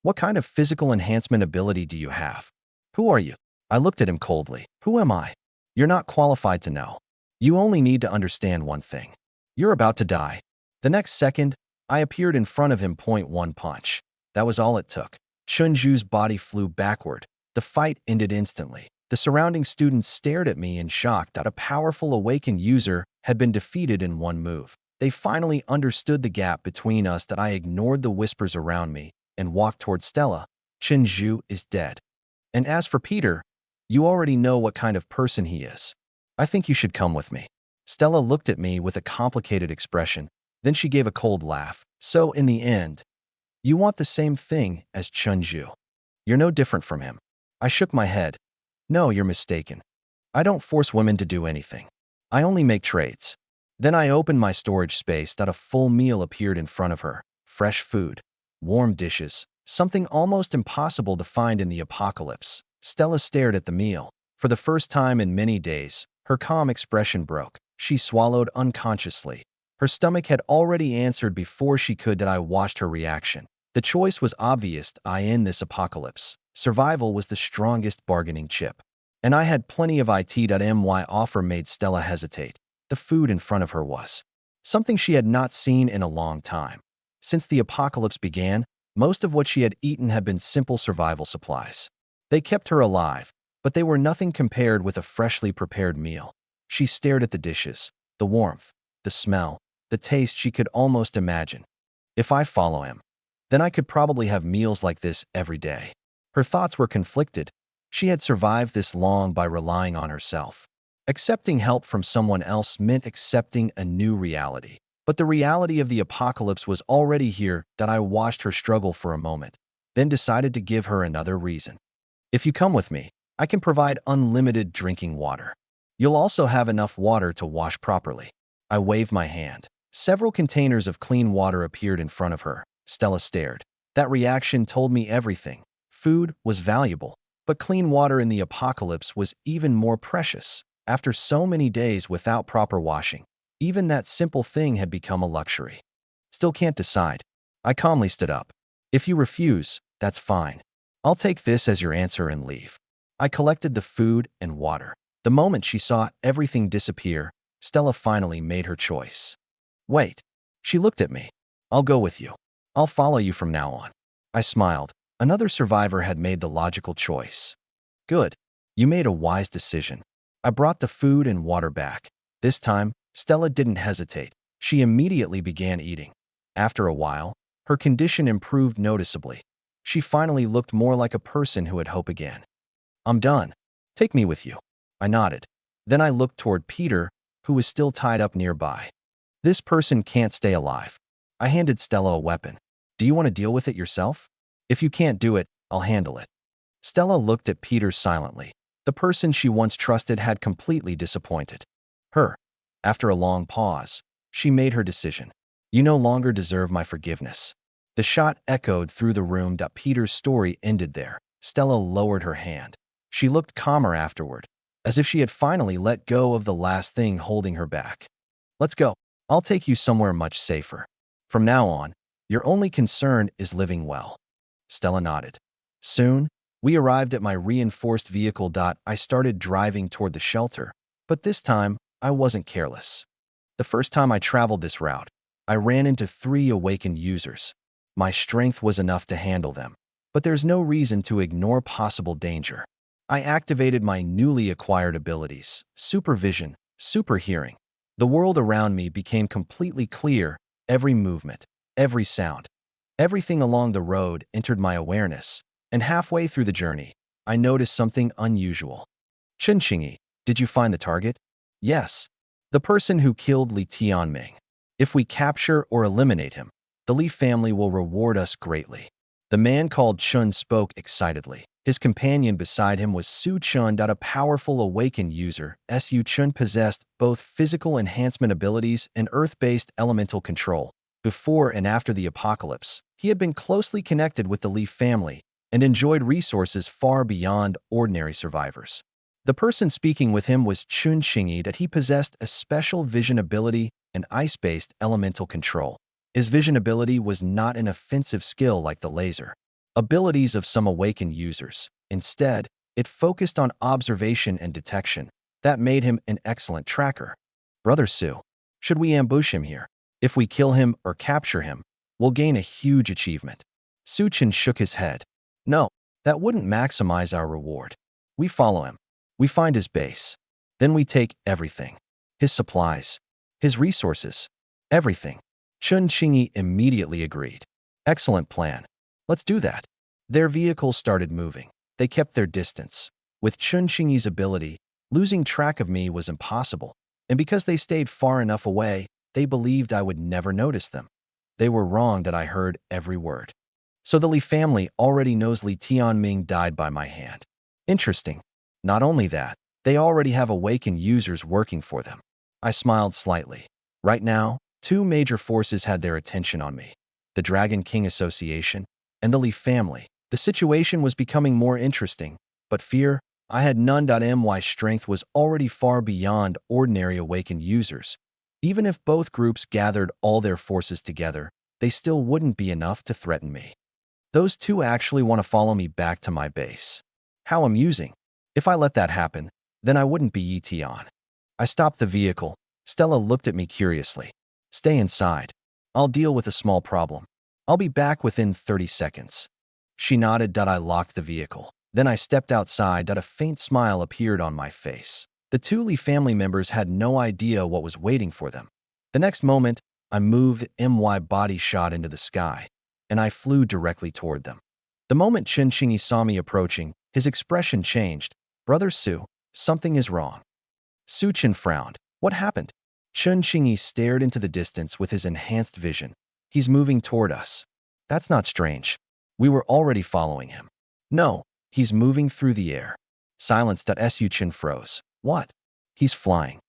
What kind of physical enhancement ability do you have? Who are you? I looked at him coldly. Who am I? You're not qualified to know. You only need to understand one thing. You're about to die. The next second, I appeared in front of him. 1 punch. That was all it took. Chenju's body flew backward. The fight ended instantly. The surrounding students stared at me in shock that a powerful awakened user had been defeated in one move. They finally understood the gap between us. That I ignored the whispers around me and walked toward Stella. Chenju is dead. And as for Peter, you already know what kind of person he is. I think you should come with me. Stella looked at me with a complicated expression. Then she gave a cold laugh. So in the end, you want the same thing as Chenju. You're no different from him. I shook my head. No, you're mistaken. I don't force women to do anything. I only make trades. Then I opened my storage space. That a full meal appeared in front of her. Fresh food. Warm dishes. Something almost impossible to find in the apocalypse. Stella stared at the meal. For the first time in many days, her calm expression broke. She swallowed unconsciously. Her stomach had already answered before she could. That I watched her reaction. The choice was obvious. In this apocalypse, survival was the strongest bargaining chip. And I had plenty of it.my offer made Stella hesitate. The food in front of her was something she had not seen in a long time. Since the apocalypse began, most of what she had eaten had been simple survival supplies. They kept her alive, but they were nothing compared with a freshly prepared meal. She stared at the dishes, the warmth, the smell, the taste she could almost imagine. If I follow him, then I could probably have meals like this every day. Her thoughts were conflicted. She had survived this long by relying on herself. Accepting help from someone else meant accepting a new reality. But the reality of the apocalypse was already here. That I watched her struggle for a moment, then decided to give her another reason. If you come with me, I can provide unlimited drinking water. You'll also have enough water to wash properly. I waved my hand. Several containers of clean water appeared in front of her. Stella stared. That reaction told me everything. Food was valuable, but clean water in the apocalypse was even more precious. After so many days without proper washing, even that simple thing had become a luxury. Still can't decide. I calmly stood up. If you refuse, that's fine. I'll take this as your answer and leave. I collected the food and water. The moment she saw everything disappear, Stella finally made her choice. Wait. She looked at me. I'll go with you. I'll follow you from now on. I smiled. Another survivor had made the logical choice. Good. You made a wise decision. I brought the food and water back. This time, Stella didn't hesitate. She immediately began eating. After a while, her condition improved noticeably. She finally looked more like a person who had hope again. I'm done. Take me with you. I nodded. Then I looked toward Peter, who was still tied up nearby. This person can't stay alive. I handed Stella a weapon. Do you want to deal with it yourself? If you can't do it, I'll handle it. Stella looked at Peter silently. The person she once trusted had completely disappointed her. After a long pause, she made her decision. You no longer deserve my forgiveness. The shot echoed through the room. Peter's story ended there. Stella lowered her hand. She looked calmer afterward, as if she had finally let go of the last thing holding her back. Let's go. I'll take you somewhere much safer. From now on, your only concern is living well. Stella nodded. Soon, we arrived at my reinforced vehicle. I started driving toward the shelter, but this time, I wasn't careless. The first time I traveled this route, I ran into 3 awakened users. My strength was enough to handle them, but there's no reason to ignore possible danger. I activated my newly acquired abilities, supervision, super hearing. The world around me became completely clear. Every movement, every sound, everything along the road entered my awareness, and halfway through the journey, I noticed something unusual. Chunqingi, did you find the target? Yes. The person who killed Li Tianming. If we capture or eliminate him, the Li family will reward us greatly. The man called Chun spoke excitedly. His companion beside him was Su Chun. A powerful awakened user. Su Chun possessed both physical enhancement abilities and earth-based elemental control. Before and after the apocalypse, he had been closely connected with the Li family and enjoyed resources far beyond ordinary survivors. The person speaking with him was Chun Qingyi. That he possessed a special vision ability and ice-based elemental control. His vision ability was not an offensive skill like the laser abilities of some awakened users. Instead, it focused on observation and detection. That made him an excellent tracker. Brother Su, should we ambush him here? If we kill him or capture him, we'll gain a huge achievement. Su Chen shook his head. No, that wouldn't maximize our reward. We follow him. We find his base. Then we take everything. His supplies. His resources. Everything. Chun Qingyi immediately agreed. Excellent plan. Let's do that. Their vehicles started moving. They kept their distance. With Chun Qingyi's ability, losing track of me was impossible. And because they stayed far enough away, they believed I would never notice them. They were wrong. That I heard every word. So the Li family already knows Li Tianming died by my hand. Interesting. Not only that, they already have awakened users working for them. I smiled slightly. Right now, 2 major forces had their attention on me. The Dragon King Association and the Li family. The situation was becoming more interesting, but fear, I had none. My strength was already far beyond ordinary awakened users. Even if both groups gathered all their forces together, they still wouldn't be enough to threaten me. Those 2 actually want to follow me back to my base. How amusing. If I let that happen, then I wouldn't be Yi-Tian. I stopped the vehicle. Stella looked at me curiously. Stay inside. I'll deal with a small problem. I'll be back within 30 seconds. She nodded. I locked the vehicle. Then I stepped outside. A faint smile appeared on my face. The two Lee family members had no idea what was waiting for them. The next moment, I moved my body shot into the sky, and I flew directly toward them. The moment Chen Qingyi saw me approaching, his expression changed. Brother Su, something is wrong. Su Chen frowned. What happened? Chen Qingyi stared into the distance with his enhanced vision. He's moving toward us. That's not strange. We were already following him. No, he's moving through the air. Silence. Su Chen froze. What? He's flying.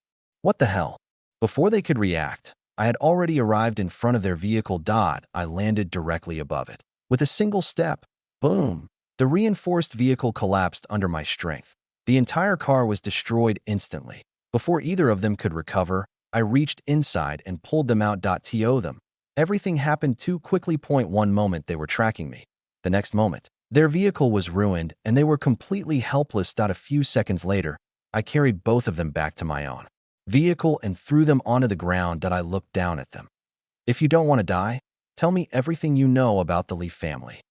What the hell? Before they could react, I had already arrived in front of their vehicle. I landed directly above it. With a single step, boom, the reinforced vehicle collapsed under my strength. The entire car was destroyed instantly. Before either of them could recover, I reached inside and pulled them out. To them. Everything happened too quickly. One moment they were tracking me. The next moment, their vehicle was ruined and they were completely helpless. A few seconds later, I carried both of them back to my own vehicle and threw them onto the ground. I looked down at them. If you don't want to die, tell me everything you know about the Lee family.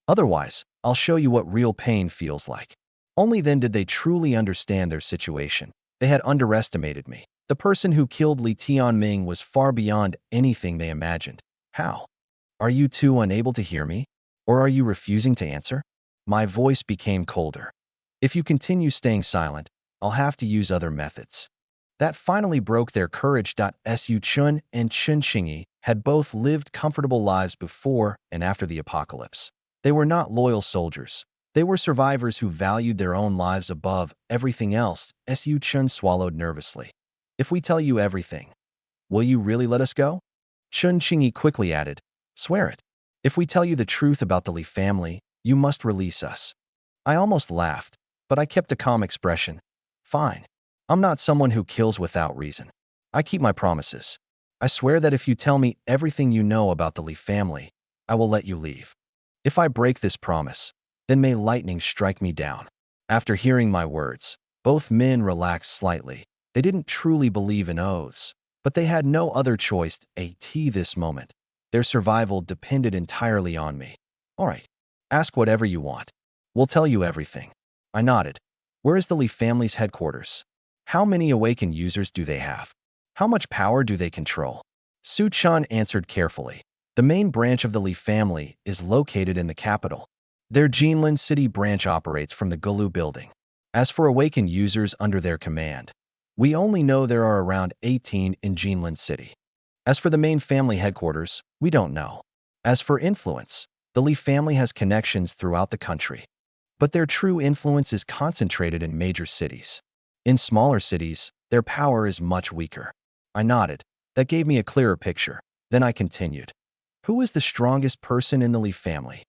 Otherwise, I'll show you what real pain feels like. Only then did they truly understand their situation. They had underestimated me. The person who killed Li Tianming was far beyond anything they imagined. How? Are you two unable to hear me? Or are you refusing to answer? My voice became colder. If you continue staying silent, I'll have to use other methods. That finally broke their courage. Su Chen and Chen Qingyi had both lived comfortable lives before and after the apocalypse. They were not loyal soldiers. They were survivors who valued their own lives above everything else. Su Chen swallowed nervously. If we tell you everything, will you really let us go? Chen Qingyi quickly added, swear it. If we tell you the truth about the Li family, you must release us. I almost laughed, but I kept a calm expression. Fine. I'm not someone who kills without reason. I keep my promises. I swear that if you tell me everything you know about the Li family, I will let you leave. If I break this promise, then may lightning strike me down. After hearing my words, both men relaxed slightly. They didn't truly believe in oaths, but they had no other choice. This moment, their survival depended entirely on me. All right, ask whatever you want. We'll tell you everything. I nodded. Where is the Li family's headquarters? How many awakened users do they have? How much power do they control? Su Chen answered carefully. The main branch of the Li family is located in the capital. Their Jinlin City branch operates from the Gulu building. As for awakened users under their command, we only know there are around 18 in Jinlin City. As for the main family headquarters, we don't know. As for influence, the Li family has connections throughout the country. But their true influence is concentrated in major cities. In smaller cities, their power is much weaker. I nodded. That gave me a clearer picture. Then I continued. Who is the strongest person in the Li family?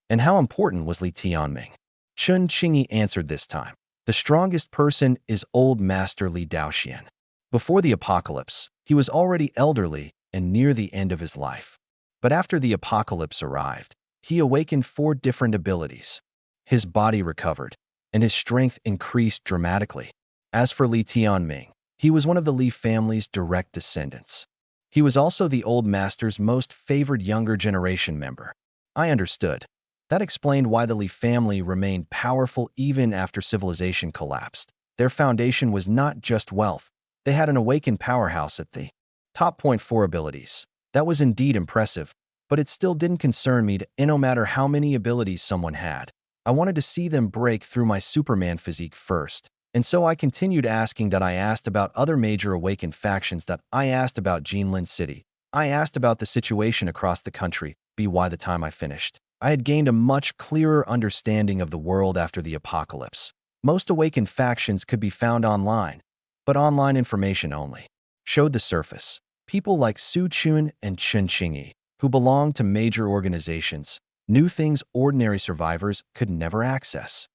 And how important was Li Tianming? Chen Qingyi answered this time. The strongest person is old Master Li Daoxian. Before the apocalypse, he was already elderly and near the end of his life. But after the apocalypse arrived, he awakened 4 different abilities. His body recovered, and his strength increased dramatically. As for Li Tianming, he was one of the Li family's direct descendants. He was also the old master's most favored younger generation member. I understood. That explained why the Li family remained powerful even after civilization collapsed. Their foundation was not just wealth. They had an awakened powerhouse at the top. 4 abilities. That was indeed impressive, but it still didn't concern me no matter how many abilities someone had. I wanted to see them break through my Superman physique first. And so I continued asking. I asked about other major awakened factions. I asked about Jinlin City. I asked about the situation across the country. By the time I finished, I had gained a much clearer understanding of the world after the apocalypse. Most awakened factions could be found online, but online information only showed the surface. People like Su Chen and Chen Qingyi, who belonged to major organizations, knew things ordinary survivors could never access.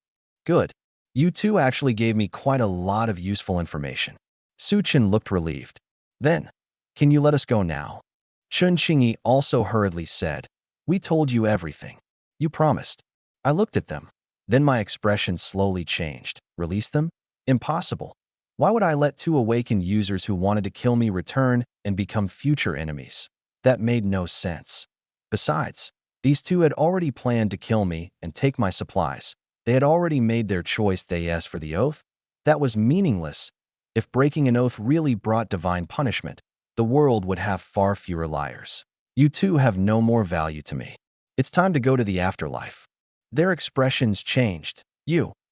Good. You two actually gave me quite a lot of useful information. Su Chen looked relieved. Then, can you let us go now? Chen Qingyi also hurriedly said, we told you everything. You promised. I looked at them. Then my expression slowly changed. Release them? Impossible. Why would I let two awakened users who wanted to kill me return and become future enemies? That made no sense. Besides, these two had already planned to kill me and take my supplies. They had already made their choice. They asked for the oath? That was meaningless. If breaking an oath really brought divine punishment, the world would have far fewer liars. You two have no more value to me. It's time to go to the afterlife. Their expressions changed.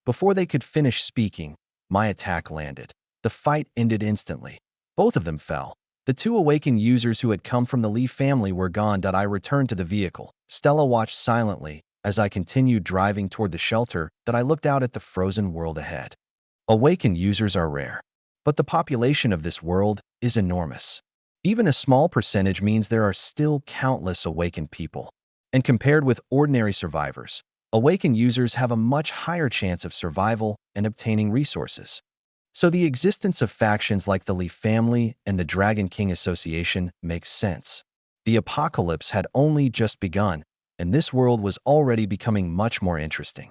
Before they could finish speaking, my attack landed. The fight ended instantly. Both of them fell. The two awakened users who had come from the Lee family were gone. I returned to the vehicle. Stella watched silently as I continued driving toward the shelter. I looked out at the frozen world ahead. Awakened users are rare, but the population of this world is enormous. Even a small percentage means there are still countless awakened people. And compared with ordinary survivors, awakened users have a much higher chance of survival and obtaining resources. So the existence of factions like the Lee family and the Dragon King Association makes sense. The apocalypse had only just begun, and this world was already becoming much more interesting.